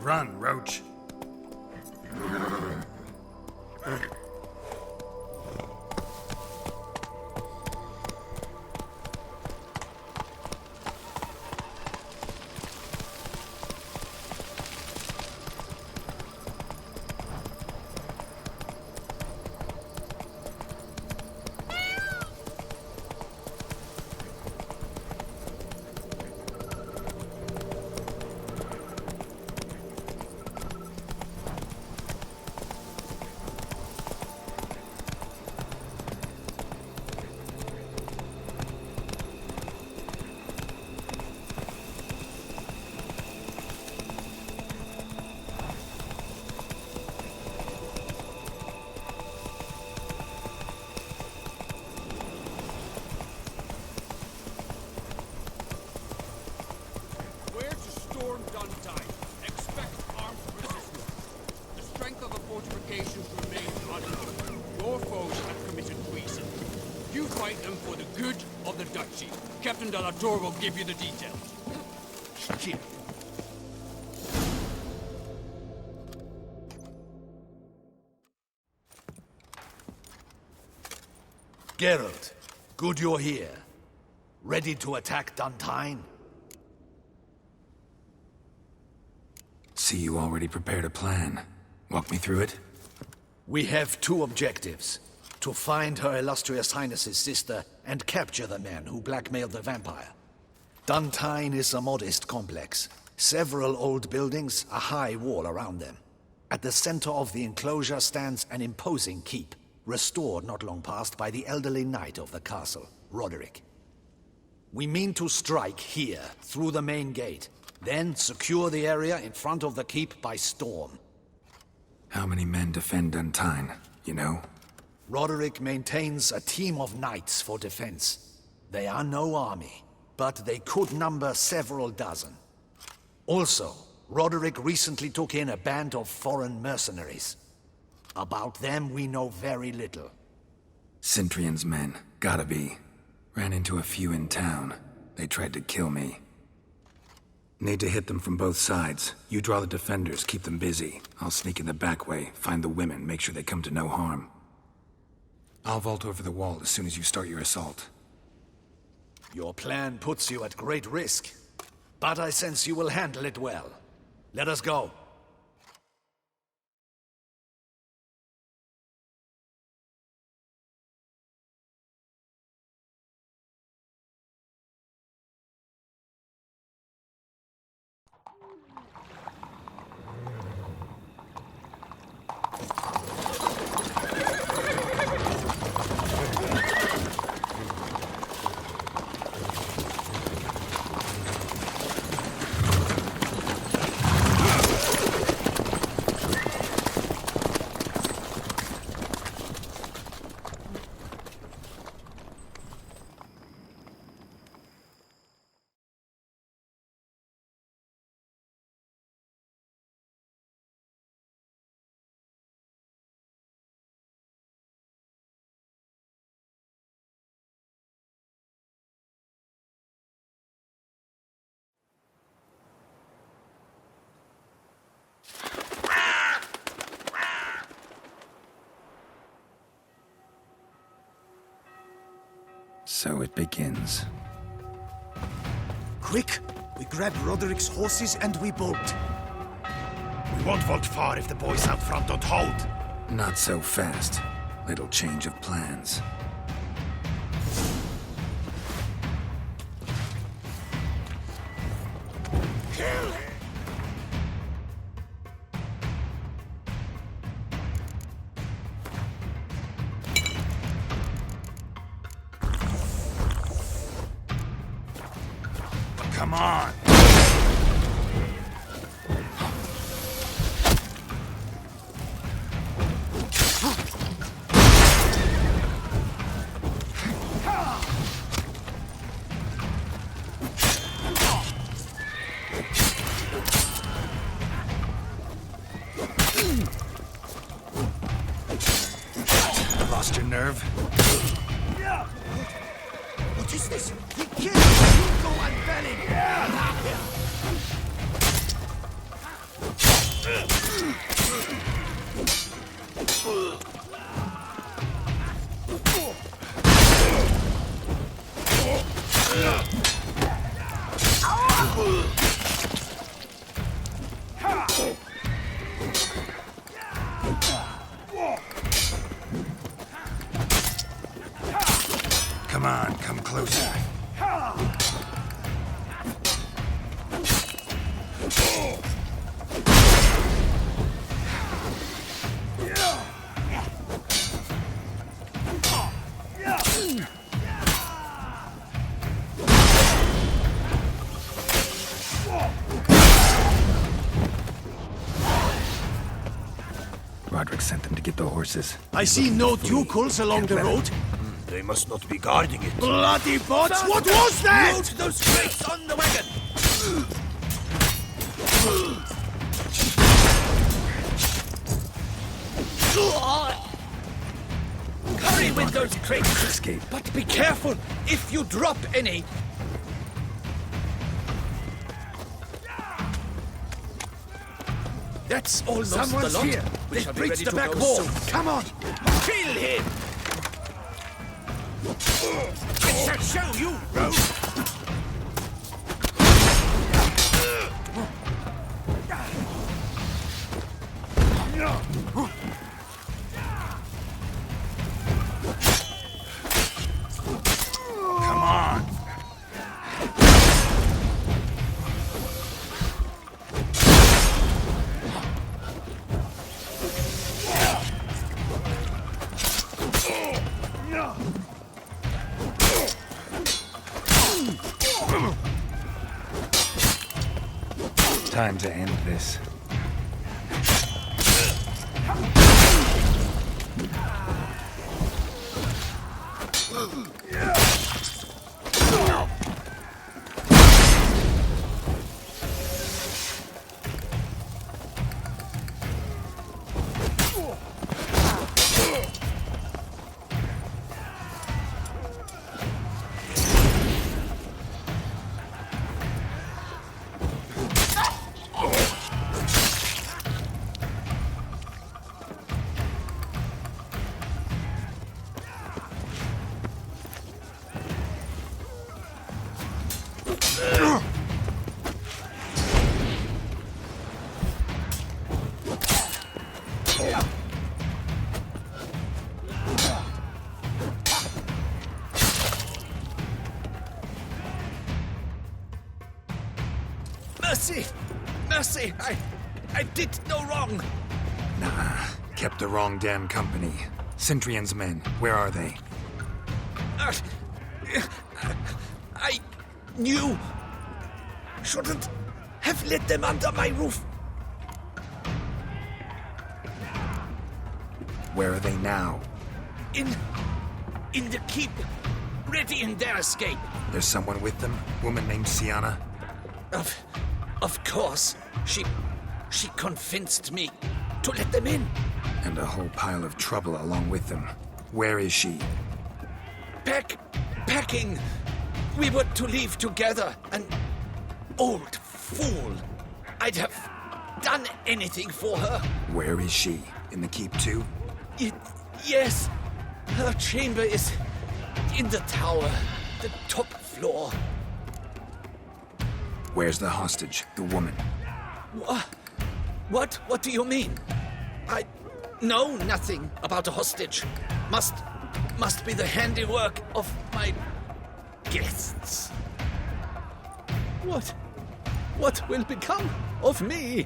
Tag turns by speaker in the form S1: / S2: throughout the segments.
S1: Run, Roach.
S2: Captain de la Tour will give you the details. Shit.
S3: Geralt, good you're here. Ready to attack Duntine?
S4: See, you already prepared a plan. Walk me through it?
S3: We have two objectives. To find Her Illustrious Highness's sister and capture the men who blackmailed the vampire. Duntine is a modest complex. Several old buildings, a high wall around them. At the center of the enclosure stands an imposing keep, restored not long past by the elderly knight of the castle, Roderick. We mean to strike here, through the main gate, then secure the area in front of the keep by storm.
S4: How many men defend Duntine, you know?
S3: Roderick maintains a team of knights for defense. They are no army, but they could number several dozen. Also, Roderick recently took in a band of foreign mercenaries. About them we know very little.
S4: Cintrian's men, gotta be. Ran into a few in town. They tried to kill me. Need to hit them from both sides. You draw the defenders, keep them busy. I'll sneak in the back way, find the women, make sure they come to no harm. I'll vault over the wall as soon as you start your assault.
S3: Your plan puts you at great risk, but I sense you will handle it well. Let us go.
S4: So it begins.
S5: Quick! We grab Roderick's horses and we bolt.
S1: We won't vault far if the boys out front don't hold.
S4: Not so fast. Little change of plans.
S5: Kill him!
S1: Come on! Lost your nerve?
S5: What is this? He killed Hugo and Belling!
S4: Roderick sent them to get the horses.
S5: I see no ducals along the road.
S1: They must not be guarding it.
S5: Bloody bots! What was that?
S1: Load those crates on the wagon!
S5: Hurry with those crates!
S4: Escape.
S5: But be careful if you drop any. That's almost
S3: Someone's
S5: the lot.
S3: here.
S5: We
S3: They've
S5: shall be
S3: breached
S5: ready
S3: the
S5: to
S3: back
S5: go
S3: wall.
S5: soon.
S3: Come on.
S5: Kill him! I shall show you, rogue!
S1: Come on!
S4: Time to end this.
S5: Mercy! Mercy! I did no wrong!
S4: Nah, kept the wrong damn company. Centrion's men, where are they?
S5: I knew. Shouldn't have let them under my roof.
S4: Where are they now?
S5: In the keep. Ready in their escape.
S4: There's someone with them? Woman named Sienna?
S5: Of course. She convinced me to let them in.
S4: And a whole pile of trouble along with them. Where is she?
S5: Packing. We were to leave together. An old fool. I'd have done anything for her.
S4: Where is she? In the keep too?
S5: Yes. Her chamber is in the tower. The top floor.
S4: Where's the hostage, the woman?
S5: What? What do you mean? I know nothing about a hostage. Must be the handiwork of my guests. What will become of me?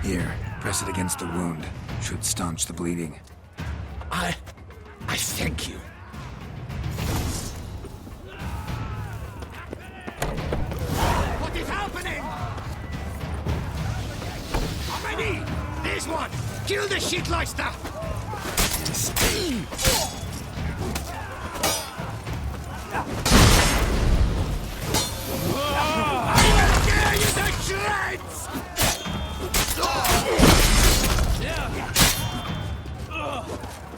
S4: Here, press it against the wound. Should staunch the bleeding.
S5: I thank you.
S1: What is happening? How many? There's one! Kill the shitleister! I will tear you to shreds!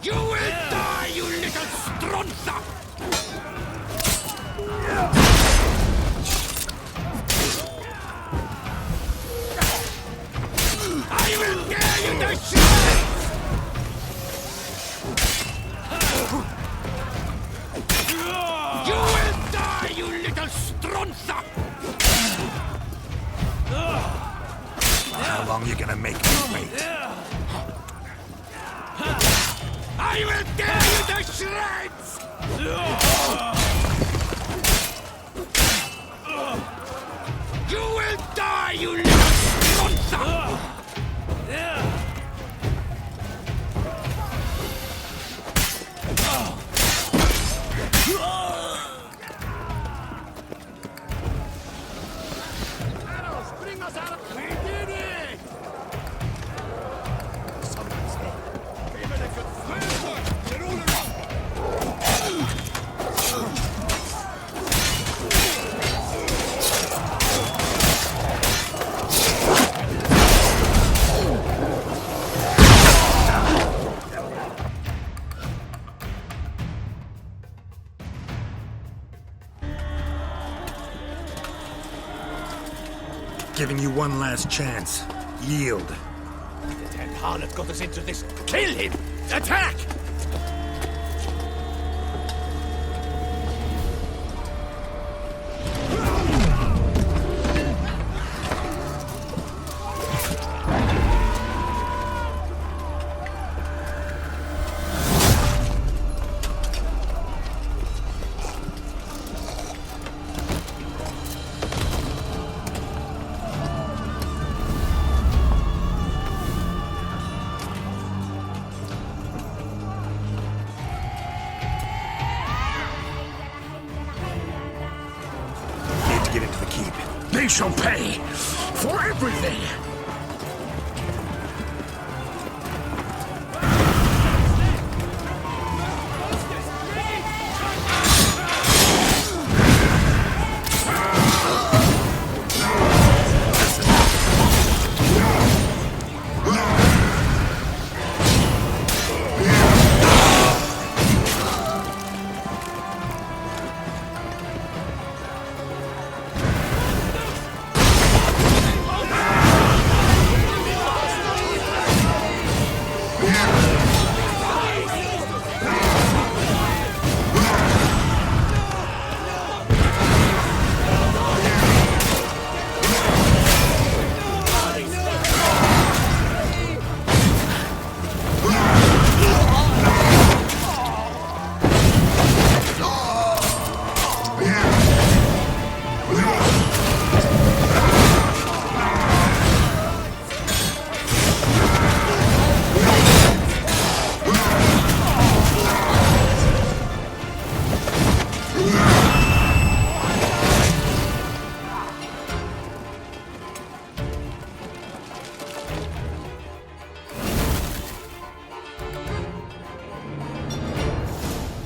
S1: You will die, you little stronza! I will tear you to shreds! You will die, you little stronza!
S4: How long you gonna make me wait?
S1: I will tear you to shreds! You will die, you little stronza!
S4: Giving you one last chance. Yield.
S1: The damn harlot got us into this. Kill him! Attack!
S4: Get into the keep.
S3: They shall pay for everything!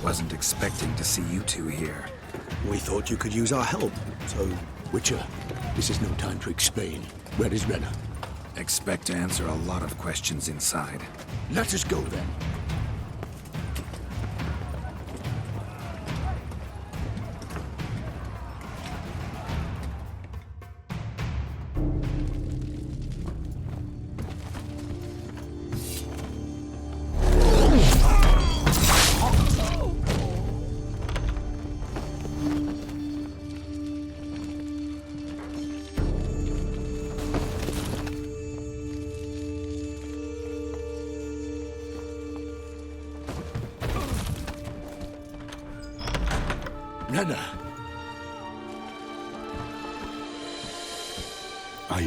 S4: Wasn't expecting to see you two here.
S6: We thought you could use our help. So, Witcher, this is no time to explain. Where is Renna?
S4: Expect to answer a lot of questions inside.
S6: Let us go then. Renna! Are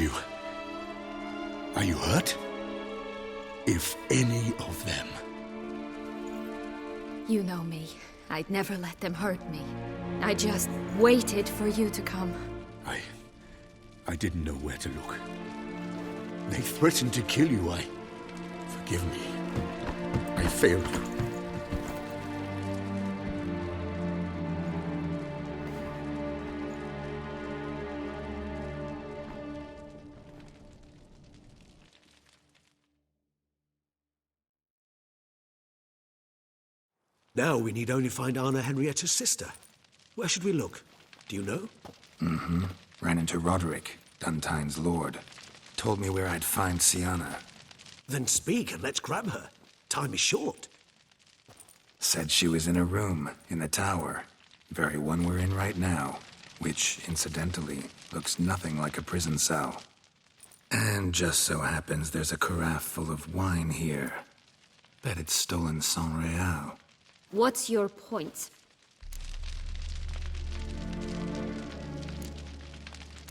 S6: you hurt? If any of them.
S7: You know me. I'd never let them hurt me. I just waited for you to come.
S6: I didn't know where to look. They threatened to kill you. Forgive me. I failed you.
S8: Now we need only find Anna Henrietta's sister. Where should we look? Do you know?
S4: Ran into Roderick, Duntine's lord. Told me where I'd find Sienna.
S8: Then speak and let's grab her. Time is short.
S4: Said she was in a room in the tower. Very one we're in right now. Which, incidentally, looks nothing like a prison cell. And just so happens there's a carafe full of wine here. Bet it's stolen San Real.
S7: What's your point?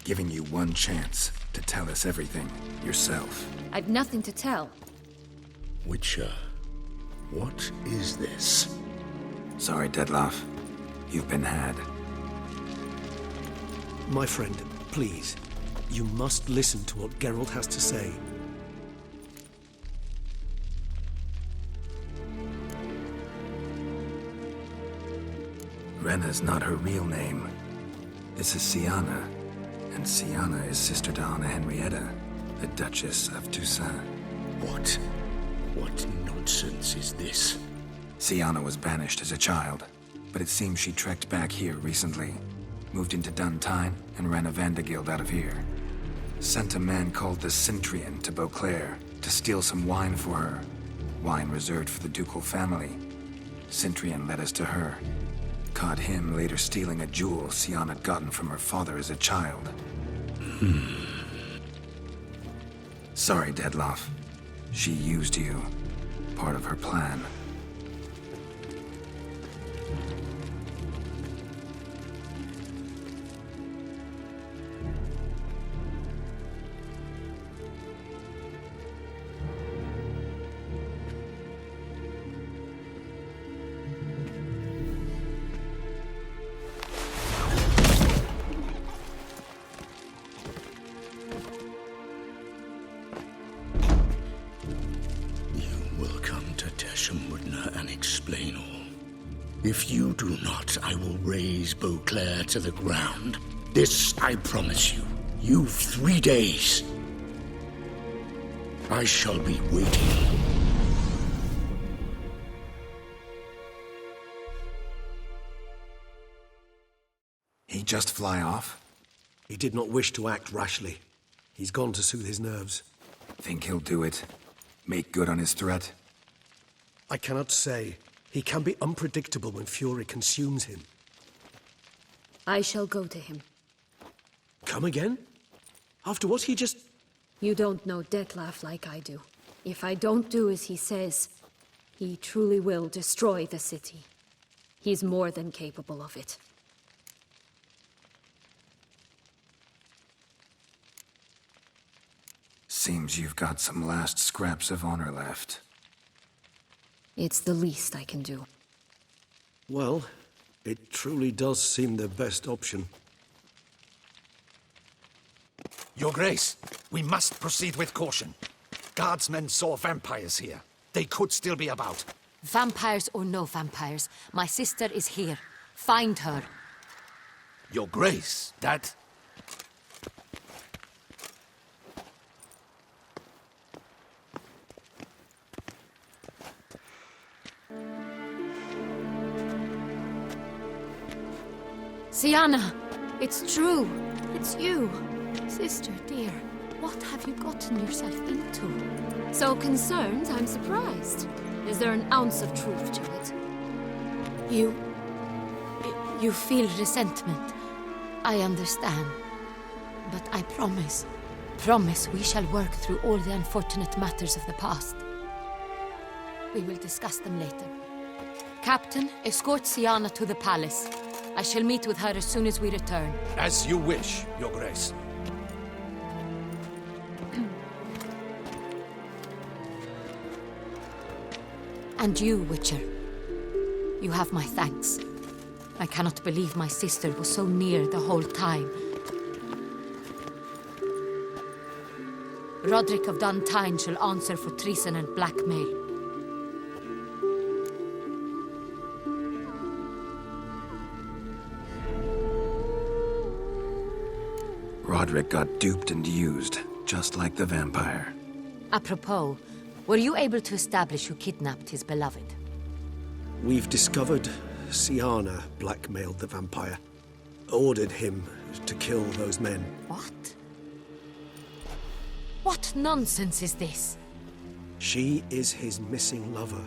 S4: Giving you one chance to tell us everything yourself.
S7: I've nothing to tell.
S6: Witcher, what is this?
S4: Sorry, Dettlaff. You've been had.
S8: My friend, please. You must listen to what Geralt has to say.
S4: Renna's not her real name. This is Sienna. And Sienna is sister to Anna Henrietta, the Duchess of Toussaint.
S6: What nonsense is this?
S4: Sienna was banished as a child, but it seems she trekked back here recently. Moved into Duntine and ran a Vandergild out of here. Sent a man called the Centurion to Beauclair to steal some wine for her. Wine reserved for the ducal family. Centurion led us to her. Caught him later stealing a jewel Sian had gotten from her father as a child. Sorry, Dettlaff. She used you. Part of her plan.
S6: And explain all. If you do not, I will raze Beauclair to the ground. This I promise you. You've 3 days. I shall be waiting.
S4: He just fly off?
S8: He did not wish to act rashly. He's gone to soothe his nerves.
S4: Think he'll do it? Make good on his threat?
S8: I cannot say. He can be unpredictable when fury consumes him.
S7: I shall go to him.
S8: Come again? After what he just...
S7: You don't know Dettlaff like I do. If I don't do as he says, he truly will destroy the city. He's more than capable of it.
S4: Seems you've got some last scraps of honor left.
S7: It's the least I can do.
S8: Well, it truly does seem the best option.
S3: Your Grace, we must proceed with caution. Guardsmen saw vampires here. They could still be about.
S9: Vampires or no vampires, my sister is here. Find her.
S3: Your Grace, that...
S7: Siana! It's true! It's you! Sister, dear, what have you gotten yourself into? So concerned, I'm surprised. Is there an ounce of truth to it?
S9: You feel resentment. I understand. But I promise we shall work through all the unfortunate matters of the past. We will discuss them later. Captain, escort Siana to the palace. I shall meet with her as soon as we return.
S3: As you wish, Your Grace.
S9: And you, Witcher. You have my thanks. I cannot believe my sister was so near the whole time. Roderick of Dun Tine shall answer for treason and blackmail.
S4: Roderick got duped and used, just like the vampire.
S9: Apropos, were you able to establish who kidnapped his beloved?
S8: We've discovered Siana blackmailed the vampire. Ordered him to kill those men.
S9: What? What nonsense is this?
S8: She is his missing lover.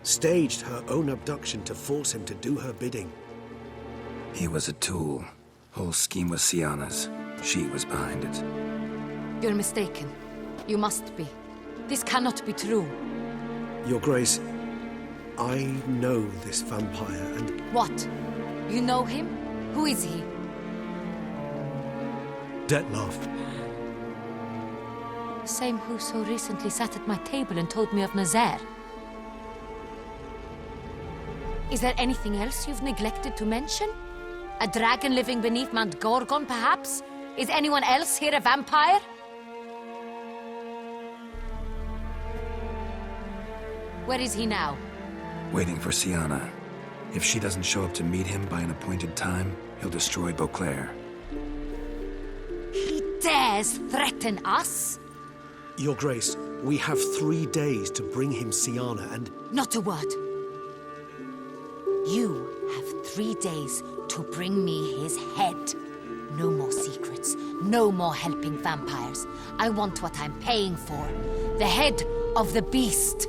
S8: Staged her own abduction to force him to do her bidding.
S4: He was a tool. Whole scheme was Siana's. She was behind it.
S9: You're mistaken. You must be. This cannot be true.
S8: Your Grace, I know this vampire and...
S9: What? You know him? Who is he?
S8: Dettlaff.
S9: Same who so recently sat at my table and told me of Nazaire. Is there anything else you've neglected to mention? A dragon living beneath Mount Gorgon, perhaps? Is anyone else here a vampire? Where is he now?
S4: Waiting for Siana. If she doesn't show up to meet him by an appointed time, he'll destroy Beauclair.
S9: He dares threaten us?
S8: Your Grace, we have 3 days to bring him Siana and...
S9: Not a word. You have 3 days to bring me his head. No more secrets. No more helping vampires. I want what I'm paying for. The head of the beast.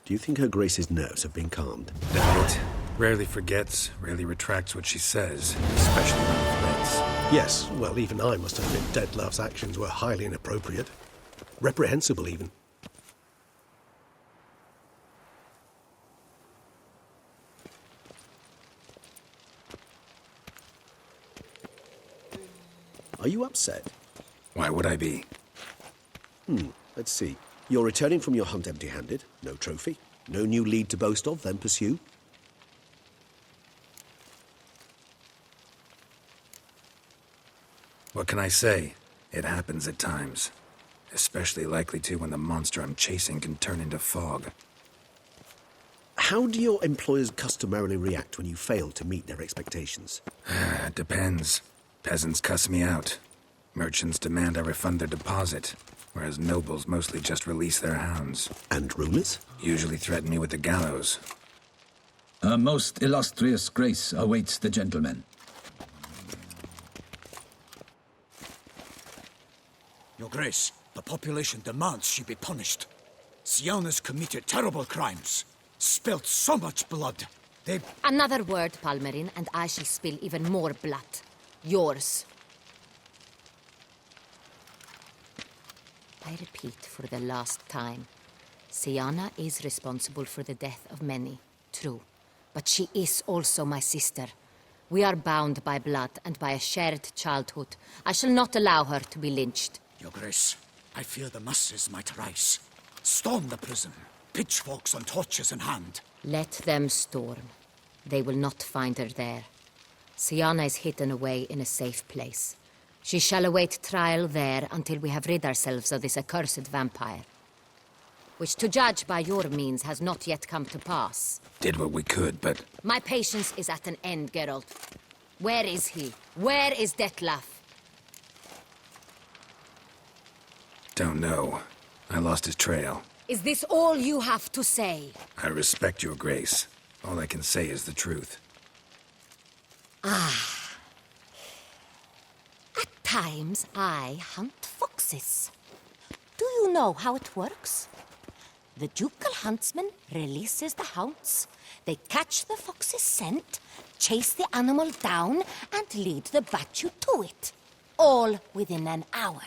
S8: Do you think Her Grace's nerves have been calmed?
S4: Doubt it. Rarely forgets, rarely retracts what she says, especially when threats.
S8: Yes, well, even I must admit Detlav's actions were highly inappropriate. Reprehensible, even. Are you upset?
S4: Why would I be?
S8: Let's see. You're returning from your hunt empty-handed. No trophy. No new lead to boast of, then pursue.
S4: What can I say? It happens at times. Especially likely to when the monster I'm chasing can turn into fog.
S8: How do your employers customarily react when you fail to meet their expectations?
S4: It depends. Peasants cuss me out. Merchants demand I refund their deposit, whereas nobles mostly just release their hounds.
S8: And rulers?
S4: Usually threaten me with the gallows.
S10: A most illustrious grace awaits the gentleman.
S1: Your Grace, the population demands she be punished. Syanna's committed terrible crimes. Spilt so much blood. They...
S9: Another word, Palmerin, and I shall spill even more blood. Yours. I repeat for the last time. Syanna is responsible for the death of many, true. But she is also my sister. We are bound by blood and by a shared childhood. I shall not allow her to be lynched.
S1: Your Grace, I fear the masses might rise. Storm the prison, pitchforks and torches in hand.
S9: Let them storm. They will not find her there. Syanna is hidden away in a safe place. She shall await trial there until we have rid ourselves of this accursed vampire. Which, to judge by your means, has not yet come to pass.
S4: Did what we could, but...
S9: My patience is at an end, Geralt. Where is he? Where is Detlav?
S4: Don't know. I lost his trail.
S9: Is this all you have to say?
S4: I respect your grace. All I can say is the truth.
S9: At times, I hunt foxes. Do you know how it works? The ducal huntsman releases the hounds. They catch the fox's scent, chase the animal down, and lead the Bachu to it. All within an hour.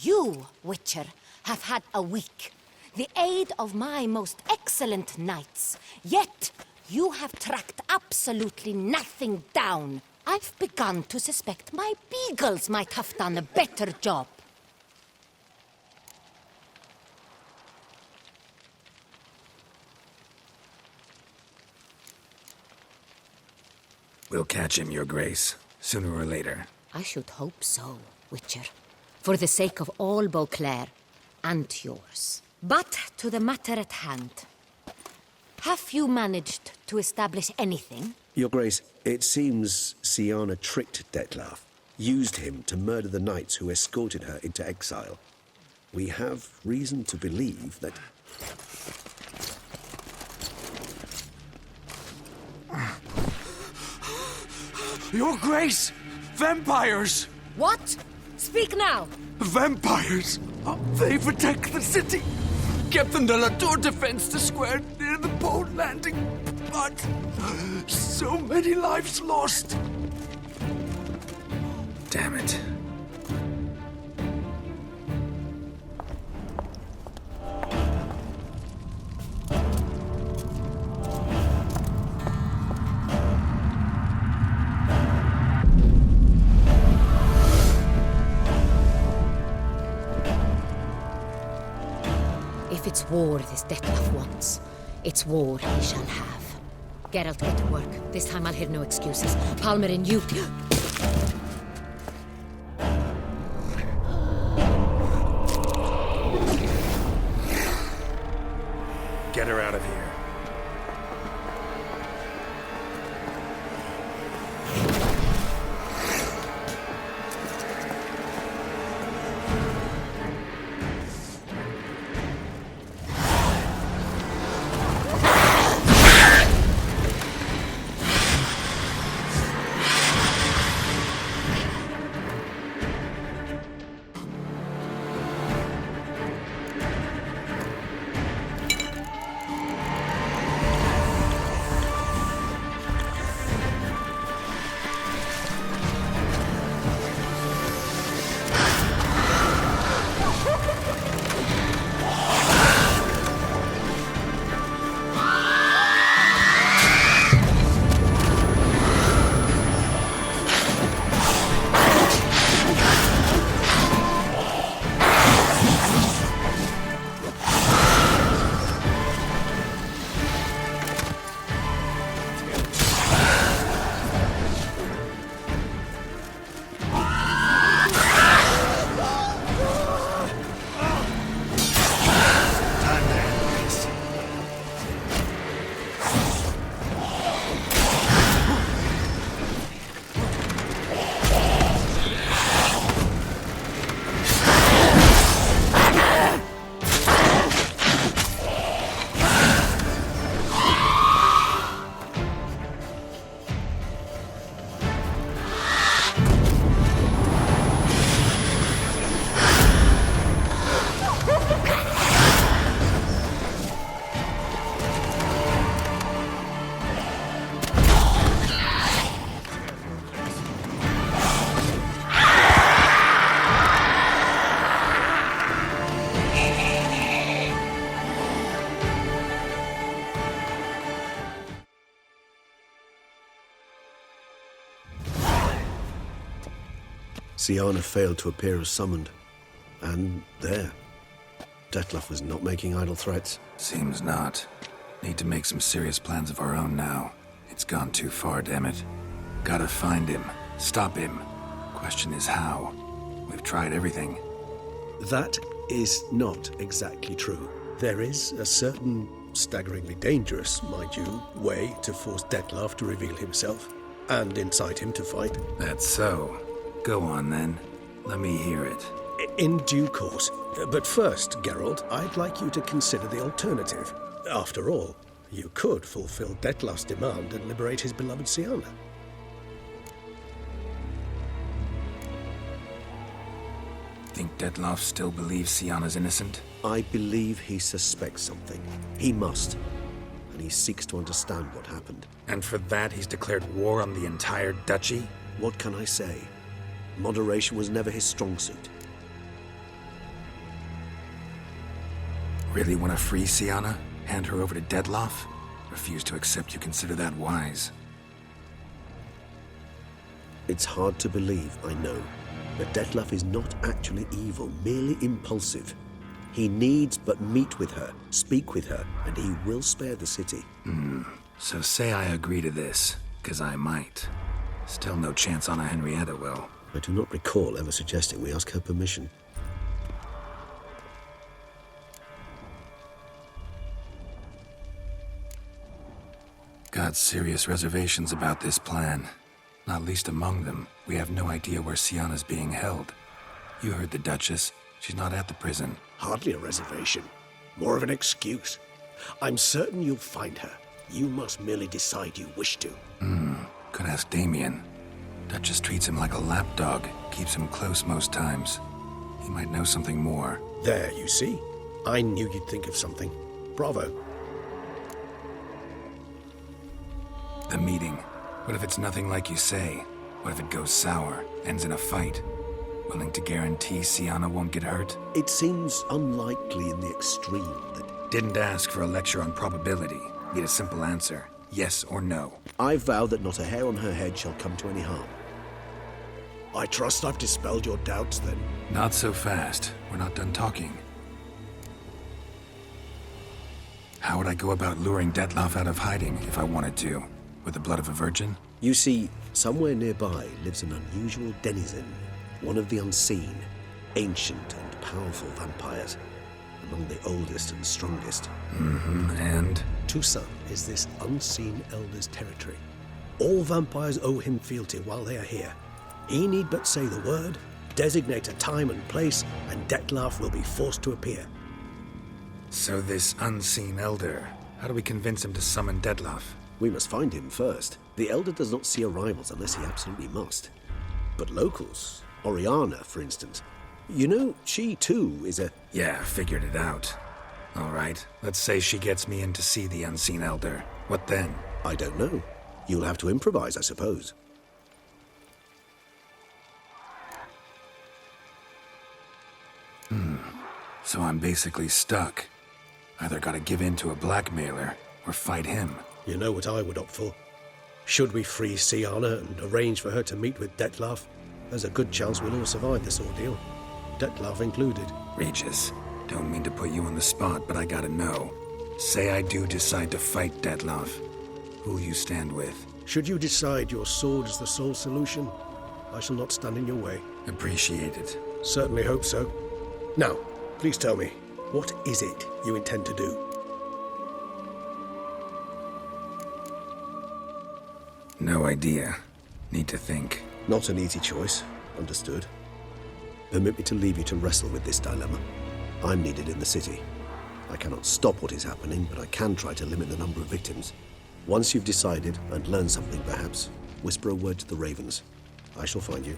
S9: You, Witcher, have had a week. The aid of my most excellent knights. Yet, you have tracked absolutely nothing down. I've begun to suspect my beagles might have done a better job.
S4: We'll catch him, your grace. Sooner or later.
S9: I should hope so, Witcher. For the sake of all Beauclair and yours. But to the matter at hand. Have you managed to establish anything?
S8: Your Grace, it seems Syanna tricked Detlav, used him to murder the knights who escorted her into exile. We have reason to believe that...
S2: Your Grace! Vampires!
S9: What? Speak now!
S2: Vampires! They protect the city! Captain de la Tour defends the square near the boat landing, but so many lives lost!
S4: Damn it.
S9: If it's war this Detlav wants, it's war he shall have. Geralt, get to work. This time I'll hear no excuses. Palmer and you...
S4: Get her out of here.
S8: Syanna failed to appear as summoned. And there. Dettlaff was not making idle threats.
S4: Seems not. Need to make some serious plans of our own now. It's gone too far, damn it. Gotta find him. Stop him. Question is how. We've tried everything.
S8: That is not exactly true. There is a certain, staggeringly dangerous, mind you, way to force Dettlaff to reveal himself, and incite him to fight.
S4: That's so. Go on, then. Let me hear it.
S8: In due course. But first, Geralt, I'd like you to consider the alternative. After all, you could fulfill Dettlaff's demand and liberate his beloved Syanna.
S4: Think Dettlaff still believes Syanna's innocent?
S8: I believe he suspects something. He must. And he seeks to understand what happened.
S4: And for that, he's declared war on the entire duchy?
S8: What can I say? Moderation was never his strong suit.
S4: Really want to free Syanna? Hand her over to Dettlaff? Refuse to accept you consider that wise.
S8: It's hard to believe, I know. But Dettlaff is not actually evil, merely impulsive. He needs but meet with her, speak with her, and he will spare the city.
S4: So say I agree to this, 'cause I might. Still no chance Anna Henrietta will.
S8: I do not recall ever suggesting we ask her permission.
S4: Got serious reservations about this plan. Not least among them, we have no idea where Syanna's being held. You heard the Duchess. She's not at the prison.
S8: Hardly a reservation. More of an excuse. I'm certain you'll find her. You must merely decide you wish to.
S4: Could ask Damien. Duchess treats him like a lapdog, keeps him close most times. He might know something more.
S8: There, you see? I knew you'd think of something. Bravo.
S4: The meeting. What if it's nothing like you say? What if it goes sour, ends in a fight? Willing to guarantee Syanna won't get hurt?
S8: It seems unlikely in the extreme that...
S4: Didn't ask for a lecture on probability. Need a simple answer. Yes or no.
S8: I vow that not a hair on her head shall come to any harm. I trust I've dispelled your doubts, then.
S4: Not so fast. We're not done talking. How would I go about luring Dettlaff out of hiding if I wanted to? With the blood of a virgin?
S8: You see, somewhere nearby lives an unusual denizen, one of the unseen, ancient and powerful vampires, among the oldest and strongest.
S4: And?
S8: Toussaint is this unseen elder's territory. All vampires owe him fealty while they are here. He need but say the word, designate a time and place, and Dettlaff will be forced to appear.
S4: So this unseen elder, how do we convince him to summon Dettlaff?
S8: We must find him first. The elder does not see arrivals unless he absolutely must. But locals, Oriana, for instance, you know, she too is a...
S4: Yeah, figured it out. All right, let's say she gets me in to see the unseen elder. What then?
S8: I don't know. You'll have to improvise, I suppose.
S4: So I'm basically stuck. Either gotta give in to a blackmailer, or fight him.
S8: You know what I would opt for. Should we free Siana and arrange for her to meet with Dettlaff, there's a good chance we'll all survive this ordeal. Dettlaff included.
S4: Regis, don't mean to put you on the spot, but I gotta know. Say I do decide to fight Dettlaff. Who'll you stand with?
S8: Should you decide your sword is the sole solution, I shall not stand in your way.
S4: Appreciate it.
S8: Certainly hope so. Now, please tell me, what is it you intend to do?
S4: No idea. Need to think.
S8: Not an easy choice. Understood. Permit me to leave you to wrestle with this dilemma. I'm needed in the city. I cannot stop what is happening, but I can try to limit the number of victims. Once you've decided and learned something, perhaps, whisper a word to the Ravens. I shall find you.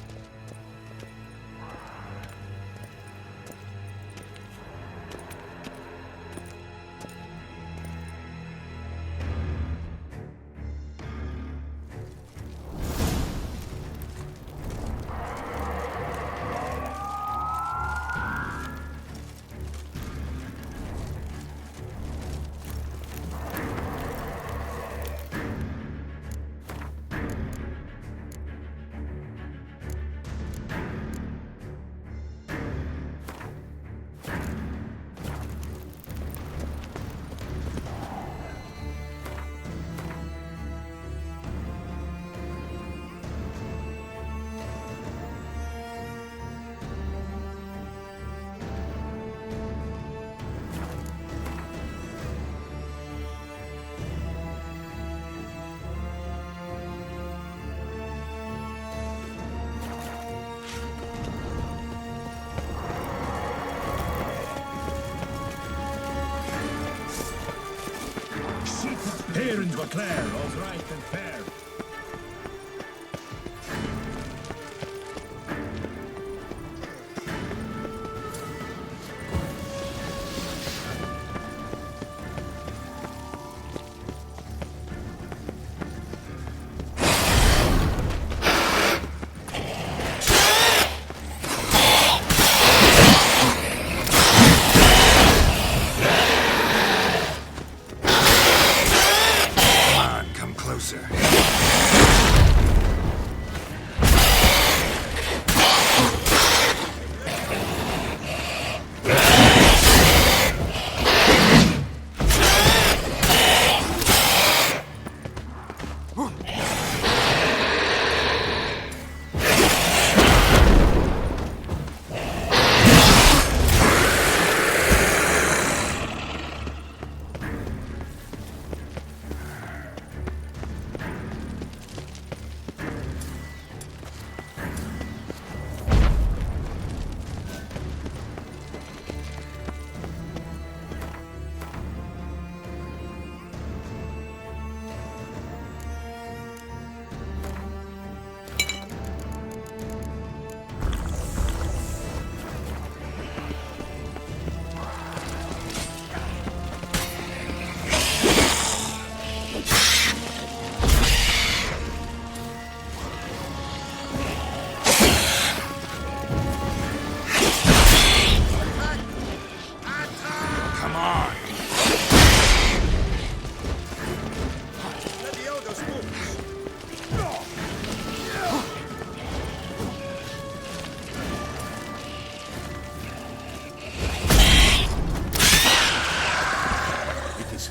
S10: Here in Claire, all's right and fair.
S4: Come closer.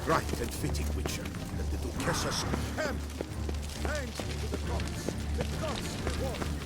S1: right and fitting, Witcher, that the Duchess's hand hangs to the gods. The gods reward.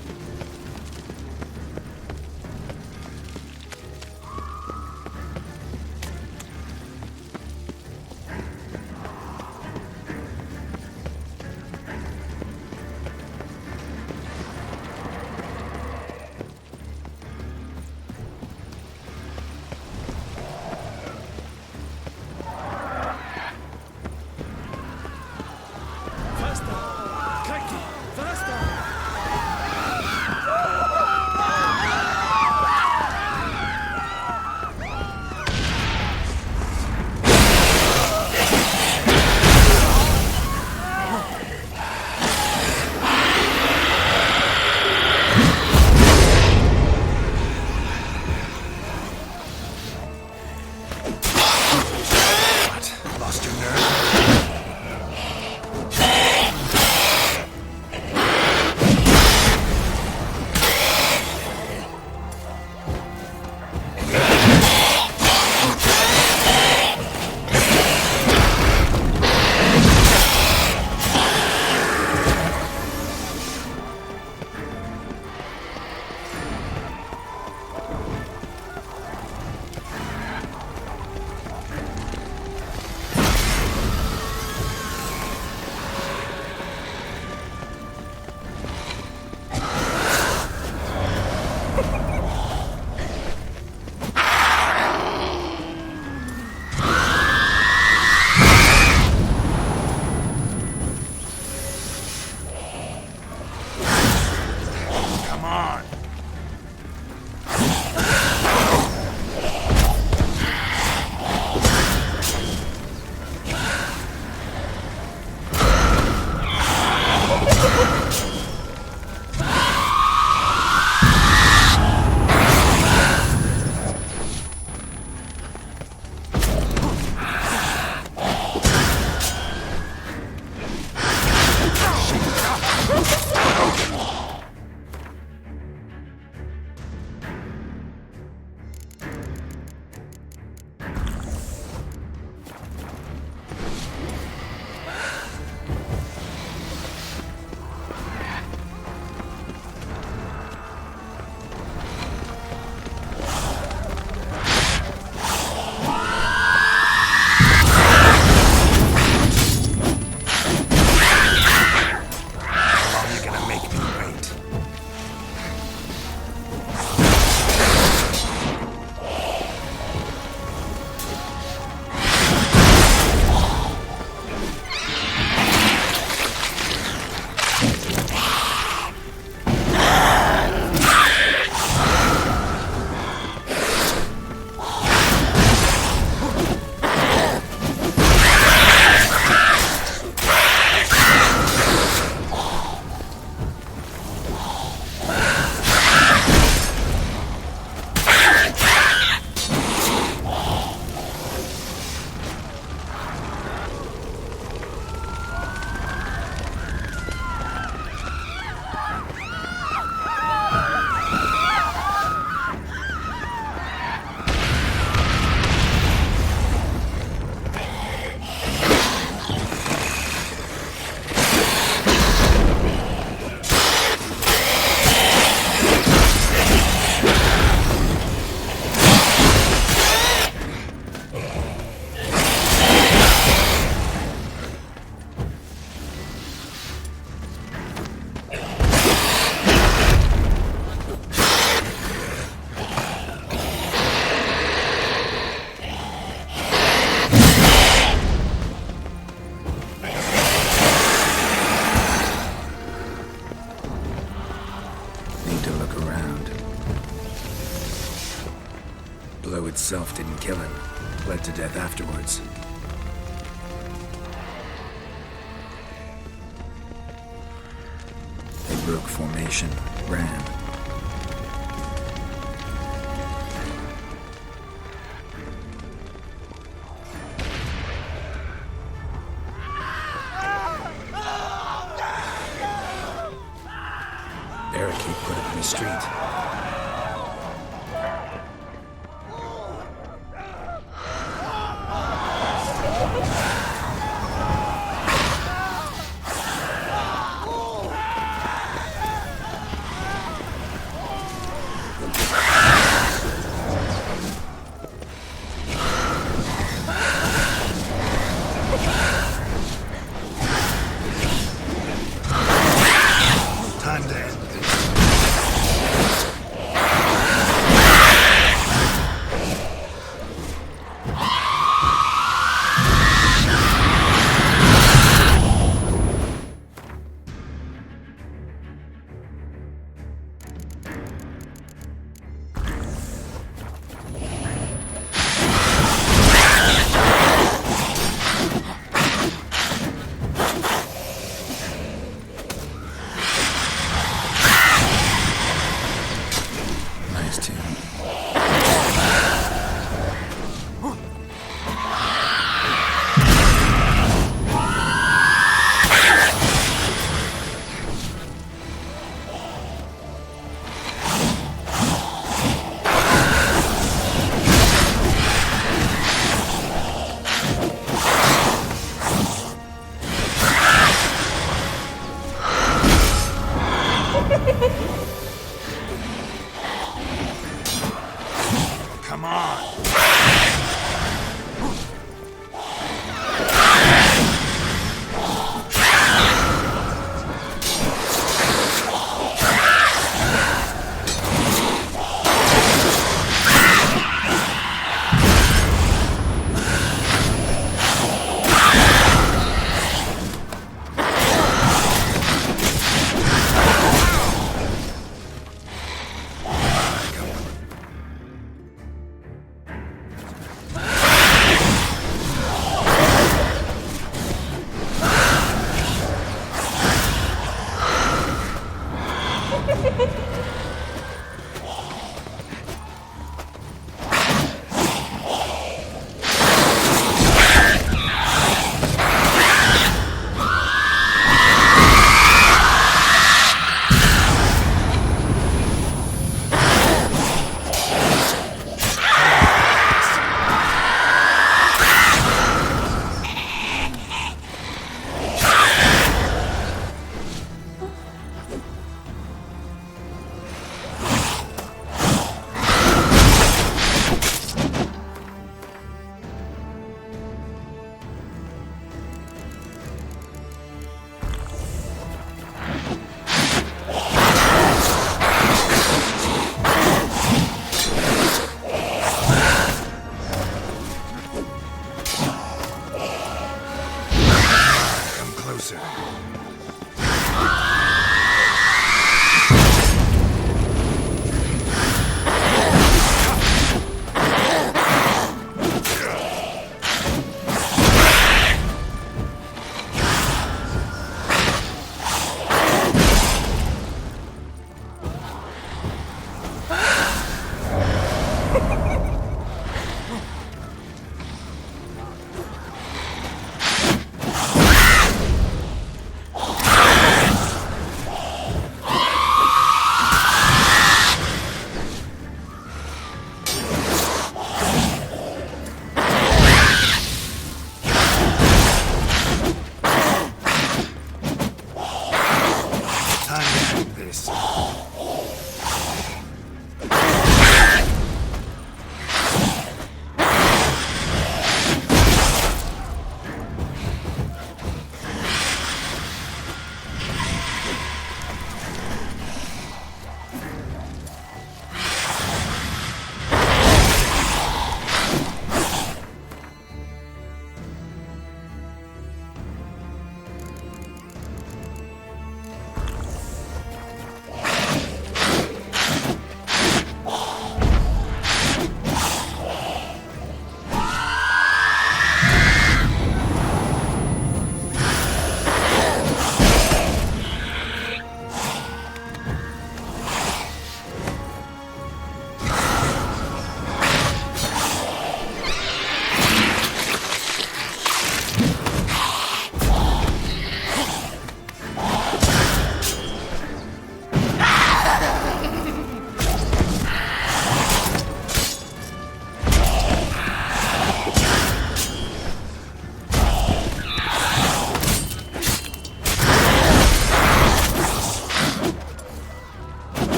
S4: blow itself didn't kill him. Bled to death afterwards. They broke formation, ran. Barricade put up in the street. Come on!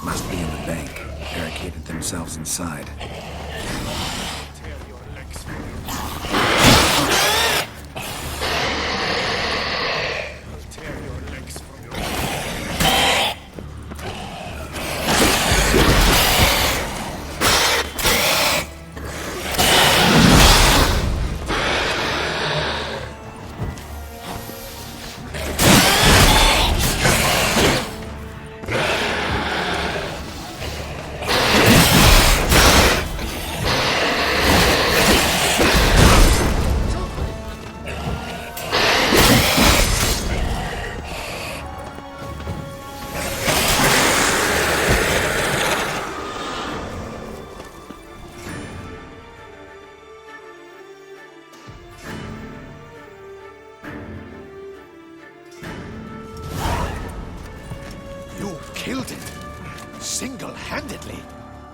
S4: Must be in the bank. Barricaded themselves inside.
S3: Killed it. Single-handedly.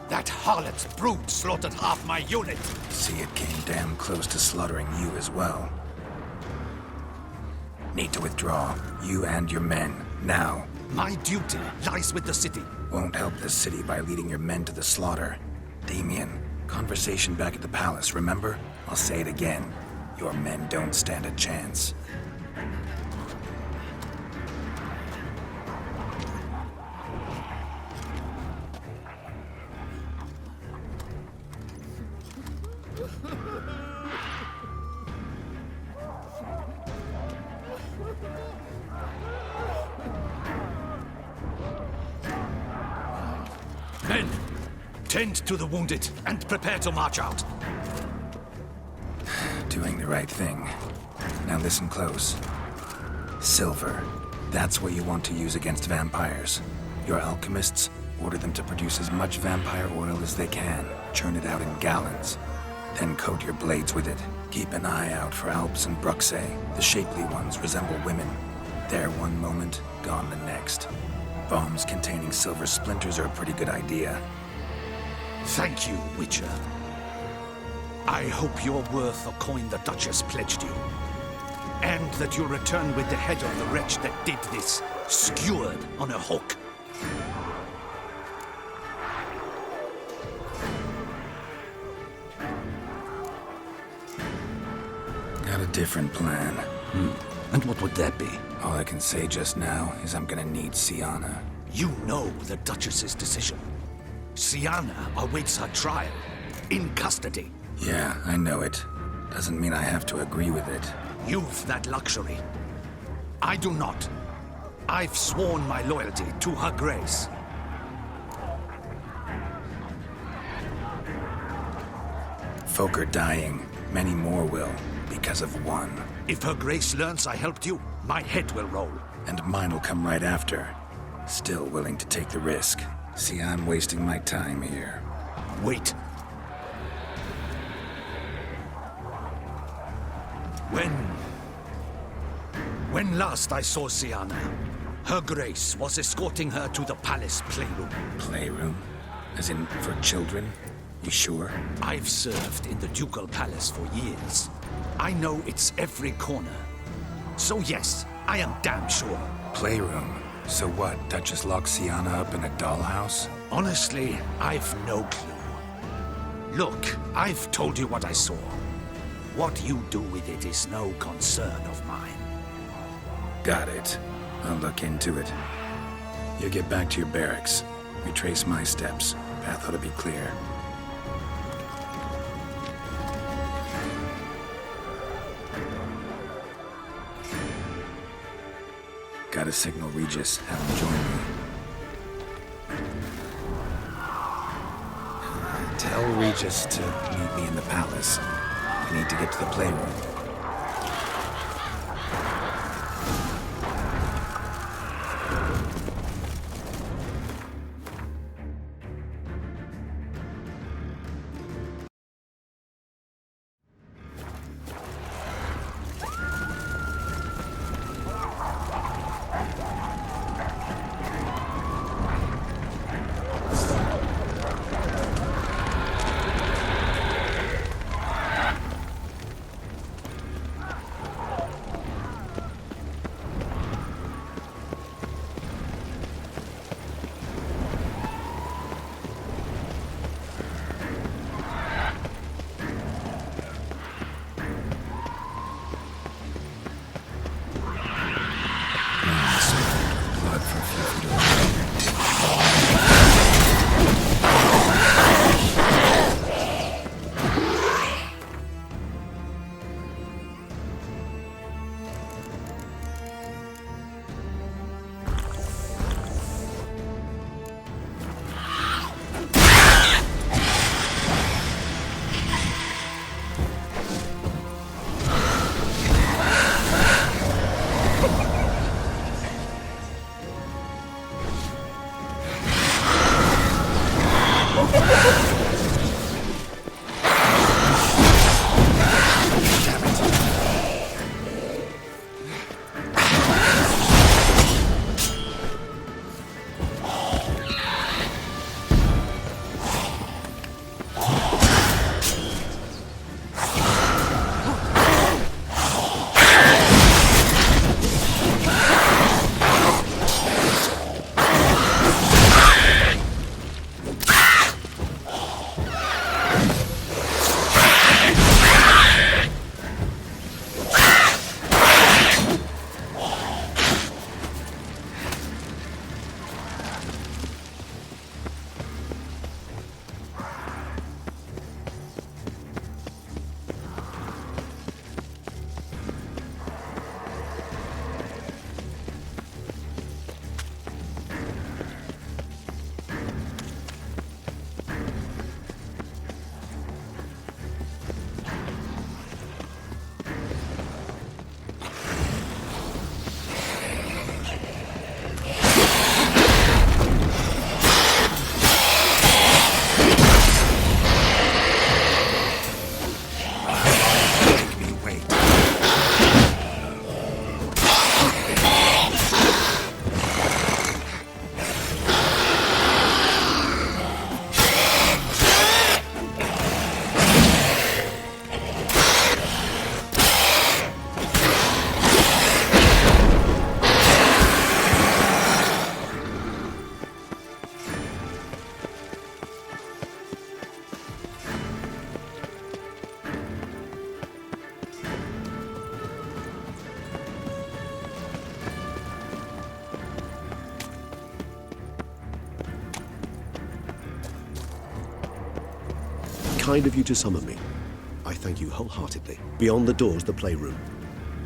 S3: That harlot's brute slaughtered half my unit.
S4: See, it came damn close to slaughtering you as well. Need to withdraw. You and your men. Now.
S3: My duty lies with the city.
S4: Won't help the city by leading your men to the slaughter. Damien, conversation back at the palace, remember? I'll say it again. Your men don't stand a chance.
S3: Men, tend to the wounded and prepare to march out.
S4: Doing the right thing. Now listen close. Silver. That's what you want to use against vampires. Your alchemists order them to produce as much vampire oil as they can. Churn it out in gallons. Then coat your blades with it. Keep an eye out for Alps and Bruxae. The shapely ones resemble women. There one moment, gone the next. Bombs containing silver splinters are a pretty good idea.
S3: Thank you, Witcher. I hope you're worth the coin the Duchess pledged you. And that you'll return with the head of the wretch that did this, skewered on a hook.
S4: Got a different plan.
S3: And what would that be?
S4: All I can say just now is I'm gonna need Siana.
S3: You know the Duchess's decision. Siana awaits her trial, in custody.
S4: Yeah, I know it. Doesn't mean I have to agree with it.
S3: You've that luxury. I do not. I've sworn my loyalty to Her Grace.
S4: Folk are dying. Many more will, because of one.
S3: If Her Grace learns I helped you, my head will roll.
S4: And mine will come right after. Still willing to take the risk. See, I'm wasting my time here.
S3: Wait. When last I saw Siana, Her Grace was escorting her to the palace playroom.
S4: Playroom? As in, for children? You sure?
S3: I've served in the ducal palace for years. I know its every corner. So yes, I am damn sure.
S4: Playroom? So what, Duchess locked Siana up in a dollhouse?
S3: Honestly, I've no clue. Look, I've told you what I saw. What you do with it is no concern of mine.
S4: Got it. I'll look into it. You get back to your barracks. Retrace my steps. Path ought to be clear. Gotta signal Regis, have him join me. Tell Regis to meet me in the palace. I need to get to the playroom.
S8: kind of you to summon me. I thank you wholeheartedly. Beyond the doors, the playroom.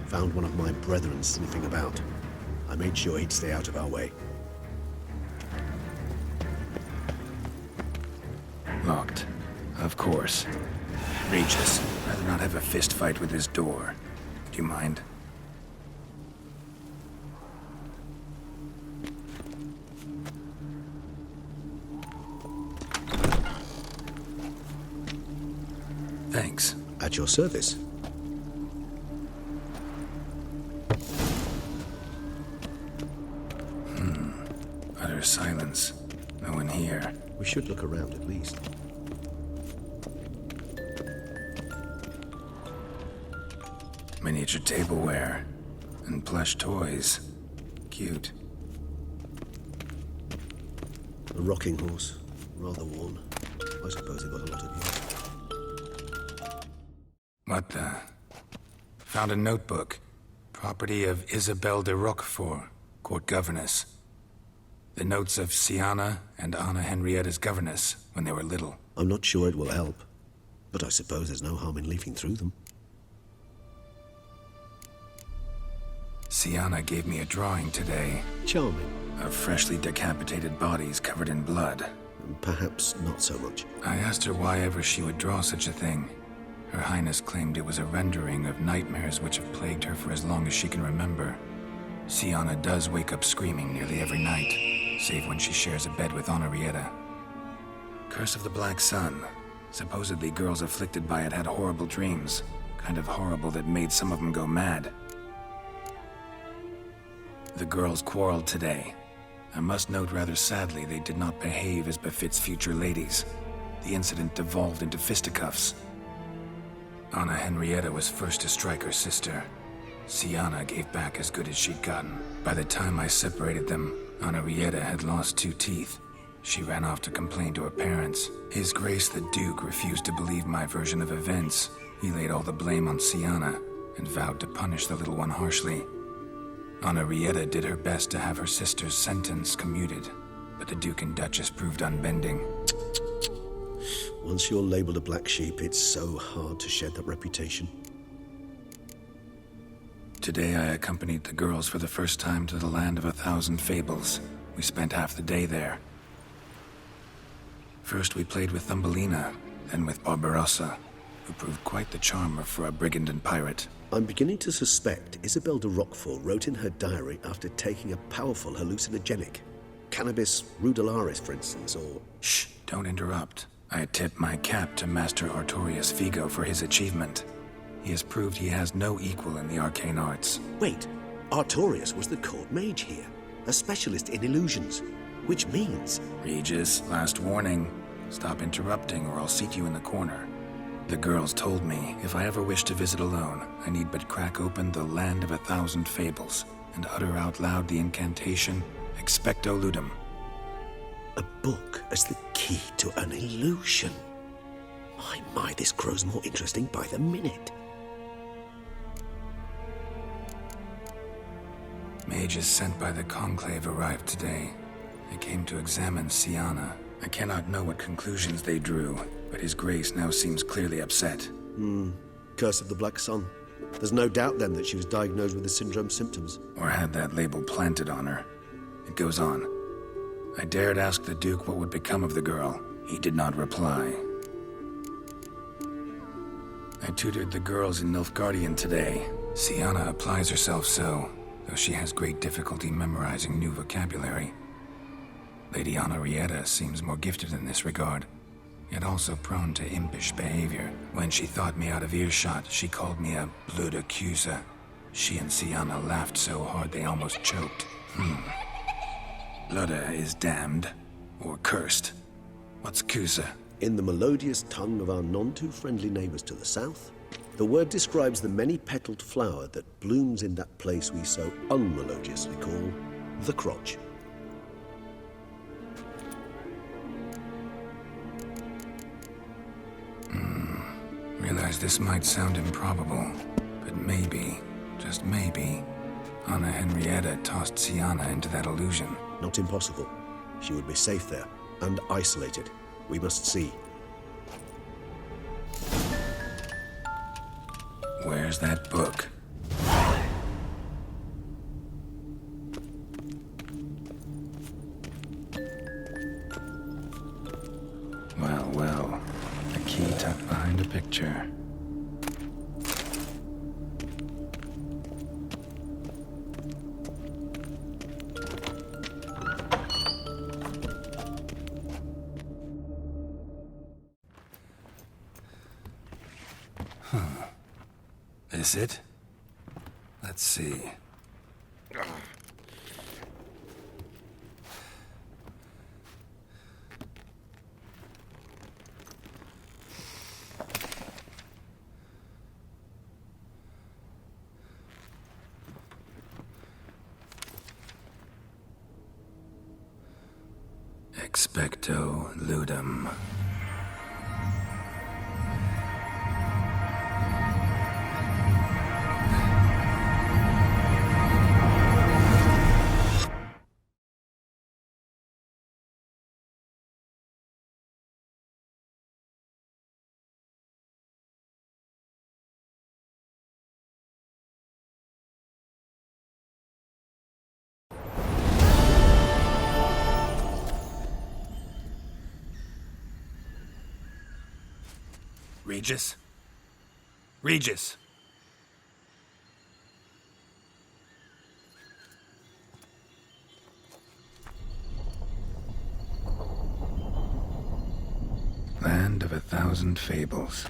S8: Found one of my brethren sniffing about. I made sure he'd stay out of our way.
S4: Locked. Of course. Regis, rather not have a fist fight with this door. Do you mind? Thanks.
S8: At your service.
S4: Utter silence. No one here.
S8: We should look around at least.
S4: Miniature tableware. And plush toys. Cute.
S8: A rocking horse. Rather worn. I suppose it got a lot of use.
S4: What the? Found a notebook. Property of Isabelle de Roquefort, court governess. The notes of Siana and Anna Henrietta's governess when they were little.
S8: I'm not sure it will help, but I suppose there's no harm in leafing through them.
S4: Siana gave me a drawing today.
S8: Charming.
S4: Of freshly decapitated bodies covered in blood.
S8: Perhaps not so much.
S4: I asked her why ever she would draw such a thing. Her Highness claimed it was a rendering of nightmares which have plagued her for as long as she can remember. Siana does wake up screaming nearly every night, save when she shares a bed with Henrietta. Curse of the Black Sun. Supposedly girls afflicted by it had horrible dreams. Kind of horrible that made some of them go mad. The girls quarreled today. I must note rather sadly they did not behave as befits future ladies. The incident devolved into fisticuffs. Anna Henrietta was first to strike her sister. Siana gave back as good as she'd gotten. By the time I separated them, Henrietta had lost 2 teeth. She ran off to complain to her parents. His Grace the Duke refused to believe my version of events. He laid all the blame on Siana and vowed to punish the little one harshly. Henrietta did her best to have her sister's sentence commuted, but the Duke and Duchess proved unbending.
S8: Once you're labeled a black sheep, it's so hard to shed that reputation.
S4: Today I accompanied the girls for the first time to the land of 1,000 fables. We spent half the day there. First we played with Thumbelina, then with Barbarossa, who proved quite the charmer for a brigand and pirate.
S8: I'm beginning to suspect Isabelle de Roquefort wrote in her diary after taking a powerful hallucinogenic. Cannabis rudelaris, for instance, or...
S4: Shh, don't interrupt. I tip my cap to Master Artorius Vigo for his achievement. He has proved he has no equal in the arcane arts.
S8: Wait, Artorius was the court mage here, a specialist in illusions, which means...
S4: Regis, last warning. Stop interrupting or I'll seat you in the corner. The girls told me if I ever wish to visit alone, I need but crack open the Land of 1,000 Fables and utter out loud the incantation, Expecto Ludum.
S8: A book as the key to an illusion. My, this grows more interesting by the minute.
S4: Mages sent by the Conclave arrived today. They came to examine Siana. I cannot know what conclusions they drew, but His Grace now seems clearly upset.
S8: Curse of the Black Sun. There's no doubt then that she was diagnosed with the syndrome symptoms.
S4: Or had that label planted on her. It goes on. I dared ask the Duke what would become of the girl. He did not reply. I tutored the girls in Nilfgaardian today. Siana applies herself so, though she has great difficulty memorizing new vocabulary. Lady Henrietta seems more gifted in this regard, yet also prone to impish behavior. When she thought me out of earshot, she called me a blood accuser. She and Siana laughed so hard they almost choked. Blooda is damned, or cursed. What's Cusa?
S8: In the melodious tongue of our none-too-friendly neighbors to the south, the word describes the many-petaled flower that blooms in that place we so unmelodiously call the crotch.
S4: Realize this might sound improbable, but maybe, just maybe, Anna Henrietta tossed Siana into that illusion.
S8: Not impossible. She would be safe there, and isolated. We must see.
S4: Where's that book? Well, well. A key tucked behind a picture. This it? Let's see. Expecto ludum. Regis? Regis! Land of 1,000 fables.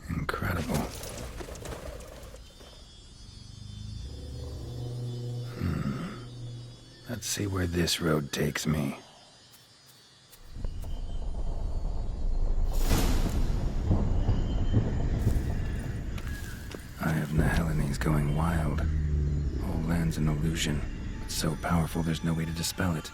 S4: Incredible. Let's see where this road takes me. Eye of Nehelines going wild. Whole land's an illusion. It's so powerful there's no way to dispel it.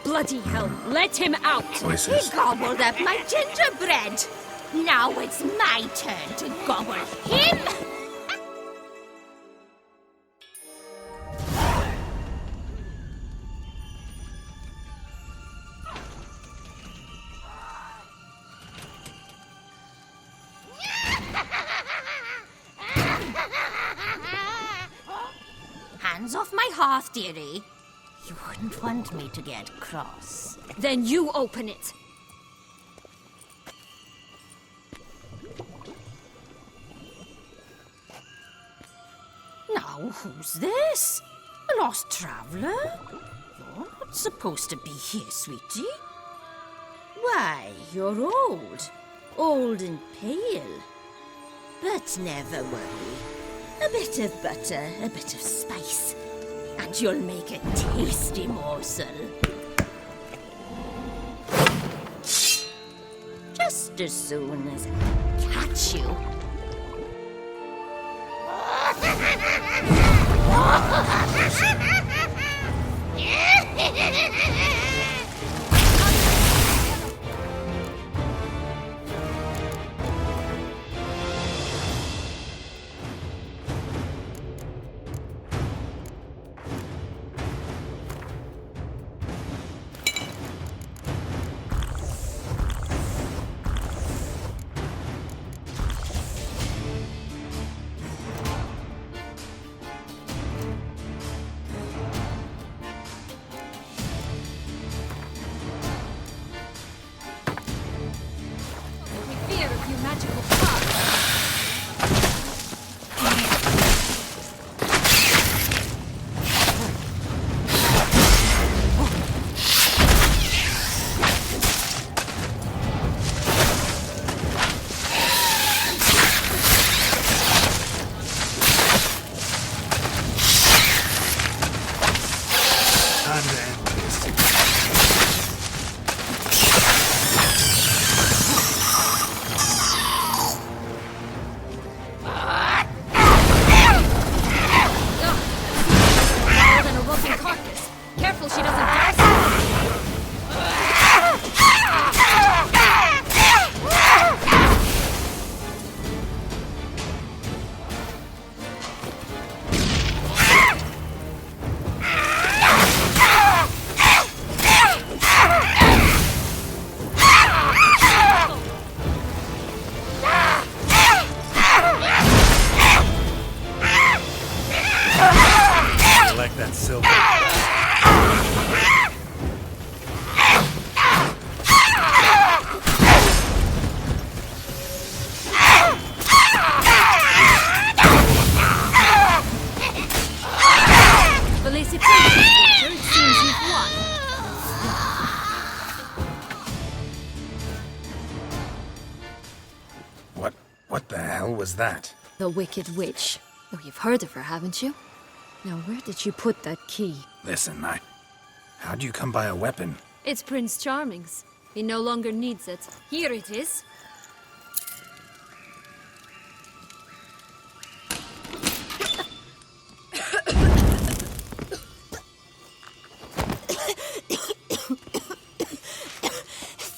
S7: Bloody hell, let him out!
S4: Voices.
S11: He gobbled up my gingerbread. Now it's my turn to gobble him. Hands off my hearth, dearie. You wouldn't want me to get cross.
S7: Then you open it.
S11: Now, who's this? A lost traveler? You're not supposed to be here, sweetie. Why, you're old. Old and pale. But never worry. A bit of butter, a bit of spice, and you'll make a tasty morsel. Just as soon as I catch you.
S7: magical path.
S4: Time to end this.
S7: More than a rotting carcass. Careful she doesn't die.
S4: I like that silver.
S7: Felicitations, Richard. It seems you've won.
S4: What the hell was that?
S7: The Wicked Witch. Oh, you've heard of her, haven't you? Now, where did you put that key?
S4: Listen, how'd you come by a weapon?
S7: It's Prince Charming's. He no longer needs it. Here it is.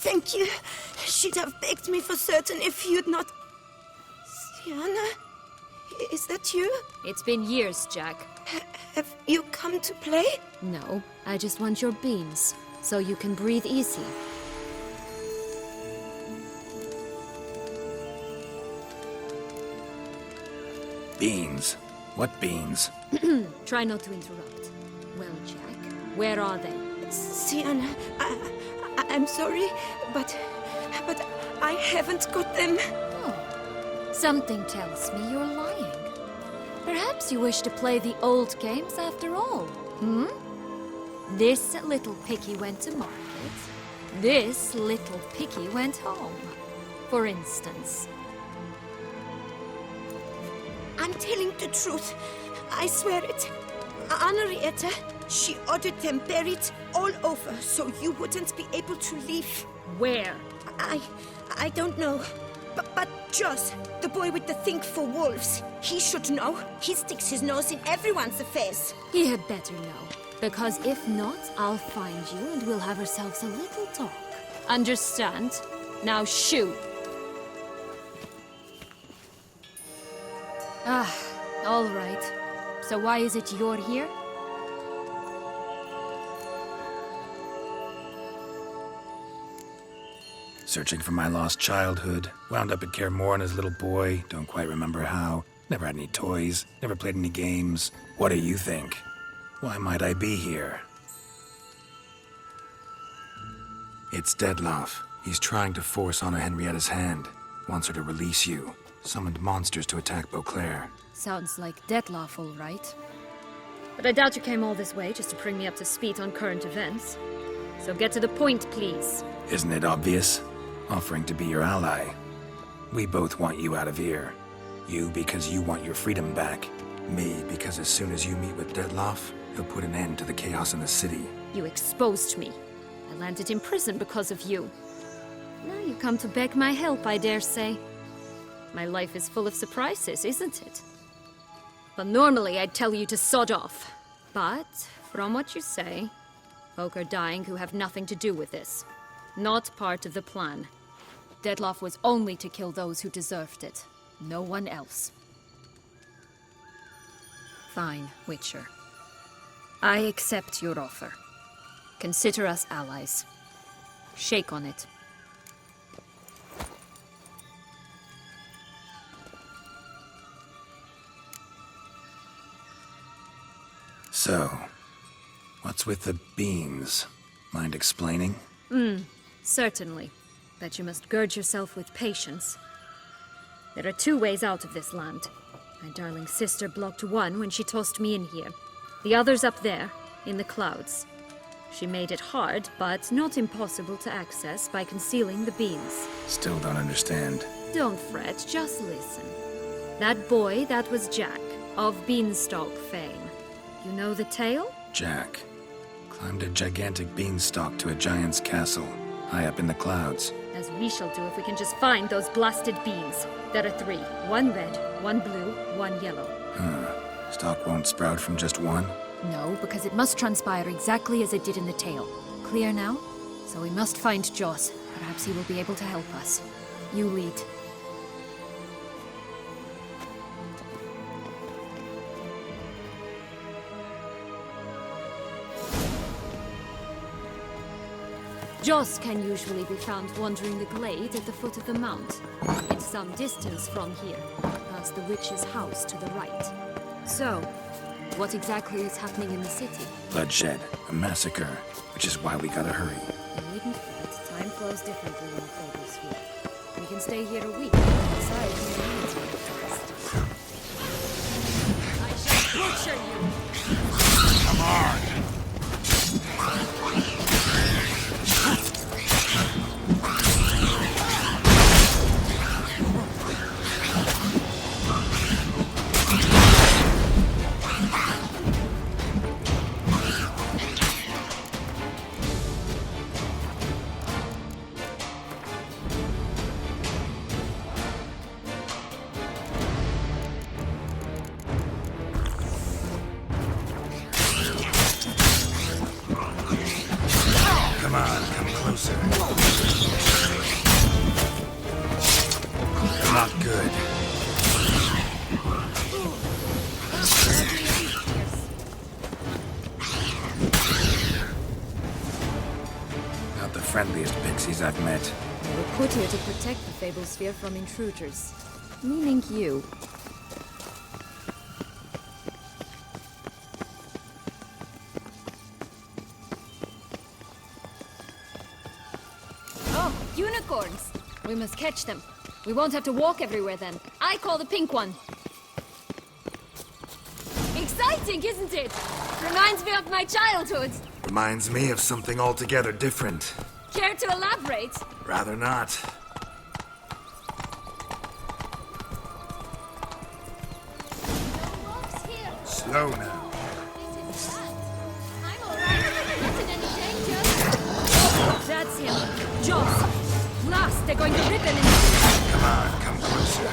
S11: Thank you. She'd have begged me for certain if you'd not... Sienna? Is that you?
S7: It's been years, Jack.
S11: Have you come to play?
S7: No, I just want your beams, so you can breathe easy.
S4: Beans. What beans?
S7: Try not to interrupt. Well, Jack, where are they?
S11: Sienna, I'm sorry, but I haven't got them.
S7: Oh, something tells me you're lying. Perhaps you wish to play the old games after all, hmm? This little piggy went to market. This little piggy went home, for instance.
S11: I'm telling the truth. I swear it. Henrietta, she ordered them buried all over so you wouldn't be able to leave.
S7: Where?
S11: I don't know. But Joss, the boy with the thing for wolves, he should know. He sticks his nose in everyone's affairs.
S7: He had better know. Because if not, I'll find you and we'll have ourselves a little talk. Understand? Now shoot! Ah, all right. So why is it you're here?
S4: Searching for my lost childhood. Wound up at Kaer Morhen as a little boy. Don't quite remember how. Never had any toys. Never played any games. What do you think? Why might I be here? It's Dettlaff. He's trying to force Anna Henrietta's hand. Wants her to release you. Summoned monsters to attack Beauclair.
S7: Sounds like Dettlaff, all right. But I doubt you came all this way just to bring me up to speed on current events. So get to the point, please.
S4: Isn't it obvious? Offering to be your ally. We both want you out of here. You because you want your freedom back. Me because as soon as you meet with Dettlaff, he'll put an end to the chaos in the city.
S7: You exposed me. I landed in prison because of you. Now you come to beg my help, I dare say. My life is full of surprises, isn't it? Well, normally I'd tell you to sod off. But, from what you say, folk are dying who have nothing to do with this. Not part of the plan. Dettlaff was only to kill those who deserved it. No one else. Fine, Witcher. I accept your offer. Consider us allies. Shake on it.
S4: So, what's with the beans? Mind explaining?
S7: Certainly. But you must gird yourself with patience. There are two ways out of this land. My darling sister blocked one when she tossed me in here. The other's up there, in the clouds. She made it hard, but not impossible to access by concealing the beans.
S4: Still don't understand.
S7: Don't fret, just listen. That boy, that was Jack, of Beanstalk fame. You know the tale?
S4: Jack climbed a gigantic beanstalk to a giant's castle, high up in the clouds.
S7: As we shall do if we can just find those blasted beans. There are 3. 1 red, 1 blue, 1 yellow.
S4: Stalk won't sprout from just one?
S7: No, because it must transpire exactly as it did in the tale. Clear now? So we must find Joss. Perhaps he will be able to help us. You lead. Joss can usually be found wandering the glade at the foot of the mount. It's some distance from here, past the witch's house to the right. So, what exactly is happening in the city?
S4: Bloodshed, a massacre, which is why we gotta hurry.
S7: You needn't fret. Time flows differently in the Fable Sphere. We can stay here a week. Besides, we need to rest. I shall butcher you!
S4: Come on! Not good. Not the friendliest pixies I've met.
S7: We were put here to protect the Fable Sphere from intruders. Meaning you. Oh, unicorns! We must catch them. We won't have to walk everywhere then. I call the pink one. Exciting, isn't it? Reminds me of my childhood.
S4: Reminds me of something altogether different.
S7: Care to elaborate?
S4: Rather not. Slow now.
S7: That's him. Joss. Blast, they're going to rip him in.
S4: Come on, come closer.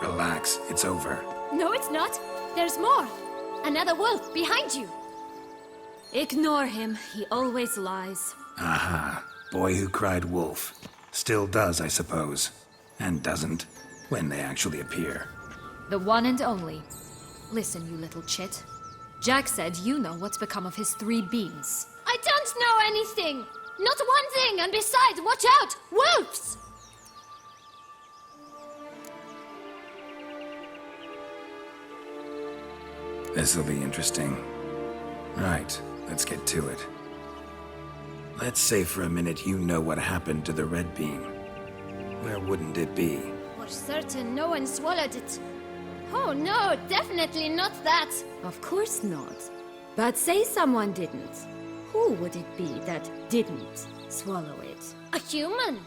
S4: Relax, it's over.
S7: No, it's not. There's more. Another wolf behind you. Ignore him. He always lies.
S4: Aha. Boy who cried wolf. Still does, I suppose. And doesn't, when they actually appear.
S7: The one and only. Listen, you little chit. Jack said you know what's become of his 3 beams.
S9: I don't know anything! Not one thing, and besides, watch out! Wolves!
S4: This'll be interesting. Right, let's get to it. Let's say for a minute you know what happened to the Red Beam. Where wouldn't it be?
S9: For certain, no one swallowed it. Oh no, definitely not that.
S7: Of course not. But say someone didn't. Who would it be that didn't swallow it?
S9: A human.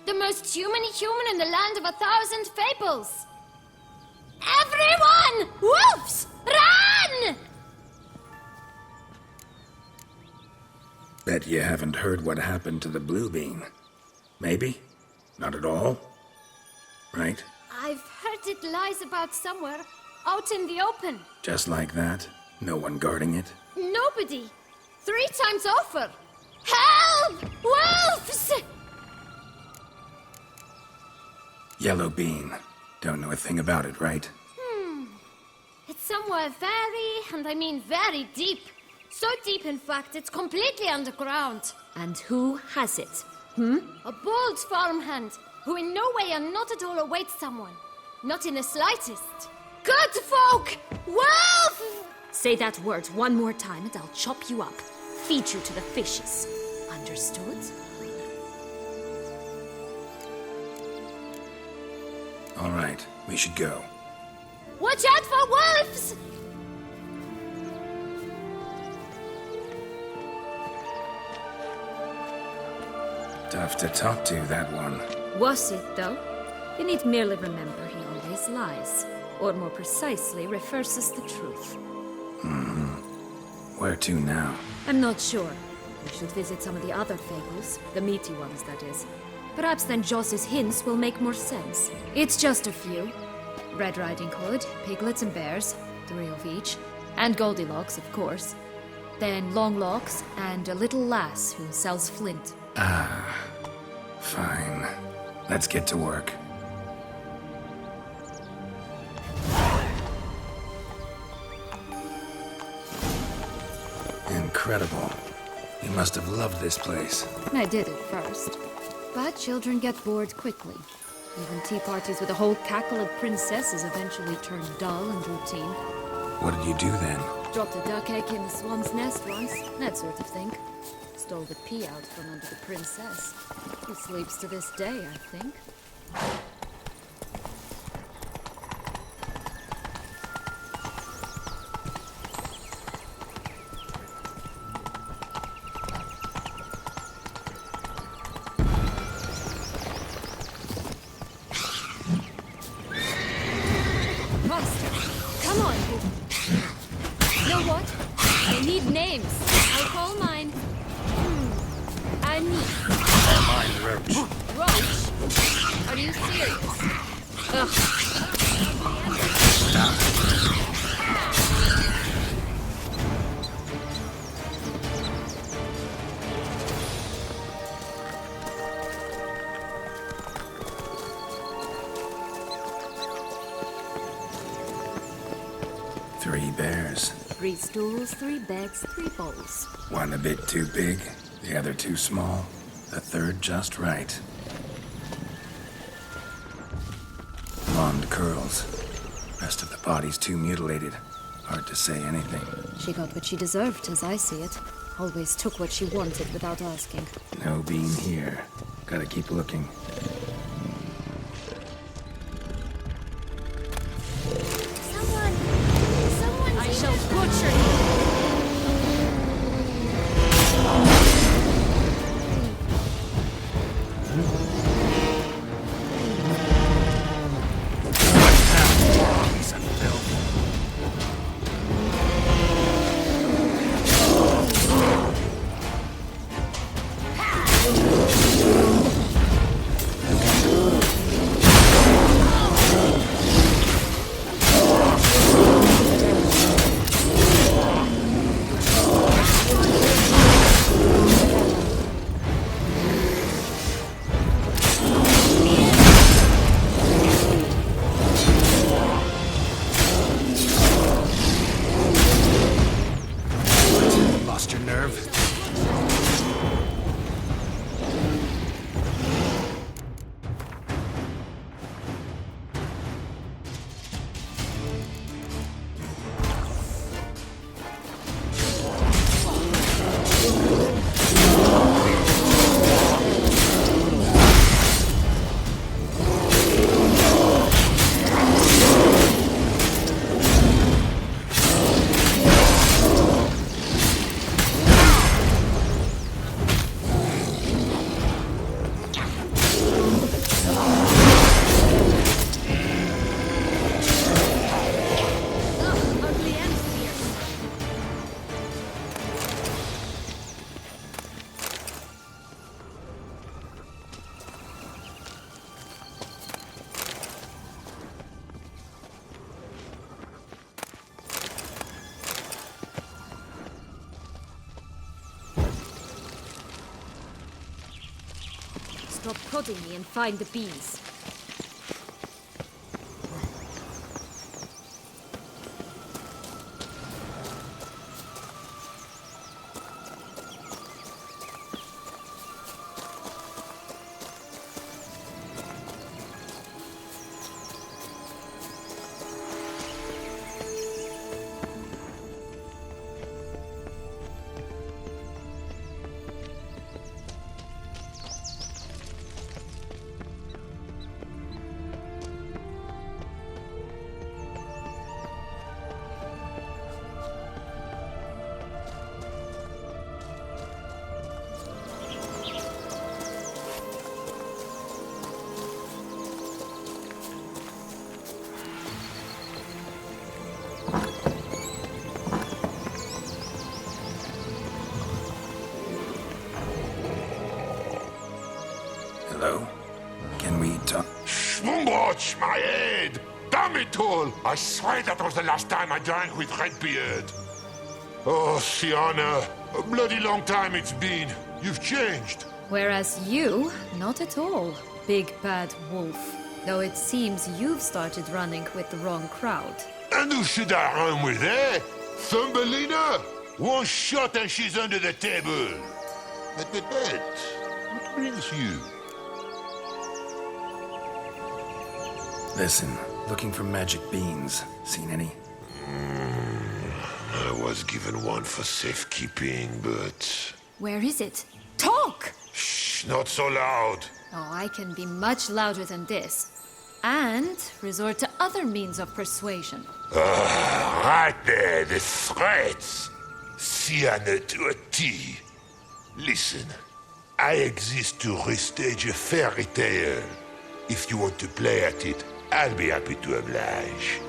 S9: The most human in the land of 1,000 fables. Everyone! Wolves! Run!
S4: Bet you haven't heard what happened to the Blue Beam. Maybe? Not at all? Right?
S9: I've heard it lies about somewhere, out in the open.
S4: Just like that? No one guarding it?
S9: Nobody. 3 times over. Help! Wolves!
S4: Yellow Beam. Don't know a thing about it, right?
S9: It's somewhere very, and I mean very deep. So deep, in fact, it's completely underground.
S7: And who has it?
S9: A bold farmhand, who in no way and not at all awaits someone. Not in the slightest. Good folk! Wolf!
S7: Say that word one more time and I'll chop you up. Feed you to the fishes. Understood?
S4: All right, we should go.
S9: Watch out for wolves!
S4: Tough to talk to, that one.
S7: Was it, though? You need merely remember he always lies. Or more precisely, reverses the truth.
S4: Where to now?
S7: I'm not sure. We should visit some of the other fables. The meaty ones, that is. Perhaps then Joss's hints will make more sense. It's just a few. Red Riding Hood, piglets and bears, 3 of each. And Goldilocks, of course. Then Longlocks, and a little lass who sells flint.
S4: Fine. Let's get to work. Incredible. You must have loved this place.
S7: I did at first. But children get bored quickly. Even tea parties with a whole cackle of princesses eventually turn dull and routine.
S4: What did you do then?
S7: Dropped a duck egg in the swan's nest once, that sort of thing. Stole the pea out from under the princess. He sleeps to this day, I think. Come on, you. You know what? I need names. I'll call mine. Annie.
S8: Mine, Roach.
S7: Roach? Are you serious? Ugh.
S4: Three bears.
S7: 3 stools, 3 beds, 3 bowls.
S4: One a bit too big, the other too small, the third just right. Blonde curls. Rest of the body's too mutilated. Hard to say anything.
S7: She got what she deserved, as I see it. Always took what she wanted without asking.
S4: No beam here. Gotta keep looking.
S9: Someone
S7: I shall butcher you! prodding me and find the bees.
S4: Hello? Can we talk?
S12: Schwungwatch, my head! Damn it all! I swear that was the last time I drank with Redbeard. Oh, Sienna, a bloody long time it's been. You've changed.
S7: Whereas you, not at all, big bad wolf. Though it seems you've started running with the wrong crowd.
S12: And who should I run with, eh? Thumbelina? One shot and she's under the table. But what brings you?
S4: Listen, looking for magic beans. Seen any?
S12: I was given one for safekeeping, but...
S7: Where is it? Talk!
S12: Shh, not so loud.
S7: Oh, I can be much louder than this. And resort to other means of persuasion.
S12: Right there, the threats. Sienna to a T. Listen, I exist to restage a fairy tale. If you want to play at it, I'll be happy to oblige.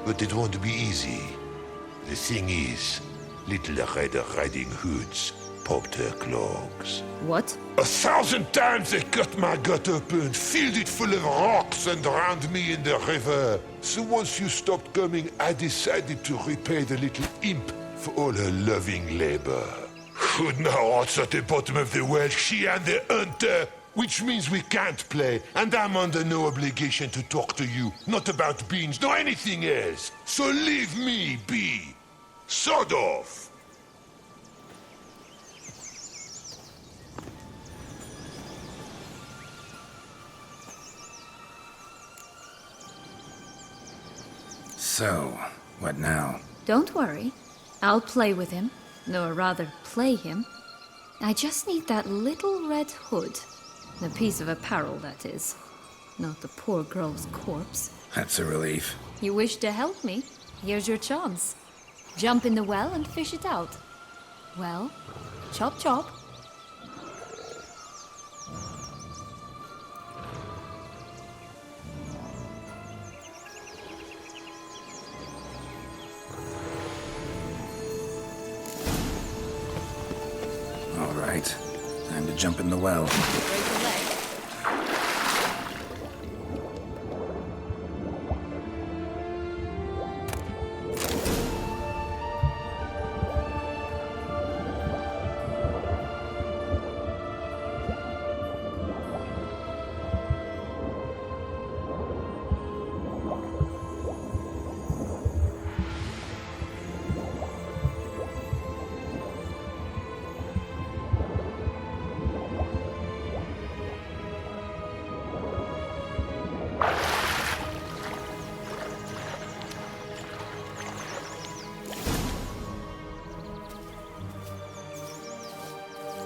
S12: But it won't be easy. The thing is, Little Red Riding Hoods popped her clogs.
S7: What?
S12: 1,000 times they cut my gut open, filled it full of rocks and drowned me in the river. So once you stopped coming, I decided to repay the little imp for all her loving labor. Good now, what's at the bottom of the well? She and the hunter, which means we can't play, and I'm under no obligation to talk to you. Not about beans, nor anything else. So leave me be. Sod off.
S4: So, what now?
S7: Don't worry. I'll play with him. Or rather, play him. I just need that little red hood. The piece of apparel, that is. Not the poor girl's corpse.
S4: That's a relief.
S7: You wish to help me? Here's your chance. Jump in the well and fish it out. Well, chop chop.
S4: All right. Time to jump in the well.
S7: Break a leg.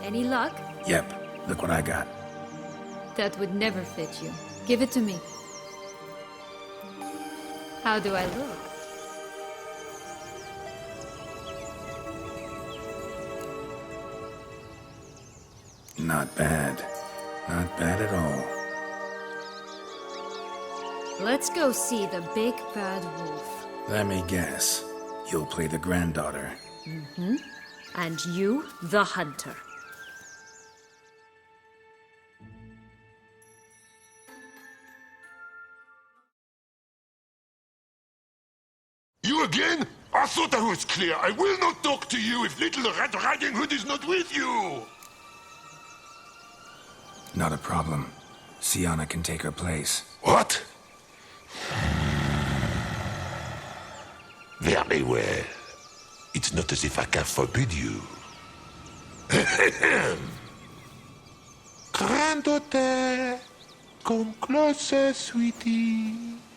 S7: Any luck?
S4: Yep. Look what I got.
S7: That would never fit you. Give it to me. How do I look?
S4: Not bad. Not bad at all.
S7: Let's go see the big bad wolf.
S4: Let me guess. You'll play the granddaughter.
S7: Mm-hmm. And you, the hunter.
S12: You again? I thought I was clear. I will not talk to you if Little Red Riding Hood is not with you.
S4: Not a problem. Sienna can take her place.
S12: What? Very well. It's not as if I can forbid you. Granddaughter, come closer, sweetie.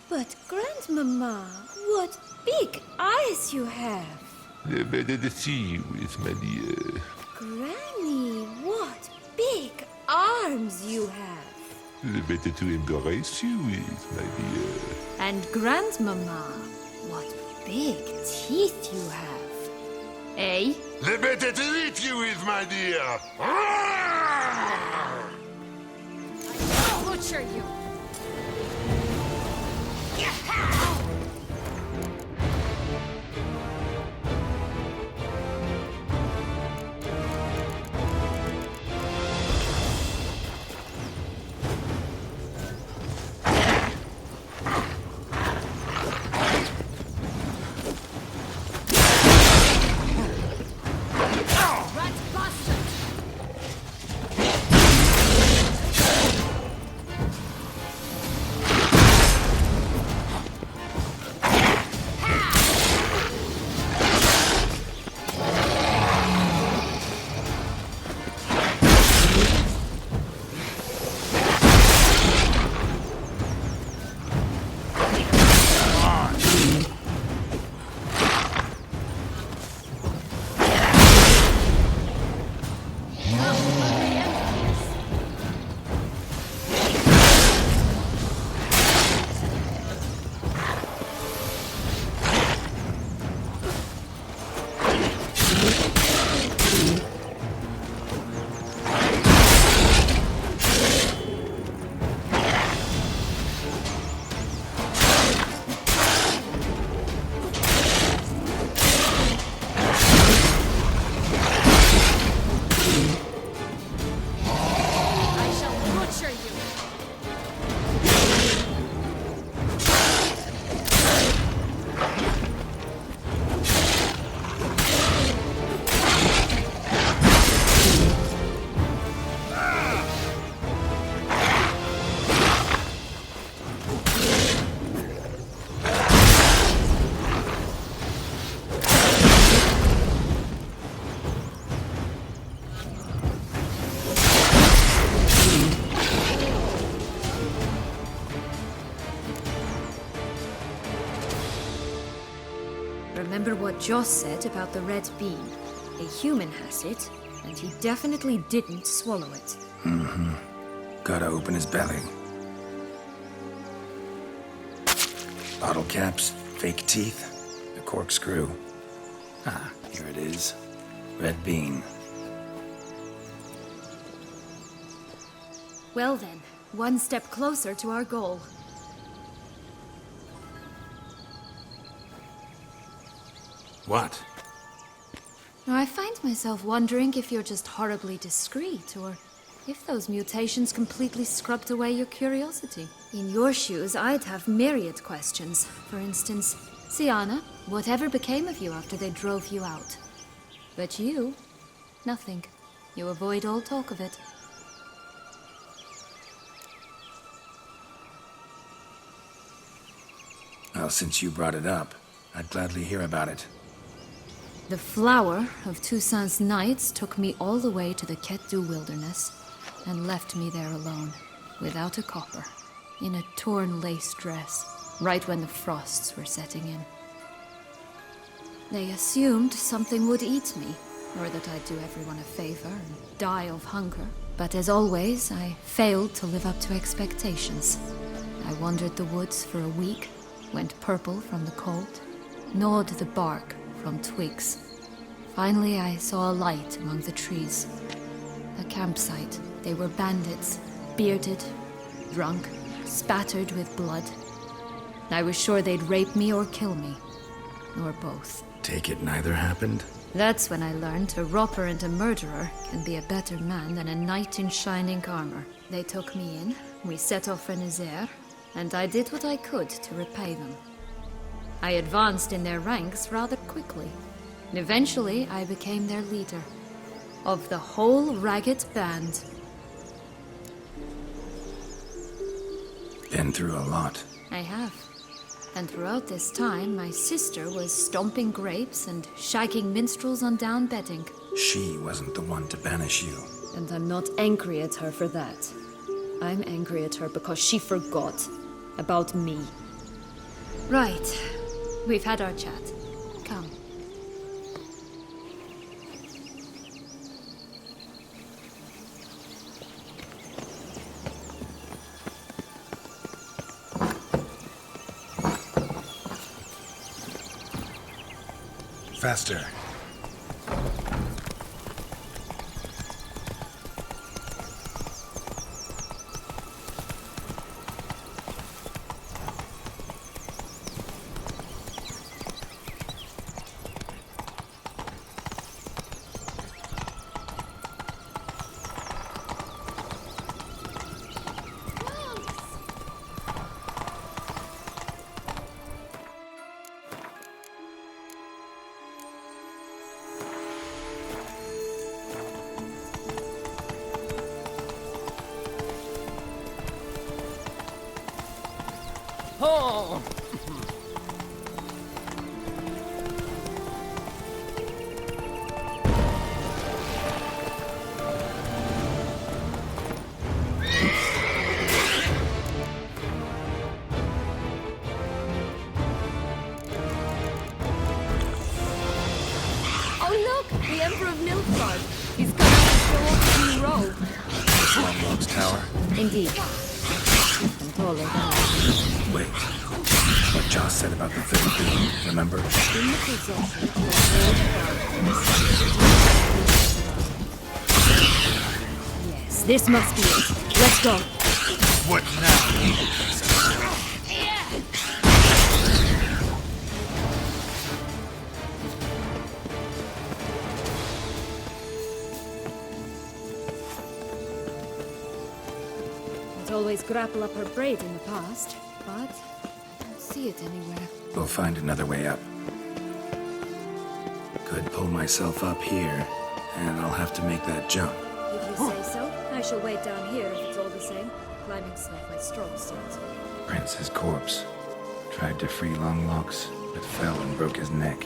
S13: But, Grandmama, what big eyes you have!
S12: The better to see you with, my dear.
S13: Granny, what big arms you have!
S12: The better to embrace you with, my dear.
S13: And Grandmama, what big teeth you have! Eh?
S12: The better to eat you with, my dear.
S7: I'll butcher you!
S13: Remember what Joss said about the red bean? A human has it, and he definitely didn't swallow it.
S4: Mm-hmm. Gotta open his belly. Bottle caps, fake teeth, a corkscrew. Ah, here it is. Red bean.
S13: Well then, one step closer to our goal.
S4: What?
S13: I find myself wondering if you're just horribly discreet, or if those mutations completely scrubbed away your curiosity. In your shoes, I'd have myriad questions. For instance, Sienna, whatever became of you after they drove you out? But you, nothing. You avoid all talk of it.
S4: Well, since you brought it up, I'd gladly hear about it.
S13: The flower of Toussaint's Knights took me all the way to the Ketdu wilderness and left me there alone, without a copper, in a torn lace dress, right when the frosts were setting in. They assumed something would eat me, or that I'd do everyone a favor and die of hunger. But as always, I failed to live up to expectations. I wandered the woods for a week, went purple from the cold, gnawed the bark from twigs. Finally, I saw a light among the trees. A campsite. They were bandits, bearded, drunk, spattered with blood. I was sure they'd rape me or kill me, or both.
S4: Take it neither happened?
S13: That's when I learned a robber and a murderer can be a better man than a knight in shining armor. They took me in, we set off for Nazaire, and I did what I could to repay them. I advanced in their ranks rather quickly, and eventually I became their leader. Of the whole ragged band.
S4: been through a lot.
S13: I have. And throughout this time, my sister was stomping grapes and shagging minstrels on down bedding.
S4: She wasn't the one to banish you.
S14: And I'm not angry at her for that. I'm angry at her because she forgot about me.
S13: Right. We've had our chat. Come.
S4: Faster.
S5: Oh!
S14: Oh look! The Emperor of Nilfgaard! He's come out to show off his new robe.
S4: This Longlock's tower?
S14: Indeed. I'm taller than that.
S4: Wait. What Joss said about the third thing, remember?
S14: In the possession of the Yes, this must be it. Let's go.
S4: What now?
S14: I'd always grapple up her braid in the past, but I don't see it anywhere.
S4: We'll find another way up. Could pull myself up here, and I'll have to make that jump.
S14: If you say so, I shall wait down here if it's all the same. Climbing's not my strong suit.
S4: Prince's corpse. Tried to free Longlocks, but fell and broke his neck.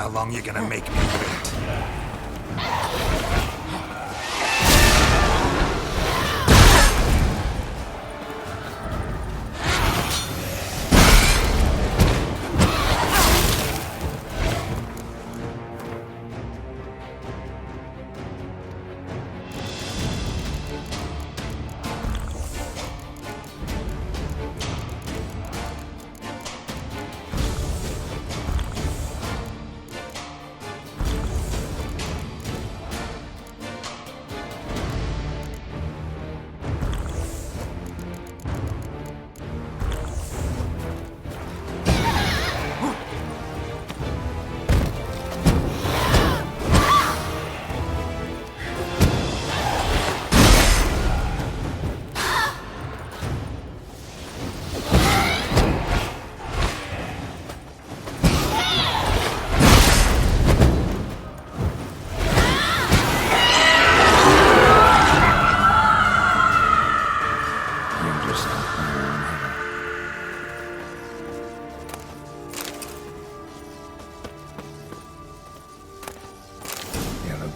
S4: How long you gonna make me wait?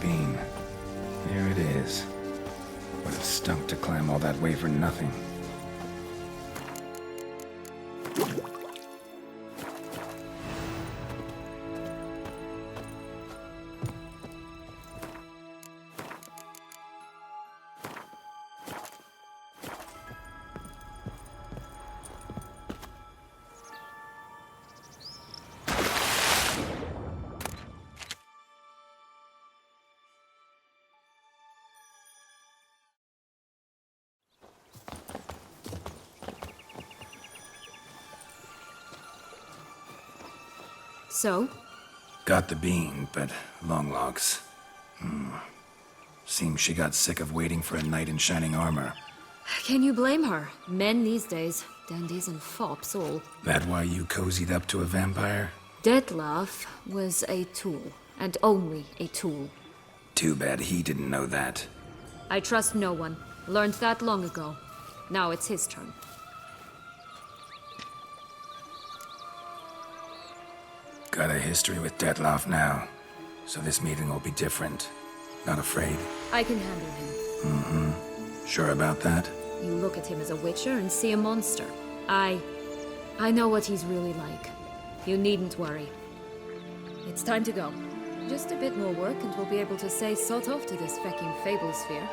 S4: Bean. Here it is. Would have stunk to climb all that way for nothing.
S14: So?
S4: Got the bean, but long logs. Seems she got sick of waiting for a knight in shining armor.
S14: Can you blame her? Men these days, dandies and fops all.
S4: That why you cozied up to a vampire?
S14: Dettlaff was a tool, and only a tool.
S4: Too bad he didn't know that.
S14: I trust no one. Learned that long ago. Now it's his turn.
S4: Got a history with Dettlaff now, so this meeting will be different. Not afraid?
S14: I can handle him.
S4: Mm-hmm. Sure about that?
S14: You look at him as a witcher and see a monster. I know what he's really like. You needn't worry. It's time to go. Just a bit more work and we'll be able to say sod off to this fecking fable sphere.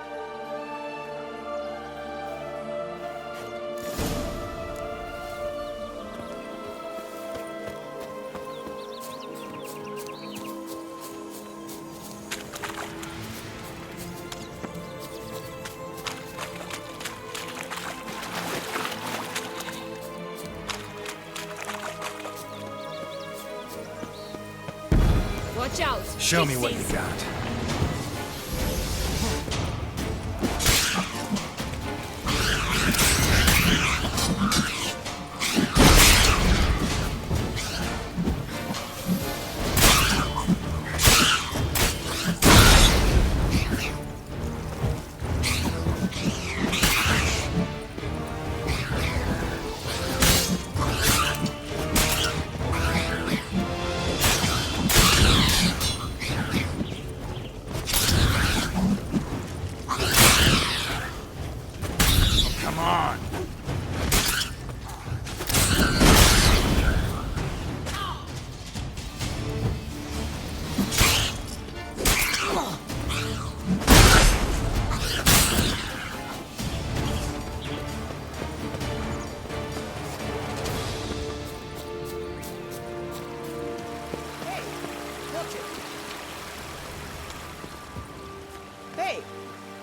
S14: Watch out!
S4: Show me what you got.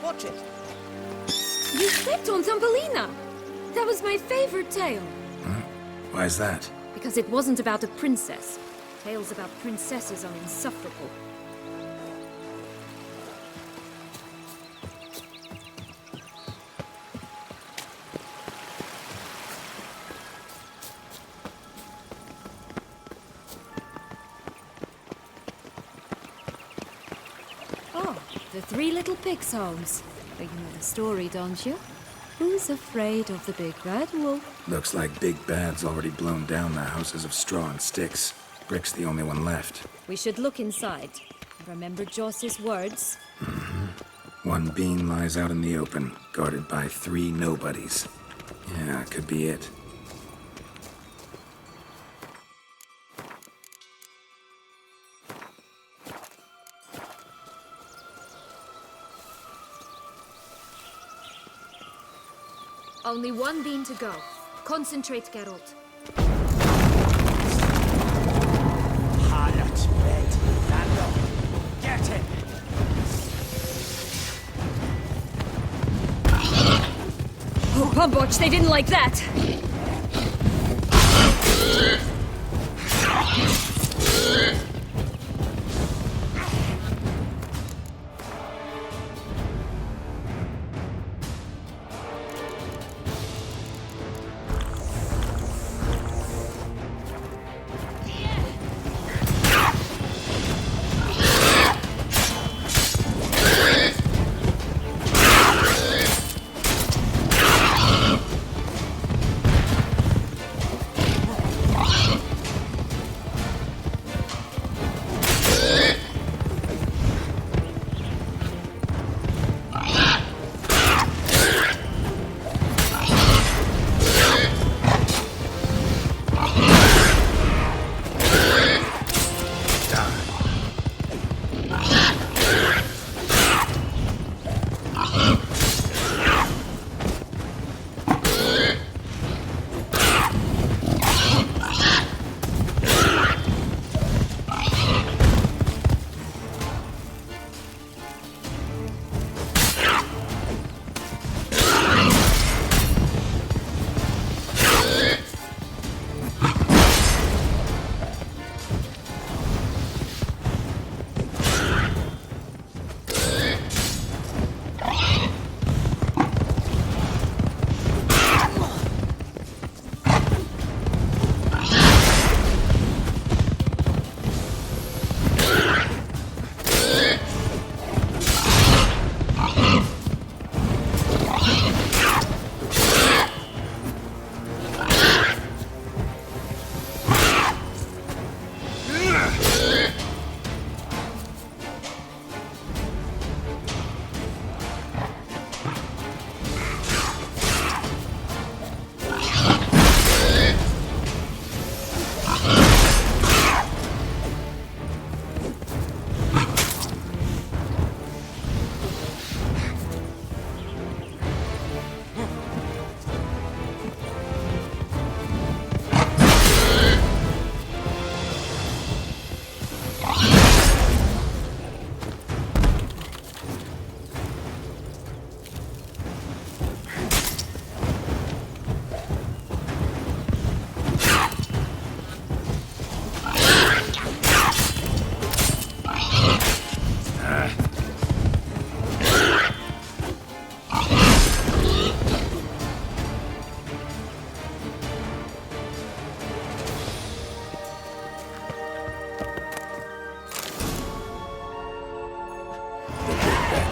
S15: Watch it.
S14: You stepped on Thumbelina! That was my favorite tale.
S4: Huh? Why is that?
S14: Because it wasn't about a princess. Tales about princesses are insufferable. Oh, the Three Little Pigs homes. You know the story, don't you? Who's afraid of the big red wolf?
S4: Looks like Big Bad's already blown down the houses of straw and sticks. Brick's the only one left.
S14: We should look inside. Remember Joss's words?
S4: One beam lies out in the open, guarded by 3 nobodies. Yeah, could be it.
S14: Only one beam to go. Concentrate, Geralt.
S1: Harlot, bed, Lando. Get him!
S14: Oh, Bumboch, they didn't like that!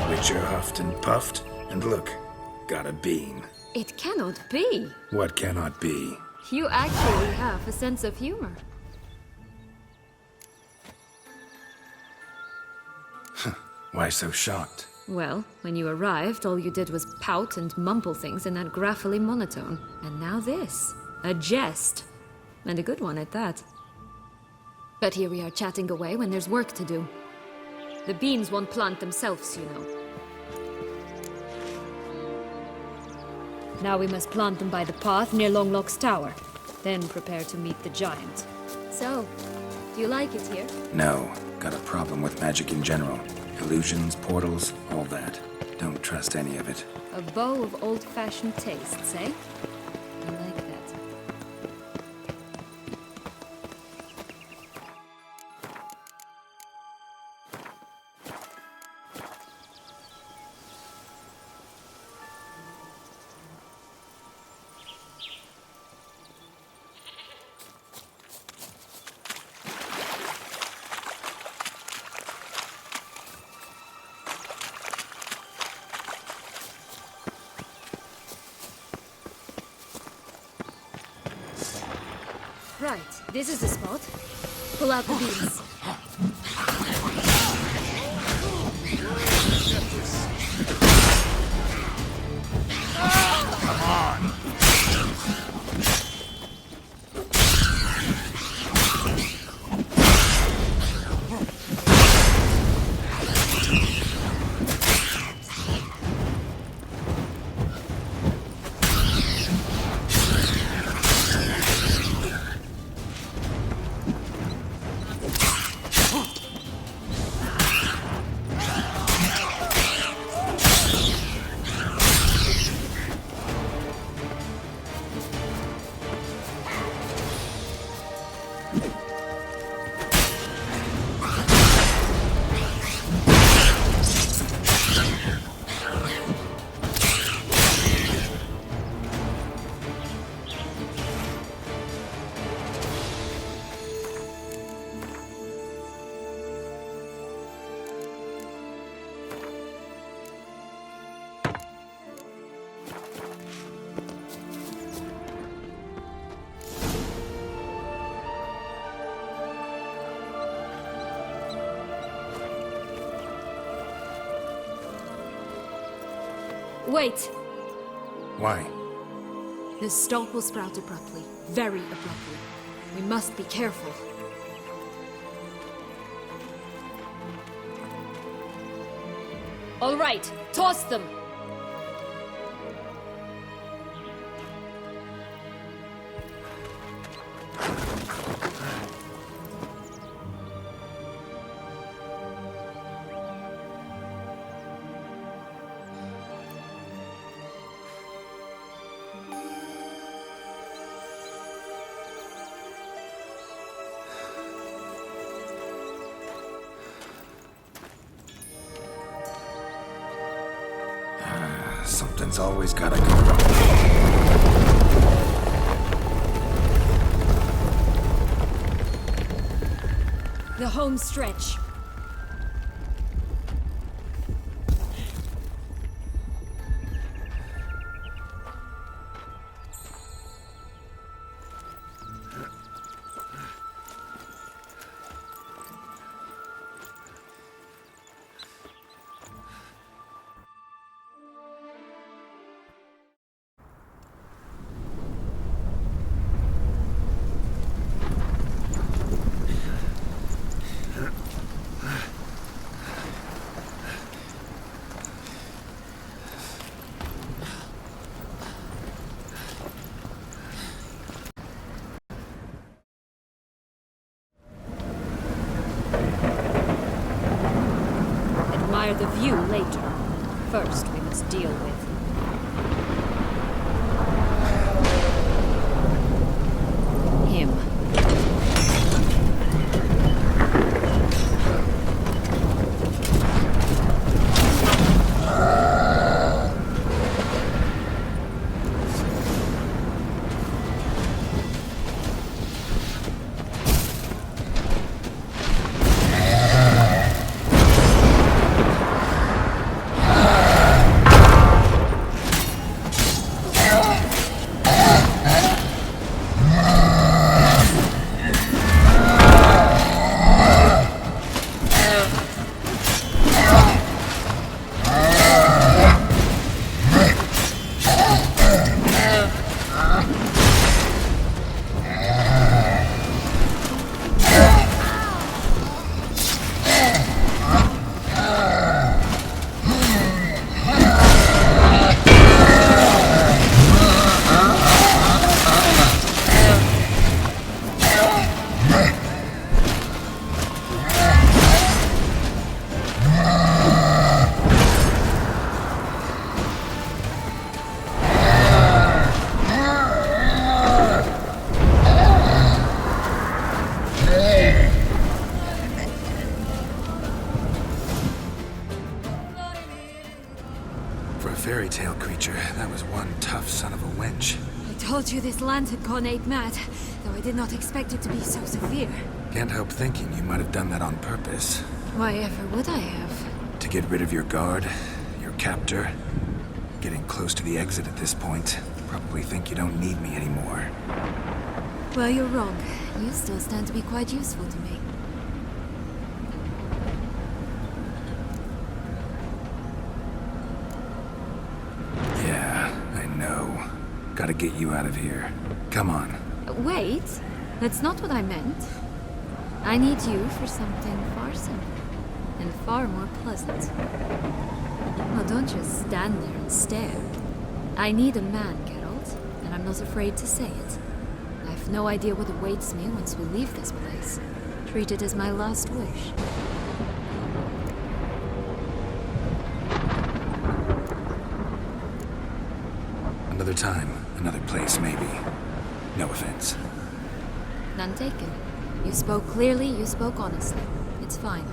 S4: Witcher huffed and puffed, and look, got a beam.
S14: It cannot be.
S4: What cannot be?
S14: You actually have a sense of humor.
S4: Why so shocked?
S14: Well, when you arrived, all you did was pout and mumble things in that graphily monotone. And now this. A jest. And a good one at that. But here we are chatting away when there's work to do. The beans won't plant themselves, you know. Now we must plant them by the path near Longlock's tower. Then prepare to meet the giant. So, do you like it here?
S4: No. Got a problem with magic in general. Illusions, portals, all that. Don't trust any of it.
S14: A bow of old-fashioned tastes, eh? I like that. Right, this is the spot. Pull out the beams.
S12: Come on!
S14: Wait!
S4: Why?
S14: The stalk will sprout abruptly. Very abruptly. We must be careful. All right, toss them!
S4: Something's always gotta go wrong.
S14: The home stretch. Admire the view later. First, we must deal with him.
S4: Fairy tale creature, that was one tough son of a wench.
S14: I told you this land had gone ape mad, though I did not expect it to be so severe.
S4: Can't help thinking you might have done that on purpose.
S14: Why ever would I have?
S4: To get rid of your guard, your captor. Getting close to the exit at this point. Probably think you don't need me anymore.
S14: Well, you're wrong.
S13: You still stand to be quite useful to me.
S4: Yeah, I know. Gotta get you out of here. Come on.
S14: Wait, that's not what I meant. I need you for something far simpler and far more pleasant. Oh, don't just stand there and stare. I need a man, Geralt, and I'm not afraid to say it. I've no idea what awaits me once we leave this place. Treat it as my last wish.
S4: Another time, another place, maybe. No offense.
S14: None taken. You spoke clearly, you spoke honestly. It's fine.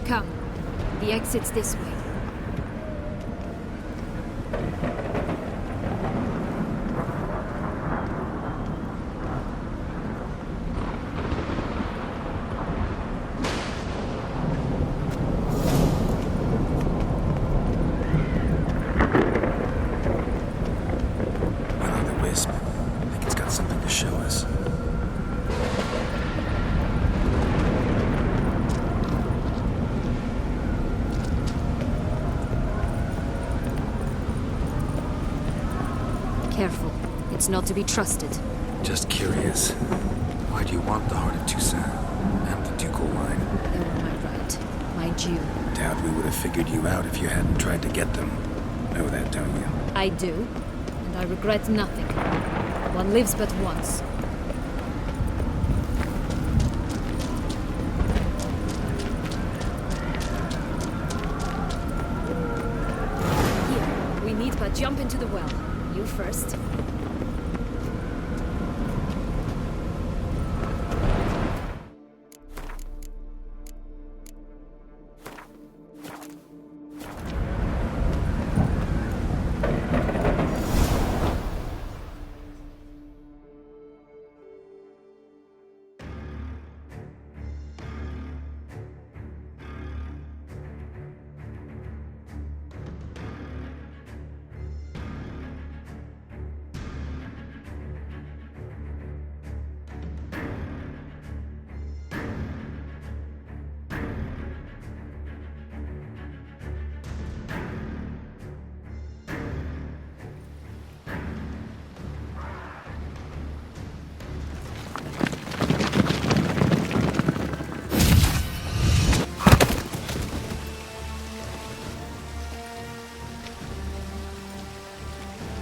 S14: Come. The exit's this way.
S4: Will-o'-the-wisp. I think it's got something to show us.
S14: Careful. It's not to be trusted.
S4: Just curious. Why do you want the Heart of Toussaint and the ducal wine?
S14: They were my right. My due.
S4: Doubt we would have figured you out if you hadn't tried to get them. Know that, don't you?
S14: I do, and I regret nothing. One lives but once. Here, we need but jump into the well. You first.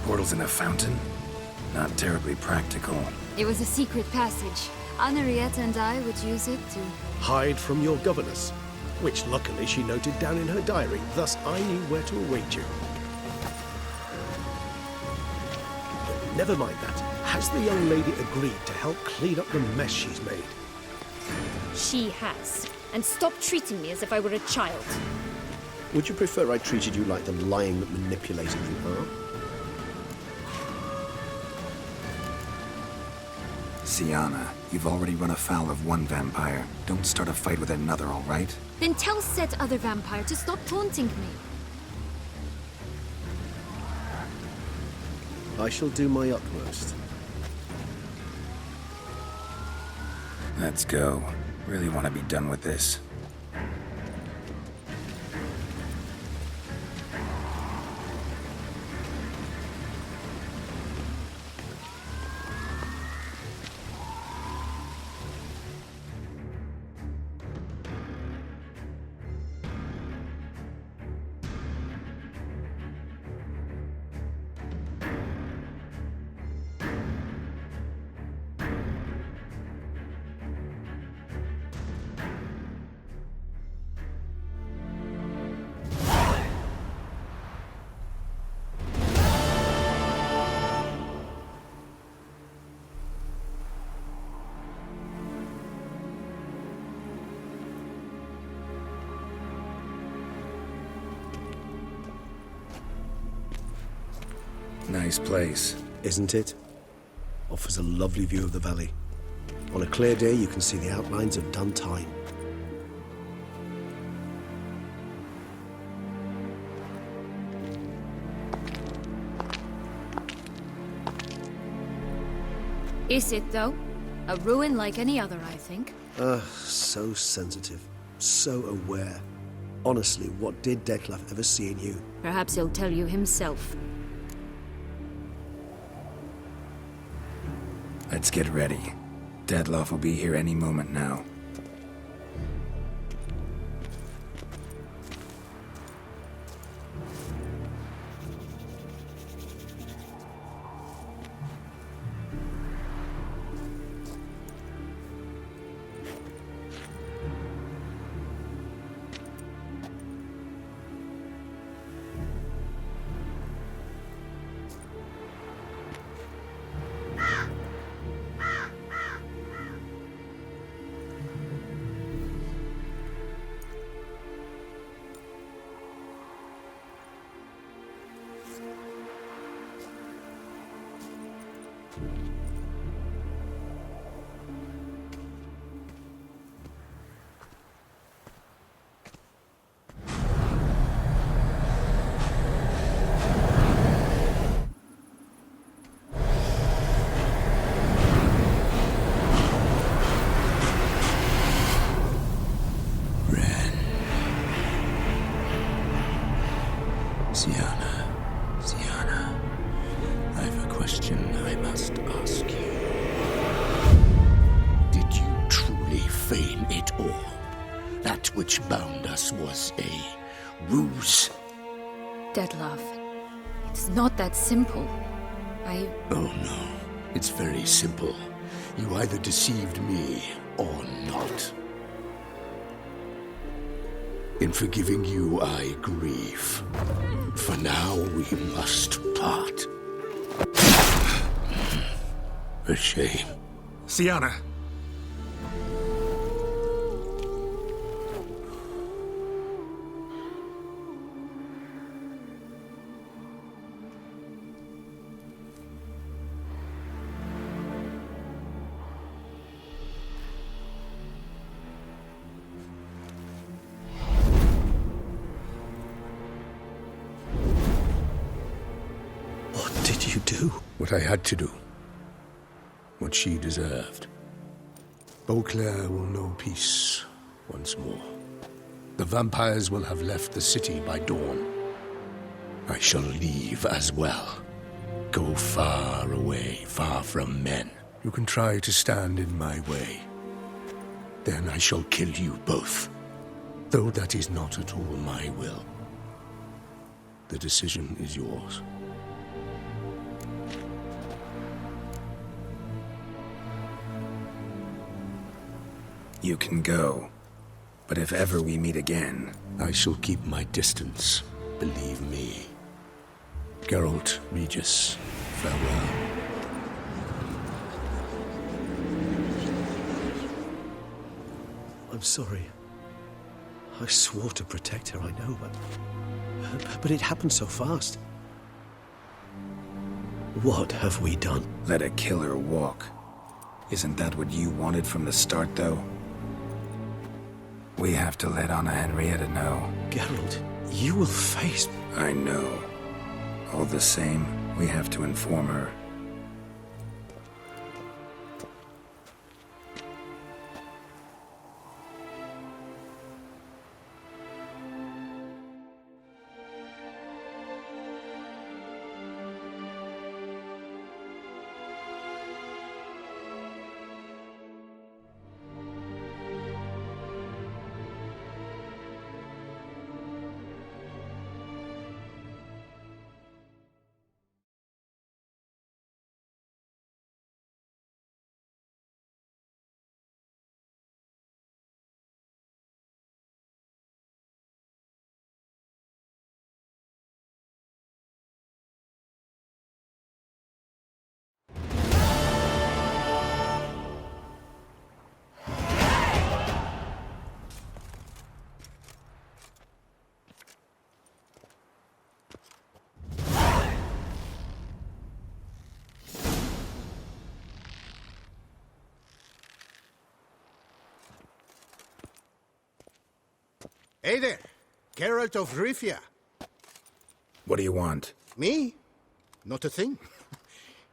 S4: Portals in a fountain? Not terribly practical.
S14: It was a secret passage. Anarietta and I would use it to...
S8: Hide from your governess, which luckily she noted down in her diary, thus I knew where to await you. Never mind that. Has the young lady agreed to help clean up the mess she's made?
S14: She has. And stop treating me as if I were a child.
S8: Would you prefer I treated you like the lying, manipulating you are?
S4: Syanna, you've already run afoul of one vampire. Don't start a fight with another, all right?
S14: Then tell said other vampire to stop taunting me.
S8: I shall do my utmost.
S4: Let's go. Really want to be done with this. Nice place.
S8: Isn't it? Offers a lovely view of the valley. On a clear day, you can see the outlines of Duntine.
S14: Is it, though? A ruin like any other, I think.
S8: So sensitive. So aware. Honestly, what did Dettlaff ever see in you?
S14: Perhaps he'll tell you himself.
S4: Let's get ready. Dettlaff will be here any moment now.
S6: Siana, I've a question I must ask you. Did you truly feign it all? That which bound us was a ruse?
S13: Dettlaff, it's not that simple.
S6: Oh no, it's very simple. You either deceived me or not. In forgiving you, I grieve. For now, we must part. A shame.
S4: Siana!
S6: What I had to do. What she deserved. Beauclair will know peace once more. The vampires will have left the city by dawn. I shall leave as well. Go far away, far from men. You can try to stand in my way. Then I shall kill you both. Though that is not at all my will. The decision is yours.
S4: You can go. But if ever we meet again...
S6: I shall keep my distance, believe me. Geralt Regis, farewell.
S8: I'm sorry. I swore to protect her, I know, but it happened so fast. What have we done?
S4: Let a killer walk. Isn't that what you wanted from the start, though? We have to let Anna Henrietta know.
S8: Geralt, you will face...
S4: I know. All the same, we have to inform her.
S15: Hey there, Geralt of Rivia.
S4: What do you want?
S15: Me? Not a thing.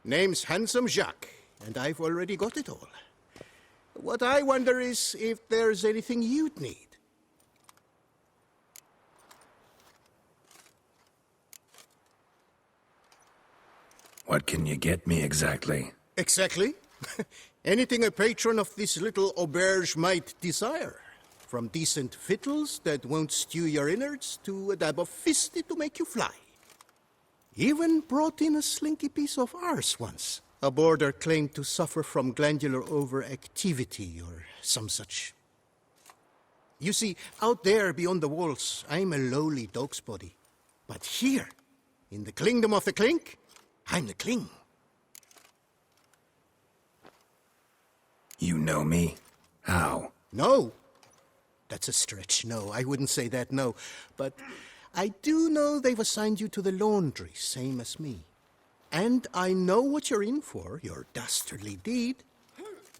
S15: Name's Handsome Jacques. and I've already got it all. What I wonder is if there's anything you'd need.
S4: What can you get me exactly?
S15: Exactly. Anything a patron of this little auberge might desire. From decent victuals that won't stew your innards to a dab of fisty to make you fly. Even brought in a slinky piece of arse once. A boarder claimed to suffer from glandular overactivity or some such. You see, out there beyond the walls, I'm a lowly dog's body. But here, in the kingdom of the clink, I'm the king.
S4: You know me? How?
S15: No. That's a stretch, no. I wouldn't say that, no. But I do know they've assigned you to the laundry, same as me. And I know what you're in for, your dastardly deed.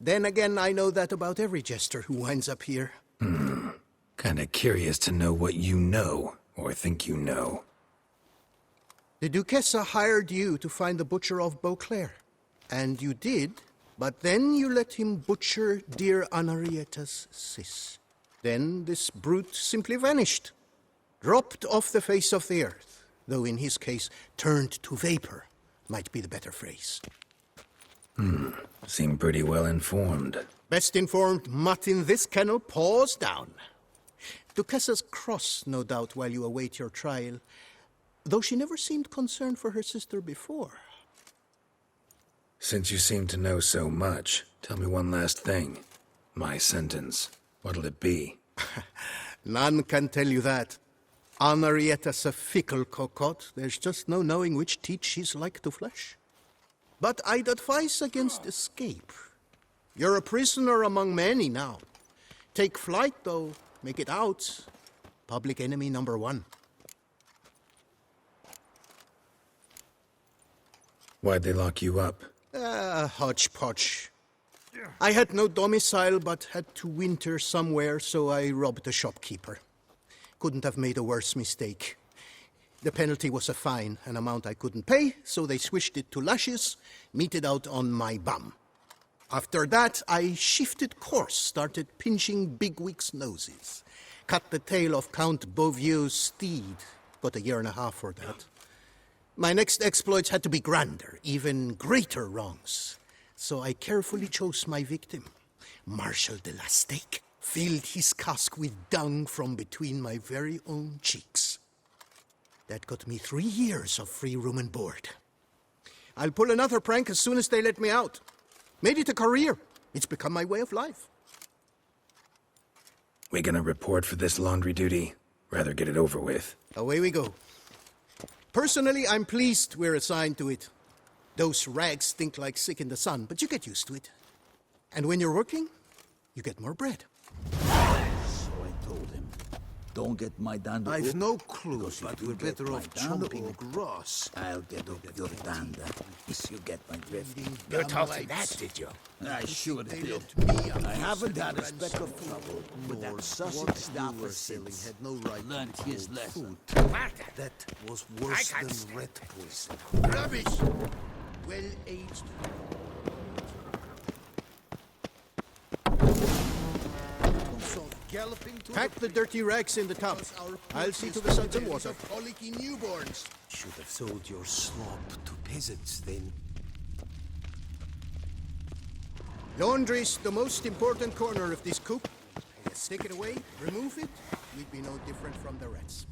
S15: Then again, I know that about every jester who winds up here.
S4: Kinda curious to know what you know, or think you know.
S15: The Duchessa hired you to find the butcher of Beauclair. And you did, but then you let him butcher dear Anarietta's sis. Then this brute simply vanished. Dropped off the face of the earth, though in his case, turned to vapor, might be the better phrase.
S4: Seem pretty well informed.
S15: Best informed mutt in this kennel paws down. Duchessa's cross, no doubt, while you await your trial, though she never seemed concerned for her sister before.
S4: Since you seem to know so much, tell me one last thing. My sentence. What'll it be?
S15: None can tell you that. Anarietta's a fickle cocotte. There's just no knowing which teeth she's like to flesh. But I'd advise against escape. You're a prisoner among many now. Take flight, though. Make it out. Public enemy number one.
S4: Why'd they lock you up?
S15: Hodgepodge. I had no domicile, but had to winter somewhere, so I robbed a shopkeeper. Couldn't have made a worse mistake. The penalty was a fine, an amount I couldn't pay, so they switched it to lashes, meted out on my bum. After that, I shifted course, started pinching bigwigs' noses. Cut the tail of Count Beauvieux's steed. Got 1.5 years for that. My next exploits had to be grander, even greater wrongs. So I carefully chose my victim. Marshal de la Stake filled his cask with dung from between my very own cheeks. That got me 3 years of free room and board. I'll pull another prank as soon as they let me out. Made it a career. It's become my way of life.
S4: We gonna report for this laundry duty? Rather get it over with.
S15: Away we go. Personally, I'm pleased we're assigned to it. Those rags stink like sick in the sun, but you get used to it. And when you're working, you get more bread.
S5: So I told him, don't get my dander.
S16: I've no clue, but we're better off chomping grass.
S5: I'll get up your dander if you get my drift.
S16: You taught him that, did you?
S5: I sure did. I haven't had a speck of trouble with that Sussex staffer since
S16: had no right
S5: learned his lesson.
S16: That was worse than rat poison.
S15: Rubbish! Well-aged. Pack the dirty rags in the tub. I'll see to the suds and water.
S16: Colicky newborns. Should have sold your slop to peasants then.
S15: Laundry's the most important corner of this coop. Stick it away, remove it, we'd be no different from the rats.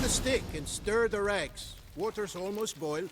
S15: the stick and stir the rags. Water's almost boiled.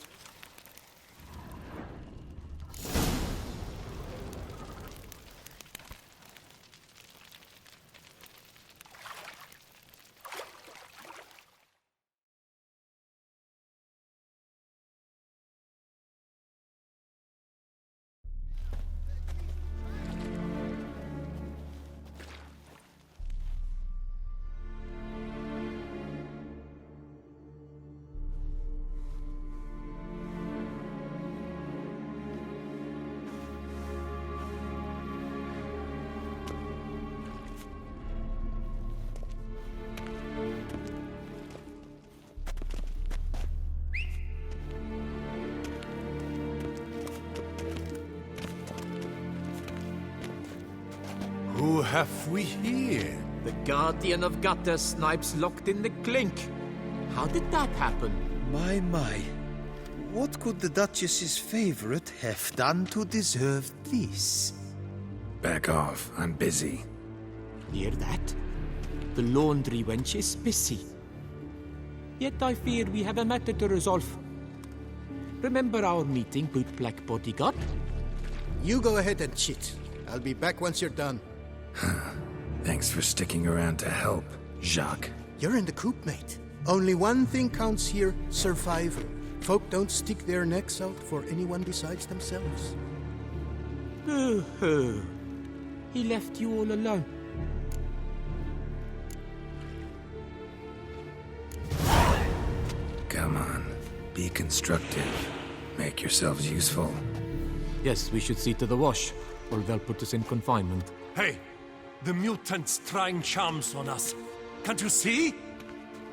S2: Who have we here?
S5: The Guardian of Gutter Snipes locked in the clink. How did that happen?
S16: My. What could the Duchess's favorite have done to deserve this?
S4: Back off. I'm busy.
S5: Hear that? The laundry wench is busy. Yet I fear we have a matter to resolve. Remember our meeting, bootblack bodyguard?
S15: You go ahead and chit. I'll be back once you're done.
S4: Thanks for sticking around to help, Jacques.
S15: You're in the coop, mate. Only one thing counts here, survival. Folk don't stick their necks out for anyone besides themselves.
S5: Boo-hoo. He left you all alone.
S4: Come on. Be constructive. Make yourselves useful.
S5: Yes, we should see to the wash, or they'll put us in confinement.
S2: Hey! The mutant's trying charms on us. Can't you see?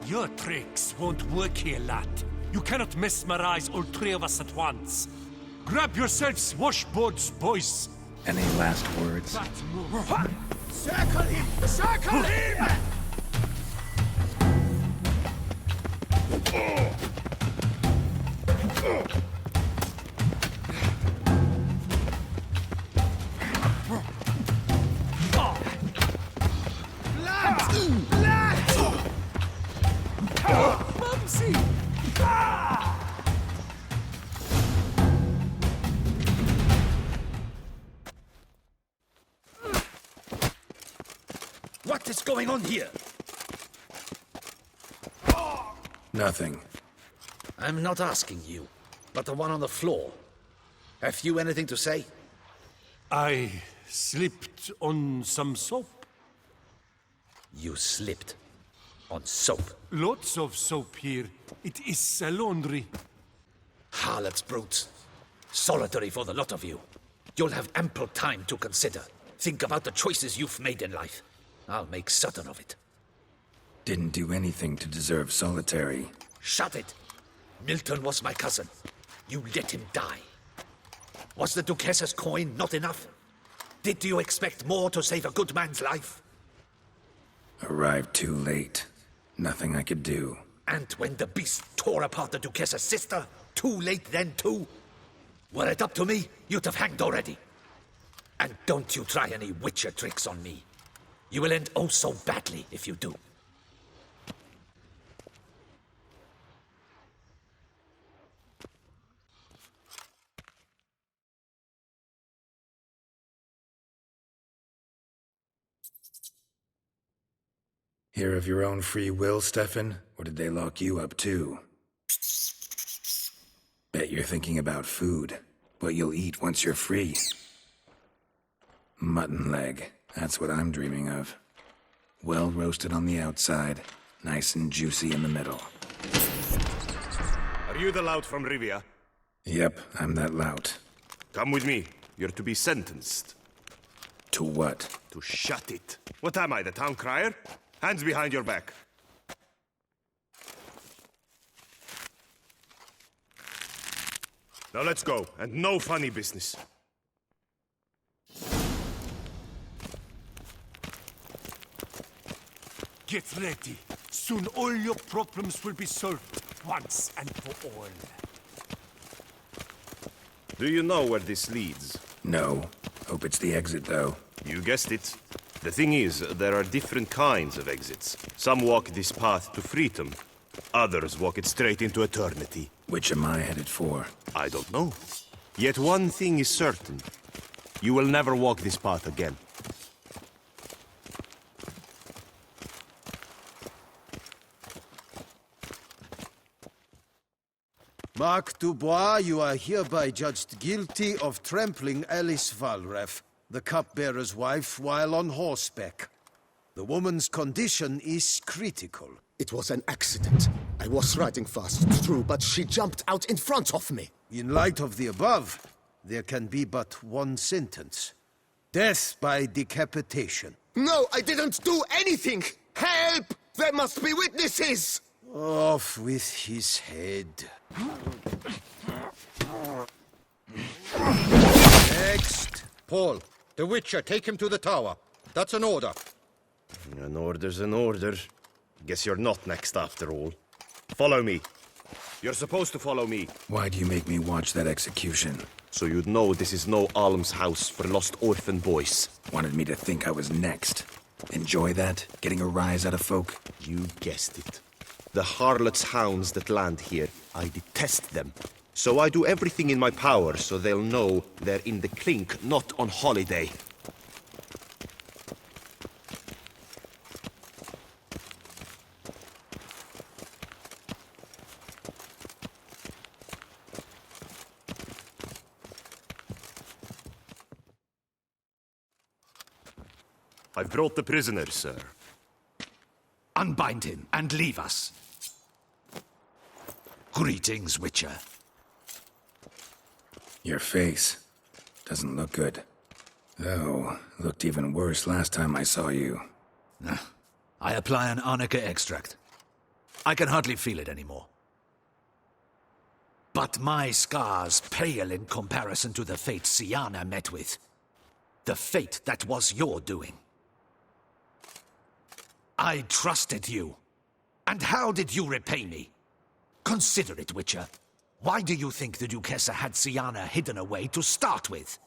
S2: Your tricks won't work here, lad. You cannot mesmerize all three of us at once. Grab yourselves washboards, boys.
S4: Any last words?
S1: Circle him! Circle him!
S5: What is going on here?
S4: Nothing.
S5: I'm not asking you, but the one on the floor. Have you anything to say?
S2: I slipped on some soap.
S5: You slipped on soap?
S2: Lots of soap here. It is a laundry.
S5: Harlots, brutes. Solitary for the lot of you. You'll have ample time to consider. Think about the choices you've made in life. I'll make certain of it.
S4: Didn't do anything to deserve solitary.
S5: Shut it! Milton was my cousin. You let him die. Was the Duchess's coin not enough? Did you expect more to save a good man's life?
S4: Arrived too late. Nothing I could do.
S5: And when the beast tore apart the Duchess's sister, too late then too? Were it up to me, you'd have hanged already. And don't you try any witcher tricks on me. You will end oh so badly if you do.
S4: Here of your own free will, Stefan? Or did they lock you up too? Bet you're thinking about food. What you'll eat once you're free. Mutton leg. That's what I'm dreaming of. Well roasted on the outside, nice and juicy in the middle.
S17: Are you the lout from Rivia?
S4: Yep, I'm that lout.
S17: Come with me. You're to be sentenced.
S4: To what?
S17: To shut it. What am I, the town crier? Hands behind your back. Now let's go, and no funny business.
S2: Get ready. Soon all your problems will be solved, once and for all.
S17: Do you know where this leads?
S4: No. Hope it's the exit, though.
S17: You guessed it. The thing is, there are different kinds of exits. Some walk this path to freedom, Others walk it straight into eternity.
S4: Which am I headed for?
S17: I don't know. Yet one thing is certain. You will never walk this path again.
S16: Mark Dubois, you are hereby judged guilty of trampling Alice Valref, the cupbearer's wife, while on horseback. The woman's condition is critical.
S18: It was an accident. I was riding fast, true, but she jumped out in front of me.
S16: In light of the above, there can be but one sentence. Death by decapitation.
S18: No, I didn't do anything! Help! There must be witnesses!
S16: Off with his head. Next.
S19: Paul, the Witcher, take him to the tower. That's an order.
S17: An order's an order. Guess you're not next after all. Follow me. You're supposed to follow me.
S4: Why do you make me watch that execution?
S17: So you'd know this is no almshouse for lost orphan boys.
S4: Wanted me to think I was next. Enjoy that? Getting a rise out of folk?
S17: You guessed it. The harlots' hounds that land here, I detest them. So I do everything in my power so they'll know they're in the clink, not on holiday. I've brought the prisoner, sir.
S3: Unbind him and leave us. Greetings, Witcher.
S4: Your face doesn't look good. Though, looked even worse last time I saw you.
S3: I apply an arnica extract. I can hardly feel it anymore. But my scars pale in comparison to the fate Syanna met with. The fate that was your doing. I trusted you. And how did you repay me? Consider it, Witcher. Why do you think the Duquesa had Syanna hidden away to start with?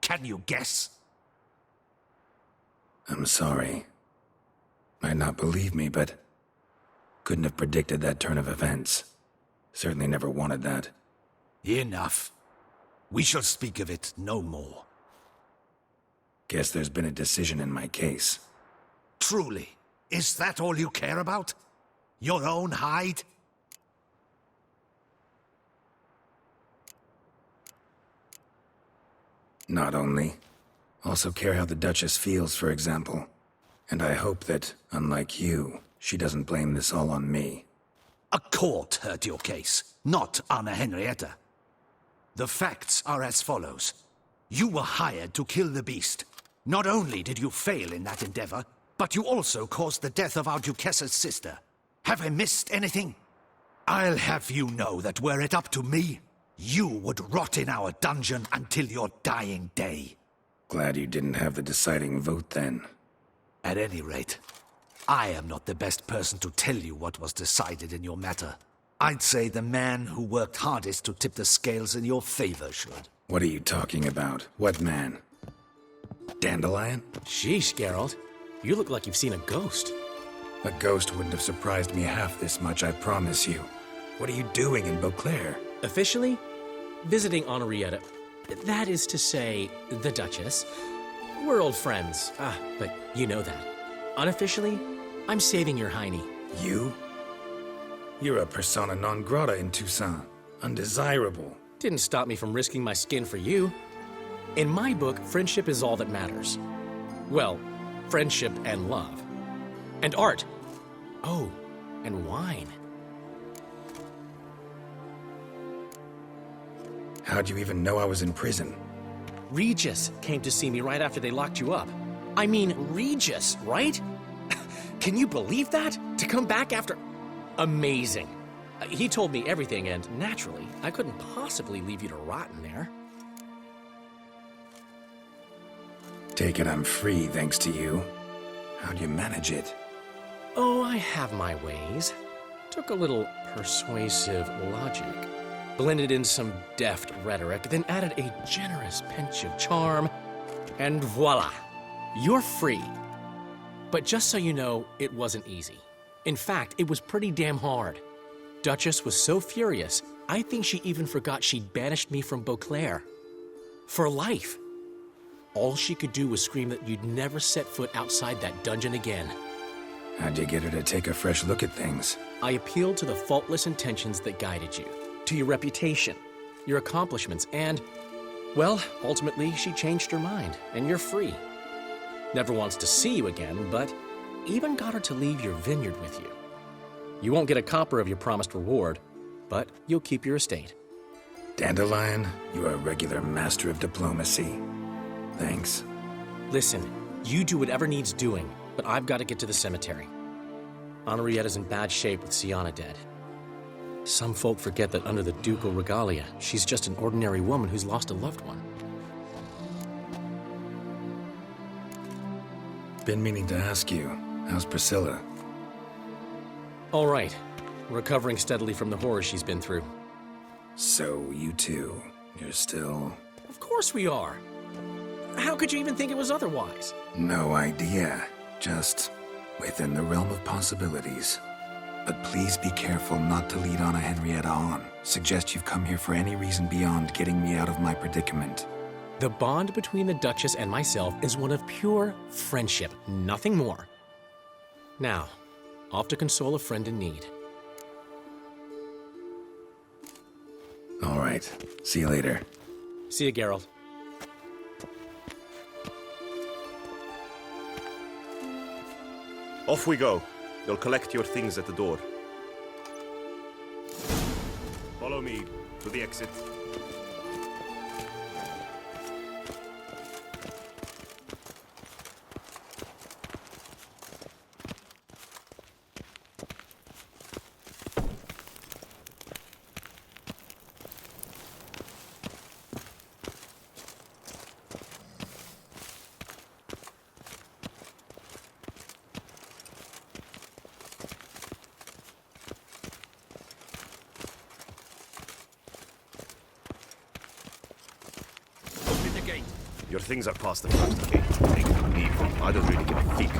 S3: Can you guess?
S4: I'm sorry. Might not believe me, but couldn't have predicted that turn of events. Certainly never wanted that.
S3: Enough. We shall speak of it no more.
S4: Guess there's been a decision in my case.
S3: Truly? Is that all you care about? Your own hide?
S4: Not only. Also care how the Duchess feels, for example. And I hope that, unlike you, she doesn't blame this all on me.
S3: A court heard your case, not Anna Henrietta. The facts are as follows. You were hired to kill the beast. Not only did you fail in that endeavor, but you also caused the death of our Duquessa's sister. Have I missed anything? I'll have you know that were it up to me, you would rot in our dungeon until your dying day.
S4: Glad you didn't have the deciding vote then.
S3: At any rate, I am not the best person to tell you what was decided in your matter. I'd say the man who worked hardest to tip the scales in your favor should.
S4: What are you talking about? What man? Dandelion?
S20: Sheesh, Geralt. You look like you've seen a ghost.
S4: A ghost wouldn't have surprised me half this much, I promise you. What are you doing in Beauclair?
S20: Officially, visiting Henrietta. That is to say, the Duchess. We're old friends. But you know that. Unofficially, I'm saving your hiney.
S4: You? You're a persona non grata in Toussaint. Undesirable.
S20: Didn't stop me from risking my skin for you. In my book, friendship is all that matters. Well, friendship and love. And art. Oh, and wine.
S4: How'd you even know I was in prison?
S20: Regis came to see me right after they locked you up. I mean, Regis, right? Can you believe that? To come back after... Amazing. He told me everything, and naturally, I couldn't possibly leave you to rot in there.
S4: Take it I'm free, thanks to you. How'd you manage it?
S20: Oh, I have my ways. Took a little persuasive logic, blended in some deft rhetoric, then added a generous pinch of charm, and voila! You're free. But just so you know, it wasn't easy. In fact, it was pretty damn hard. Duchess was so furious, I think she even forgot she'd banished me from Beauclair. For life. All she could do was scream that you'd never set foot outside that dungeon again.
S4: How'd you get her to take a fresh look at things?
S20: I appealed to the faultless intentions that guided you, to your reputation, your accomplishments, and, well, ultimately she changed her mind, and you're free. Never wants to see you again, but even got her to leave your vineyard with you. You won't get a copper of your promised reward, but you'll keep your estate.
S4: Dandelion, you are a regular master of diplomacy. Thanks.
S20: Listen, you do whatever needs doing, but I've got to get to the cemetery. Henrietta's in bad shape with Siana dead. Some folk forget that under the ducal regalia, she's just an ordinary woman who's lost a loved one.
S4: Been meaning to ask you, how's Priscilla?
S20: All right. Recovering steadily from the horror she's been through.
S4: So, you two, you're still...
S20: Of course we are. How could you even think it was otherwise?
S4: No idea. Just within the realm of possibilities. But please be careful not to lead Anna Henrietta on. Suggest you've come here for any reason beyond getting me out of my predicament.
S20: The bond between the Duchess and myself is one of pure friendship, nothing more. Now, off to console a friend in need.
S4: All right. See you later.
S20: See you, Geralt.
S17: Off we go. You'll collect your things at the door. Follow me to the exit. Your things are past the first gate. Take them, leave them. I don't really give a fig.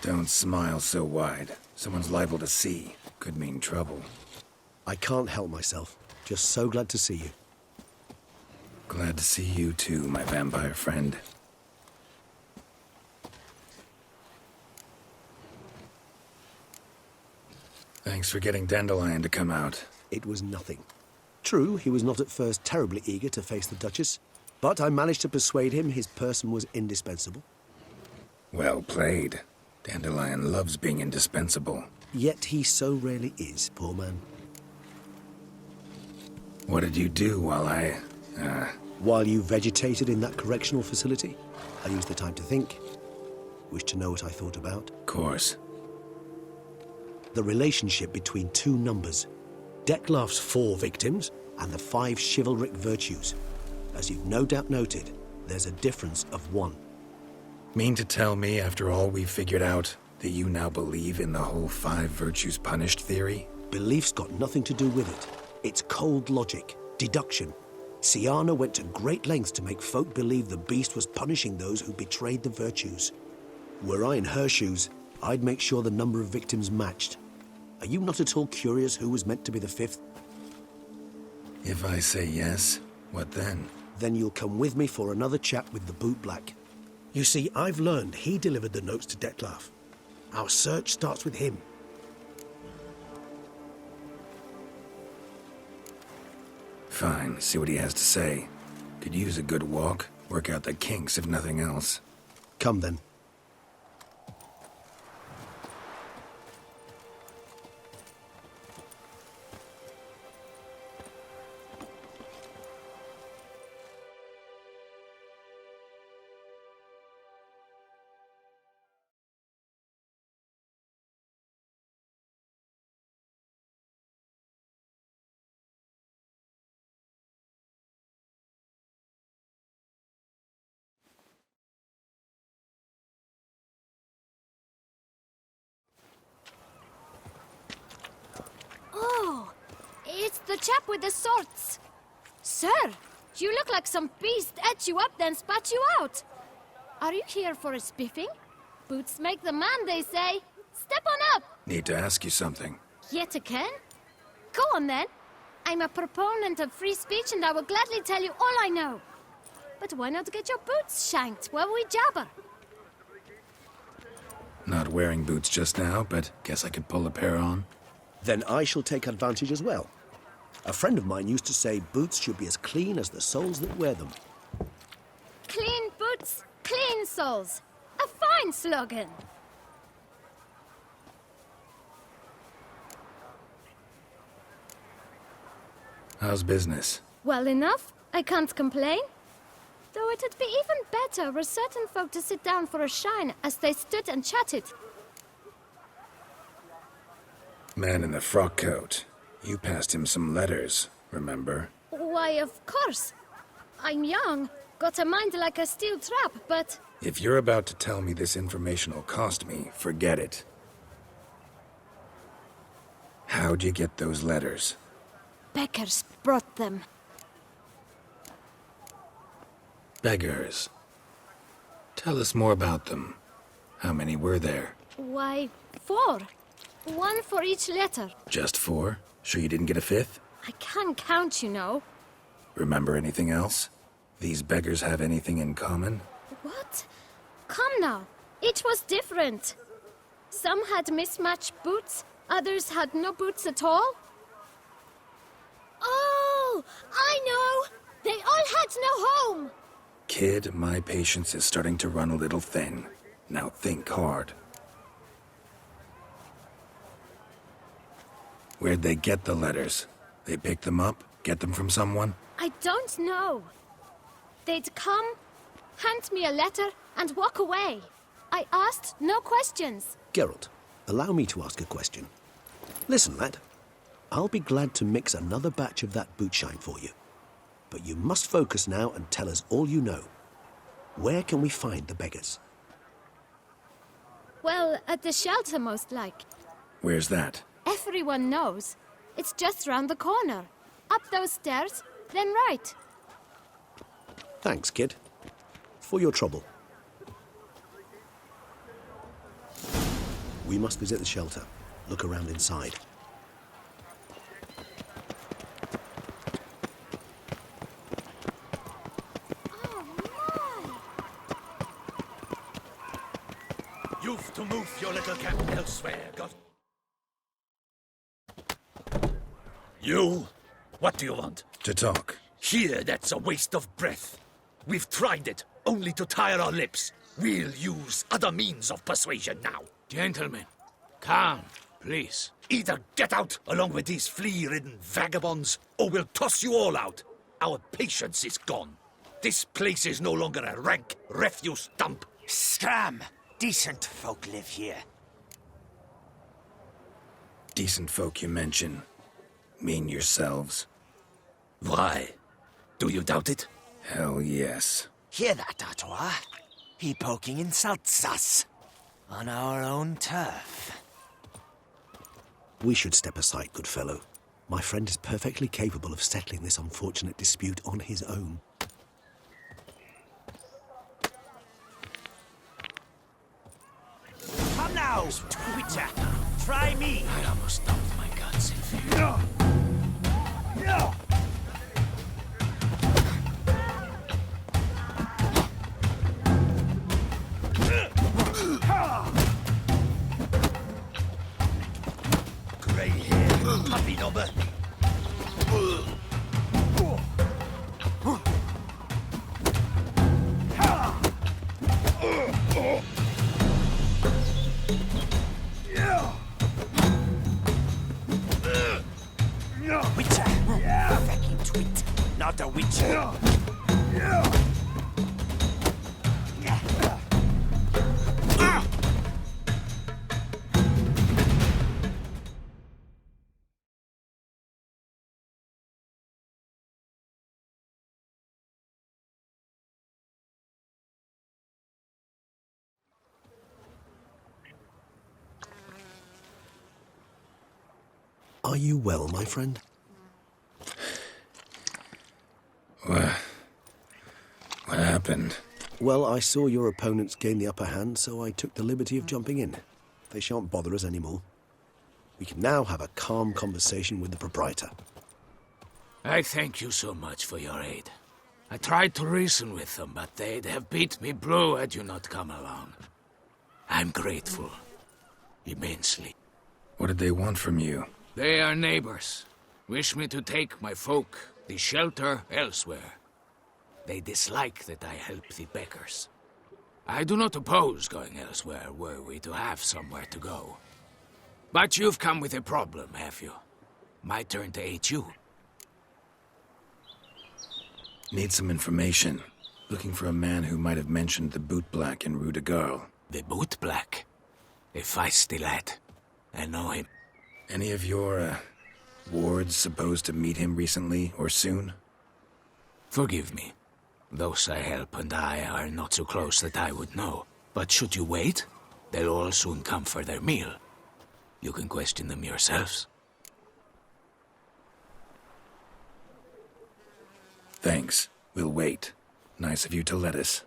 S4: Don't smile so wide. Someone's liable to see. Could mean trouble.
S8: I can't help myself. Just so glad to see you.
S4: Glad to see you too, my vampire friend. Thanks for getting Dandelion to come out.
S8: It was nothing. True, he was not at first terribly eager to face the Duchess, but I managed to persuade him his person was indispensable.
S4: Well played. Dandelion loves being indispensable.
S8: Yet he so rarely is, poor man.
S4: What did you do while
S8: While you vegetated in that correctional facility, I used the time to think. Wish to know what I thought about?
S4: Of course.
S8: The relationship between two numbers. Dettlaff's 4 victims and the 5 chivalric virtues. As you've no doubt noted, there's a difference of 1.
S4: Mean to tell me, after all we've figured out, that you now believe in the whole 5 virtues punished theory?
S8: Belief's got nothing to do with it. It's cold logic, deduction. Siana went to great lengths to make folk believe the beast was punishing those who betrayed the virtues. Were I in her shoes, I'd make sure the number of victims matched. Are you not at all curious who was meant to be the 5th?
S4: If I say yes, what then?
S8: Then you'll come with me for another chat with the bootblack. You see, I've learned he delivered the notes to Dettlaff. Our search starts with him.
S4: Fine, see what he has to say. Could use a good walk, work out the kinks if nothing else.
S8: Come then.
S7: the chap with the swords. Sir, you look like some beast ate you up then spat you out. Are you here for a spiffing? Boots make the man, they say. Step on up!
S4: Need to ask you something.
S7: Yet again? Go on then. I'm a proponent of free speech and I will gladly tell you all I know. But why not get your boots shanked while we jabber?
S4: Not wearing boots just now, but guess I could pull a pair on.
S8: Then I shall take advantage as well. A friend of mine used to say boots should be as clean as the soles that wear them.
S7: Clean boots, clean souls. A fine slogan.
S4: How's business?
S7: Well enough. I can't complain. Though it'd be even better were certain folk to sit down for a shine as they stood and chatted.
S4: Man in the frock coat. You passed him some letters, remember?
S7: Why, of course. I'm young, got a mind like a steel trap, but...
S4: If you're about to tell me this information will cost me, forget it. How'd you get those letters?
S7: Beggars brought them.
S4: Beggars. Tell us more about them. How many were there?
S7: Why, 4. 1 for each letter.
S4: Just 4? Sure you didn't get a 5th?
S7: I can't count, you know.
S4: Remember anything else? These beggars have anything in common?
S7: What? Come now. Each was different. Some had mismatched boots, others had no boots at all. Oh, I know! They all had no home!
S4: Kid, my patience is starting to run a little thin. Now think hard. Where'd they get the letters? They pick them up? Get them from someone?
S7: I don't know. They'd come, hand me a letter, and walk away. I asked no questions.
S8: Geralt, allow me to ask a question. Listen, lad. I'll be glad to mix another batch of that bootshine for you. But you must focus now and tell us all you know. Where can we find the beggars?
S7: Well, at the shelter, most like.
S4: Where's that?
S7: Everyone knows. It's just round the corner. Up those stairs, then right.
S8: Thanks, kid. For your trouble. We must visit the shelter. Look around inside.
S5: You've to move your little camp elsewhere, God. You? What do you want?
S4: To talk.
S5: Here, that's a waste of breath. We've tried it, only to tire our lips. We'll use other means of persuasion now.
S1: Gentlemen, calm, please.
S5: Either get out along with these flea-ridden vagabonds, or we'll toss you all out. Our patience is gone. This place is no longer a rank refuse dump.
S1: Scram! Decent folk live here.
S4: Decent folk you mention. Mean yourselves.
S5: Why? Do you doubt it?
S4: Hell yes.
S1: Hear that, Artois? He poking insults us. On our own turf.
S8: We should step aside, good fellow. My friend is perfectly capable of settling this unfortunate dispute on his own.
S1: Come now, Twitcher. Try me. I almost dumped my guts in fear. No.
S5: Grey hair, puppy number.
S1: Witcher. Fucking twit. Not a witcher.
S8: Are you well, my friend?
S4: What happened?
S8: Well, I saw your opponents gain the upper hand, so I took the liberty of jumping in. They shan't bother us anymore. We can now have a calm conversation with the proprietor.
S1: I thank you so much for your aid. I tried to reason with them, but they'd have beat me blue had you not come along. I'm grateful. Immensely.
S4: What did they want from you?
S1: They are neighbors. Wish me to take my folk, the shelter, elsewhere. They dislike that I help the beggars. I do not oppose going elsewhere were we to have somewhere to go. But you've come with a problem, have you? My turn to aid you.
S4: Need some information. Looking for a man who might have mentioned the bootblack in Rue de Garl.
S1: The bootblack? A feisty lad. I know him.
S4: Any of your, wards supposed to meet him recently or soon?
S1: Forgive me. Those I help and I are not so close that I would know. But should you wait, they'll all soon come for their meal. You can question them yourselves.
S4: Thanks. We'll wait. Nice of you to let us.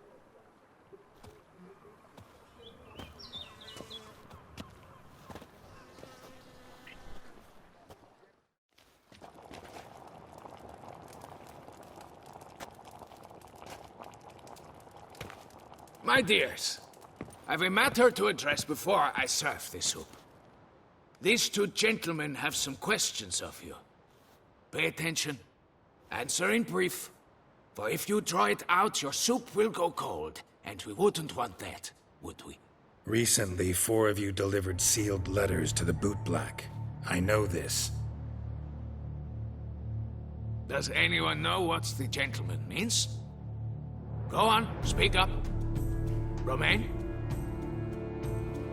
S1: My dears, I've a matter to address before I serve the soup. These two gentlemen have some questions of you. Pay attention. Answer in brief. For if you draw it out, your soup will go cold, and we wouldn't want that, would we?
S4: Recently, 4 of you delivered sealed letters to the bootblack. I know this.
S1: Does anyone know what the gentleman means? Go on, speak up. Romain?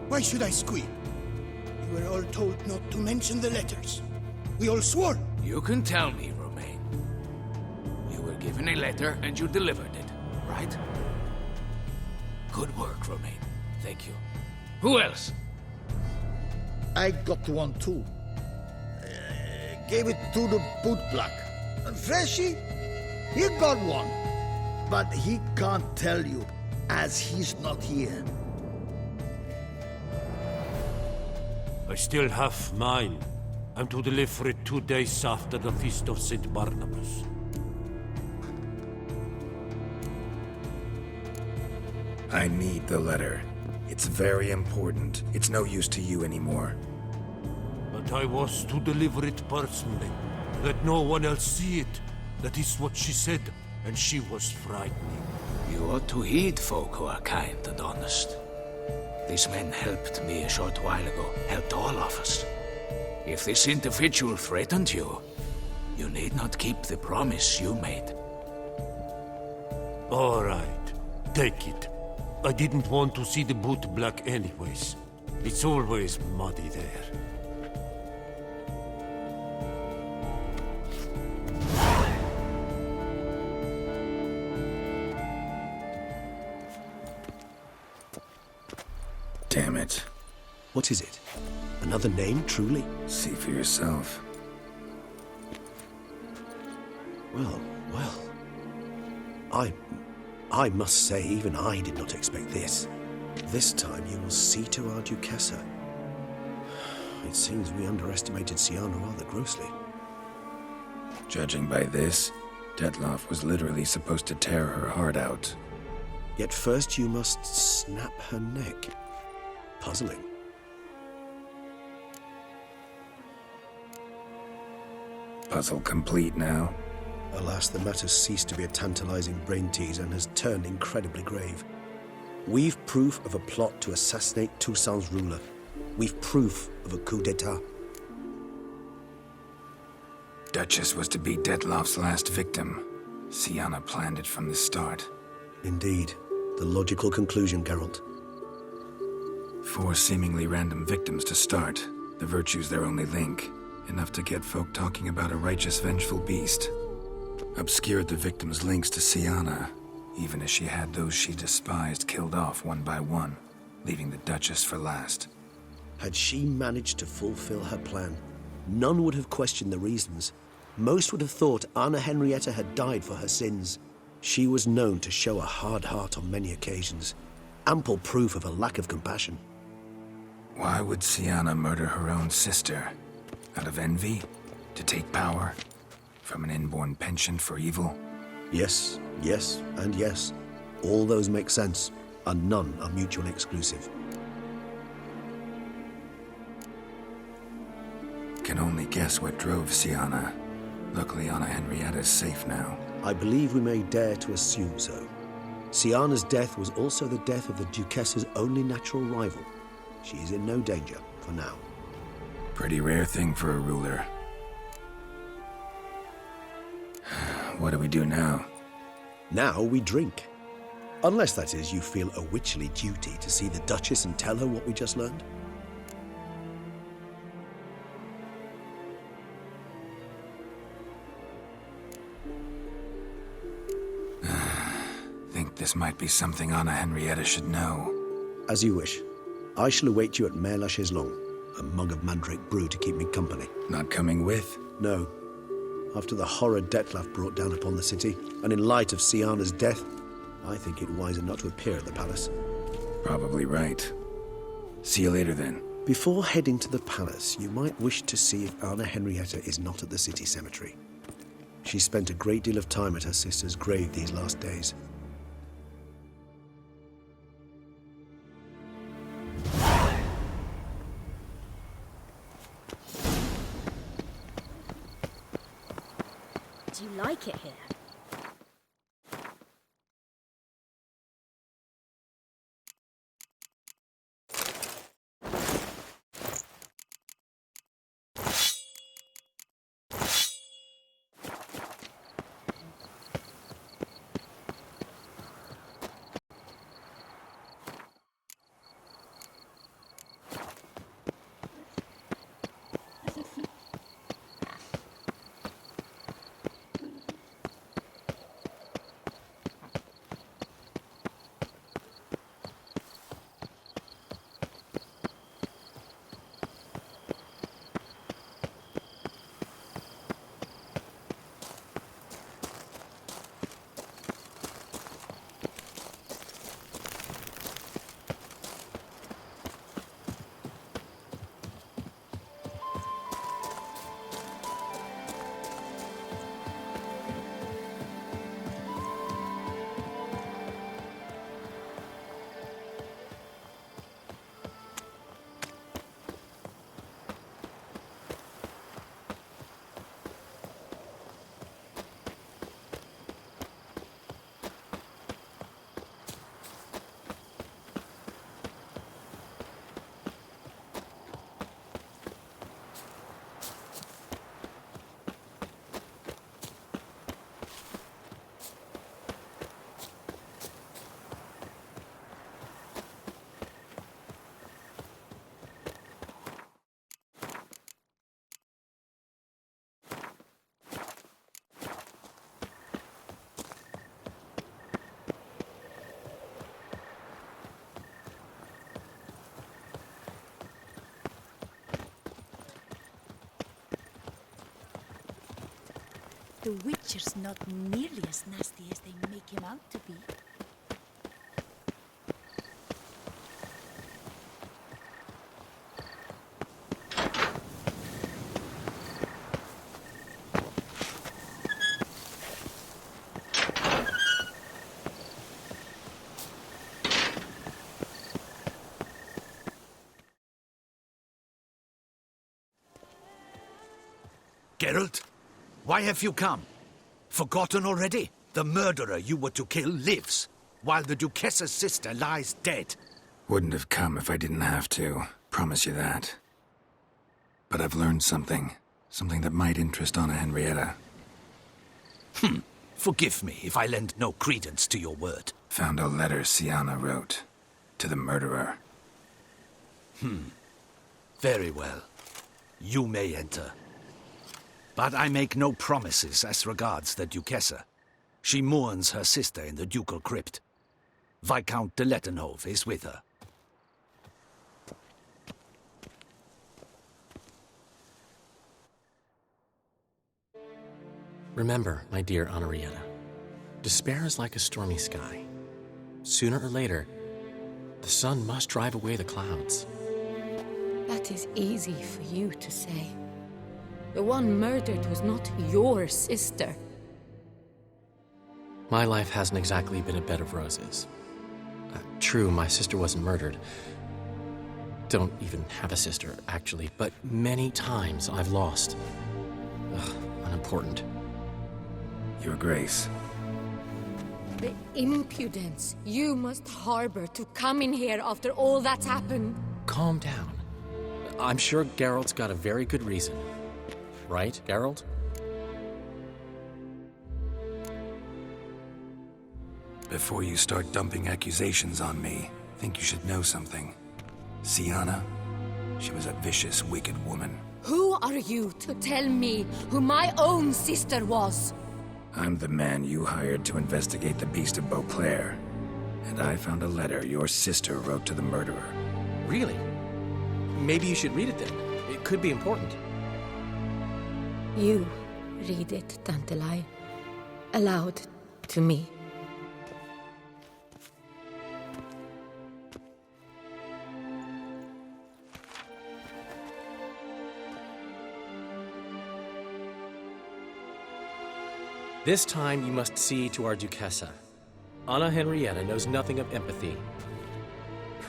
S15: Why should I squeal? We were all told not to mention the letters. We all swore.
S1: You can tell me, Romain. You were given a letter and you delivered it, right? Good work, Romain. Thank you. Who else?
S21: I got one too. Gave it to the bootblack. And Freshie, he got one. But he can't tell you, as he's not here.
S2: I still have mine. I'm to deliver it 2 days after the Feast of St. Barnabas.
S4: I need the letter. It's very important. It's no use to you anymore.
S2: But I was to deliver it personally. Let no one else see it. That is what she said, and she was frightening.
S1: You ought to heed folk who are kind and honest. These men helped me a short while ago, helped all of us. If this individual threatened you, you need not keep the promise you made.
S2: All right, take it. I didn't want to see the bootblack anyways. It's always muddy there.
S4: Damn it.
S8: What is it? Another name, truly?
S4: See for yourself.
S8: Well. I must say, even I did not expect this. This time you will see to our Duquesa. It seems we underestimated Syanna rather grossly.
S4: Judging by this, Detloff was literally supposed to tear her heart out.
S8: Yet first you must snap her neck. Puzzling.
S4: Puzzle complete now?
S8: Alas, the matter's ceased to be a tantalizing brain tease and has turned incredibly grave. We've proof of a plot to assassinate Toussaint's ruler. We've proof of a coup d'etat.
S4: Duchess was to be Detloff's last victim. Syanna planned it from the start.
S8: Indeed. The logical conclusion, Geralt.
S4: 4 seemingly random victims to start. The virtue's their only link. Enough to get folk talking about a righteous, vengeful beast. Obscured the victims' links to Syanna, even as she had those she despised killed off one by one, leaving the Duchess for last.
S8: Had she managed to fulfill her plan, none would have questioned the reasons. Most would have thought Anna Henrietta had died for her sins. She was known to show a hard heart on many occasions. Ample proof of a lack of compassion.
S4: Why would Sienna murder her own sister? Out of envy? To take power? From an inborn penchant for evil?
S8: Yes, yes, and yes. All those make sense, and none are mutually exclusive.
S4: Can only guess what drove Sienna. Luckily, Anna Henrietta is safe now.
S8: I believe we may dare to assume so. Sienna's death was also the death of the Duchess's only natural rival. She is in no danger, for now.
S4: Pretty rare thing for a ruler. What do we do now?
S8: Now we drink. Unless, that is, you feel a witchly duty to see the Duchess and tell her what we just learned.
S4: Think this might be something Anna Henrietta should know.
S8: As you wish. I shall await you at Mare la Chaiselongue. A mug of mandrake brew to keep me company.
S4: Not coming with?
S8: No. After the horror Dettlaff brought down upon the city, and in light of Sienna's death, I think it wiser not to appear at the palace.
S4: Probably right. See you later, then.
S8: Before heading to the palace, you might wish to see if Anna Henrietta is not at the city cemetery. She spent a great deal of time at her sister's grave these last days.
S14: Do you like it here?
S11: The Witcher's not nearly as nasty as they make him out to be.
S3: Geralt, why have you come? Forgotten already? The murderer you were to kill lives, while the Duchess's sister lies dead.
S4: Wouldn't have come if I didn't have to. Promise you that. But I've learned something. Something that might interest Anna Henrietta.
S3: Forgive me if I lend no credence to your word.
S4: Found a letter Sienna wrote. To the murderer.
S3: Very well. You may enter. But I make no promises as regards the Duchessa. She mourns her sister in the ducal crypt. Viscount de Lettenhove is with her.
S20: Remember, my dear Henrietta, despair is like a stormy sky. Sooner or later, the sun must drive away the clouds.
S9: That is easy for you to say. The one murdered was not your sister.
S20: My life hasn't exactly been a bed of roses. True, my sister wasn't murdered. Don't even have a sister, actually, but many times I've lost. Ugh, unimportant.
S4: Your Grace.
S9: The impudence you must harbor to come in here after all that's happened.
S20: Calm down. I'm sure Geralt's got a very good reason. Right, Geralt?
S4: Before you start dumping accusations on me, I think you should know something. Syanna, she was a vicious, wicked woman.
S9: Who are you to tell me who my own sister was?
S4: I'm the man you hired to investigate the Beast of Beauclair. And I found a letter your sister wrote to the murderer.
S20: Really? Maybe you should read it then. It could be important.
S9: You read it, Dandelion. Aloud to me.
S20: This time you must see to our Duchessa. Anna Henrietta knows nothing of empathy.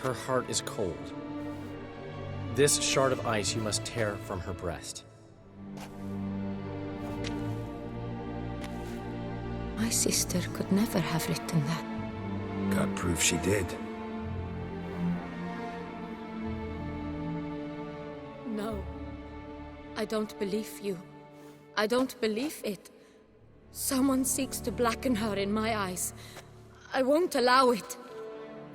S20: Her heart is cold. This shard of ice you must tear from her breast.
S9: My sister could never have written that.
S4: Got proof she did.
S9: No. I don't believe you. I don't believe it. Someone seeks to blacken her in my eyes. I won't allow it.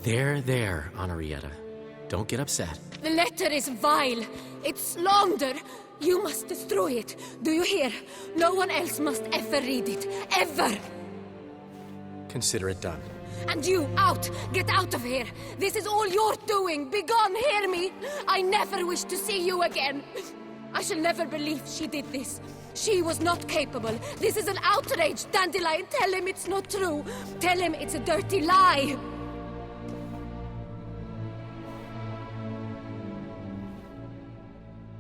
S20: There, Henrietta. Don't get upset.
S9: The letter is vile. It's slander. You must destroy it. Do you hear? No one else must ever read it. Ever!
S20: Consider it done.
S9: And you, out! Get out of here! This is all you're doing! Begone, hear me! I never wish to see you again! I shall never believe she did this. She was not capable. This is an outrage, Dandelion. Tell him it's not true. Tell him it's a dirty lie.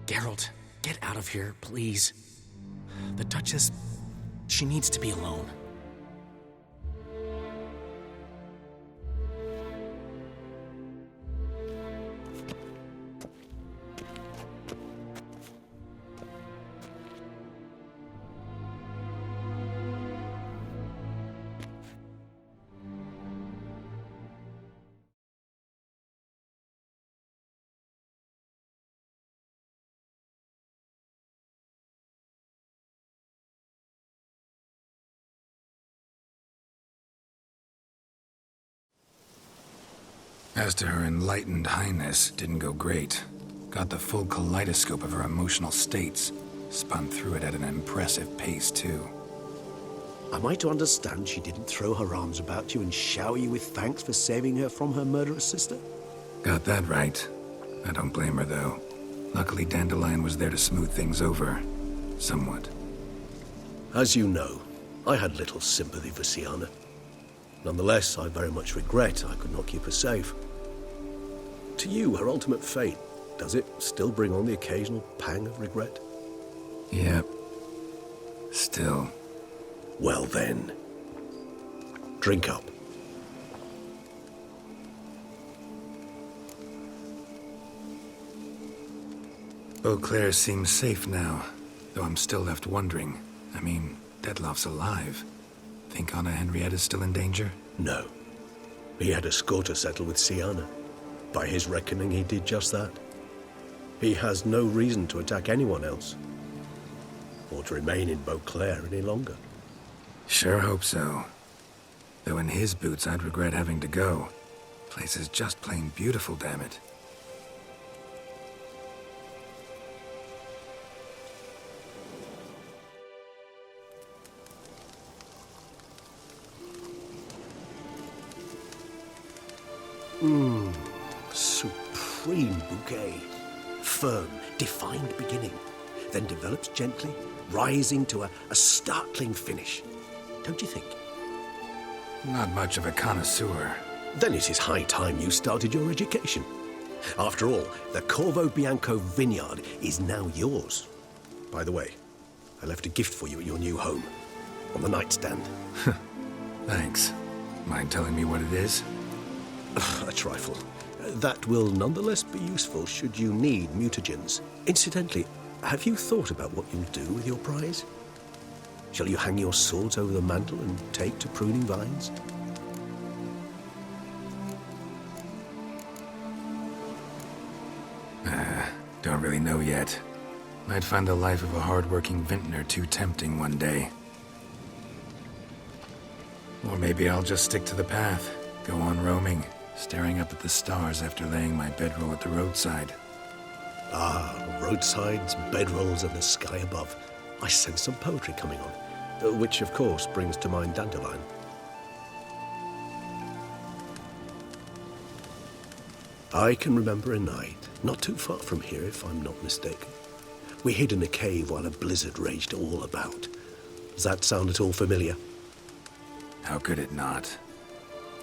S20: Geralt, get out of here, please. The Duchess, she needs to be alone.
S4: As to her enlightened highness, didn't go great. Got the full kaleidoscope of her emotional states. Spun through it at an impressive pace, too.
S8: Am I to understand she didn't throw her arms about you and shower you with thanks for saving her from her murderous sister?
S4: Got that right. I don't blame her, though. Luckily, Dandelion was there to smooth things over. Somewhat.
S8: As you know, I had little sympathy for Syanna. Nonetheless, I very much regret I could not keep her safe. To you, her ultimate fate, does it still bring on the occasional pang of regret?
S4: Yep. Still.
S8: Well then, drink up.
S4: Beauclair seems safe now, though I'm still left wondering. I mean, Detloff's alive. Think Anna Henrietta's still in danger?
S8: No. He had a score to settle with Syanna. By his reckoning, he did just that. He has no reason to attack anyone else, or to remain in Beauclair any longer.
S4: Sure hope so. Though in his boots, I'd regret having to go. Place is just plain beautiful, damn it.
S8: Supreme bouquet. Firm, defined beginning. then develops gently, rising to a startling finish. Don't you think?
S4: Not much of a connoisseur.
S8: Then it is high time you started your education. After all, the Corvo Bianco vineyard is now yours. By the way, I left a gift for you at your new home, on the nightstand.
S4: Thanks. Mind telling me what it is?
S8: A trifle. That will nonetheless be useful should you need mutagens. Incidentally, have you thought about what you'll do with your prize? Shall you hang your swords over the mantle and take to pruning vines?
S4: Don't really know yet. Might find the life of a hard-working vintner too tempting one day. Or maybe I'll just stick to the path, go on roaming, staring up at the stars after laying my bedroll at the roadside.
S8: Ah, roadsides, bedrolls, and the sky above. I sense some poetry coming on, which of course brings to mind Dandelion. I can remember a night, not too far from here if I'm not mistaken. We hid in a cave while a blizzard raged all about. Does that sound at all familiar?
S4: How could it not?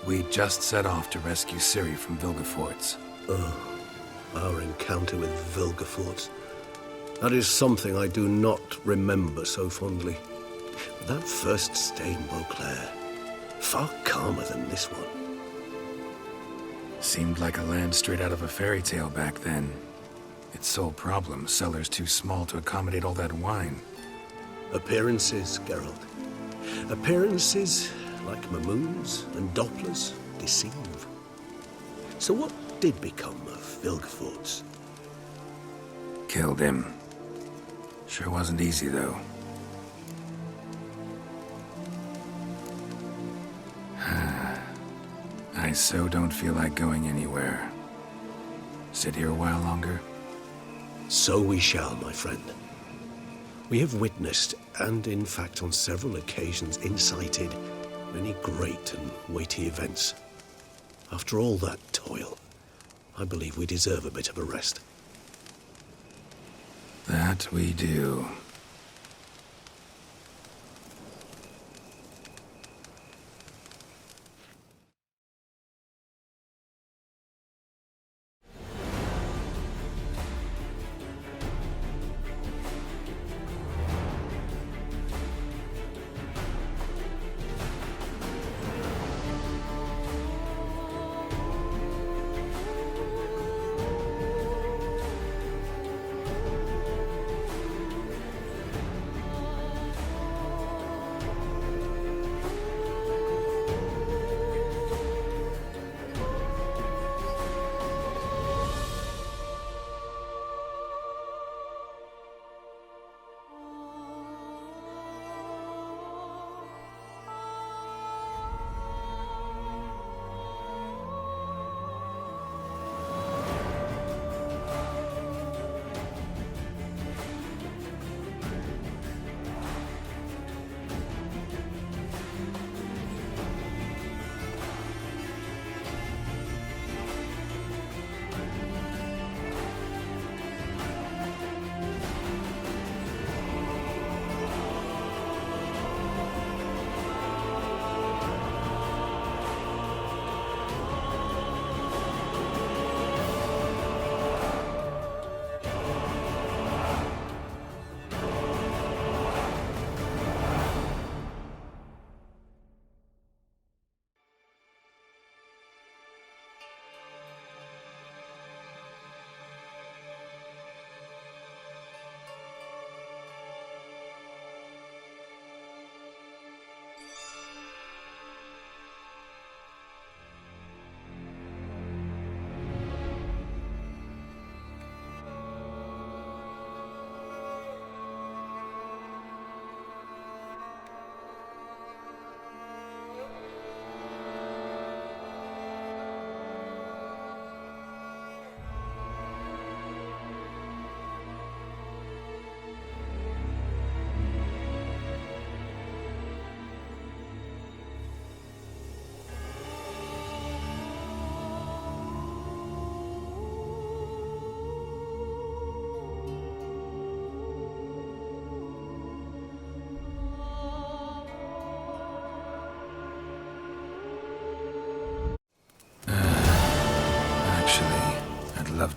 S4: We just set off to rescue Ciri from Vilgefortz.
S8: Oh, our encounter with Vilgefortz. That is something I do not remember so fondly. That first stay in Beauclair, far calmer than this one.
S4: Seemed like a land straight out of a fairy tale back then. Its sole problem, cellars too small to accommodate all that wine.
S8: Appearances, Geralt. Appearances, like Mamoons and Dopplers, deceive. So what did become of Vilgefortz?
S4: Killed him. Sure wasn't easy, though. I so don't feel like going anywhere. Sit here a while longer?
S8: So we shall, my friend. We have witnessed, and in fact on several occasions incited, many great and weighty events. After all that toil, I believe we deserve a bit of a rest.
S4: That we do.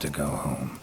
S4: to go home.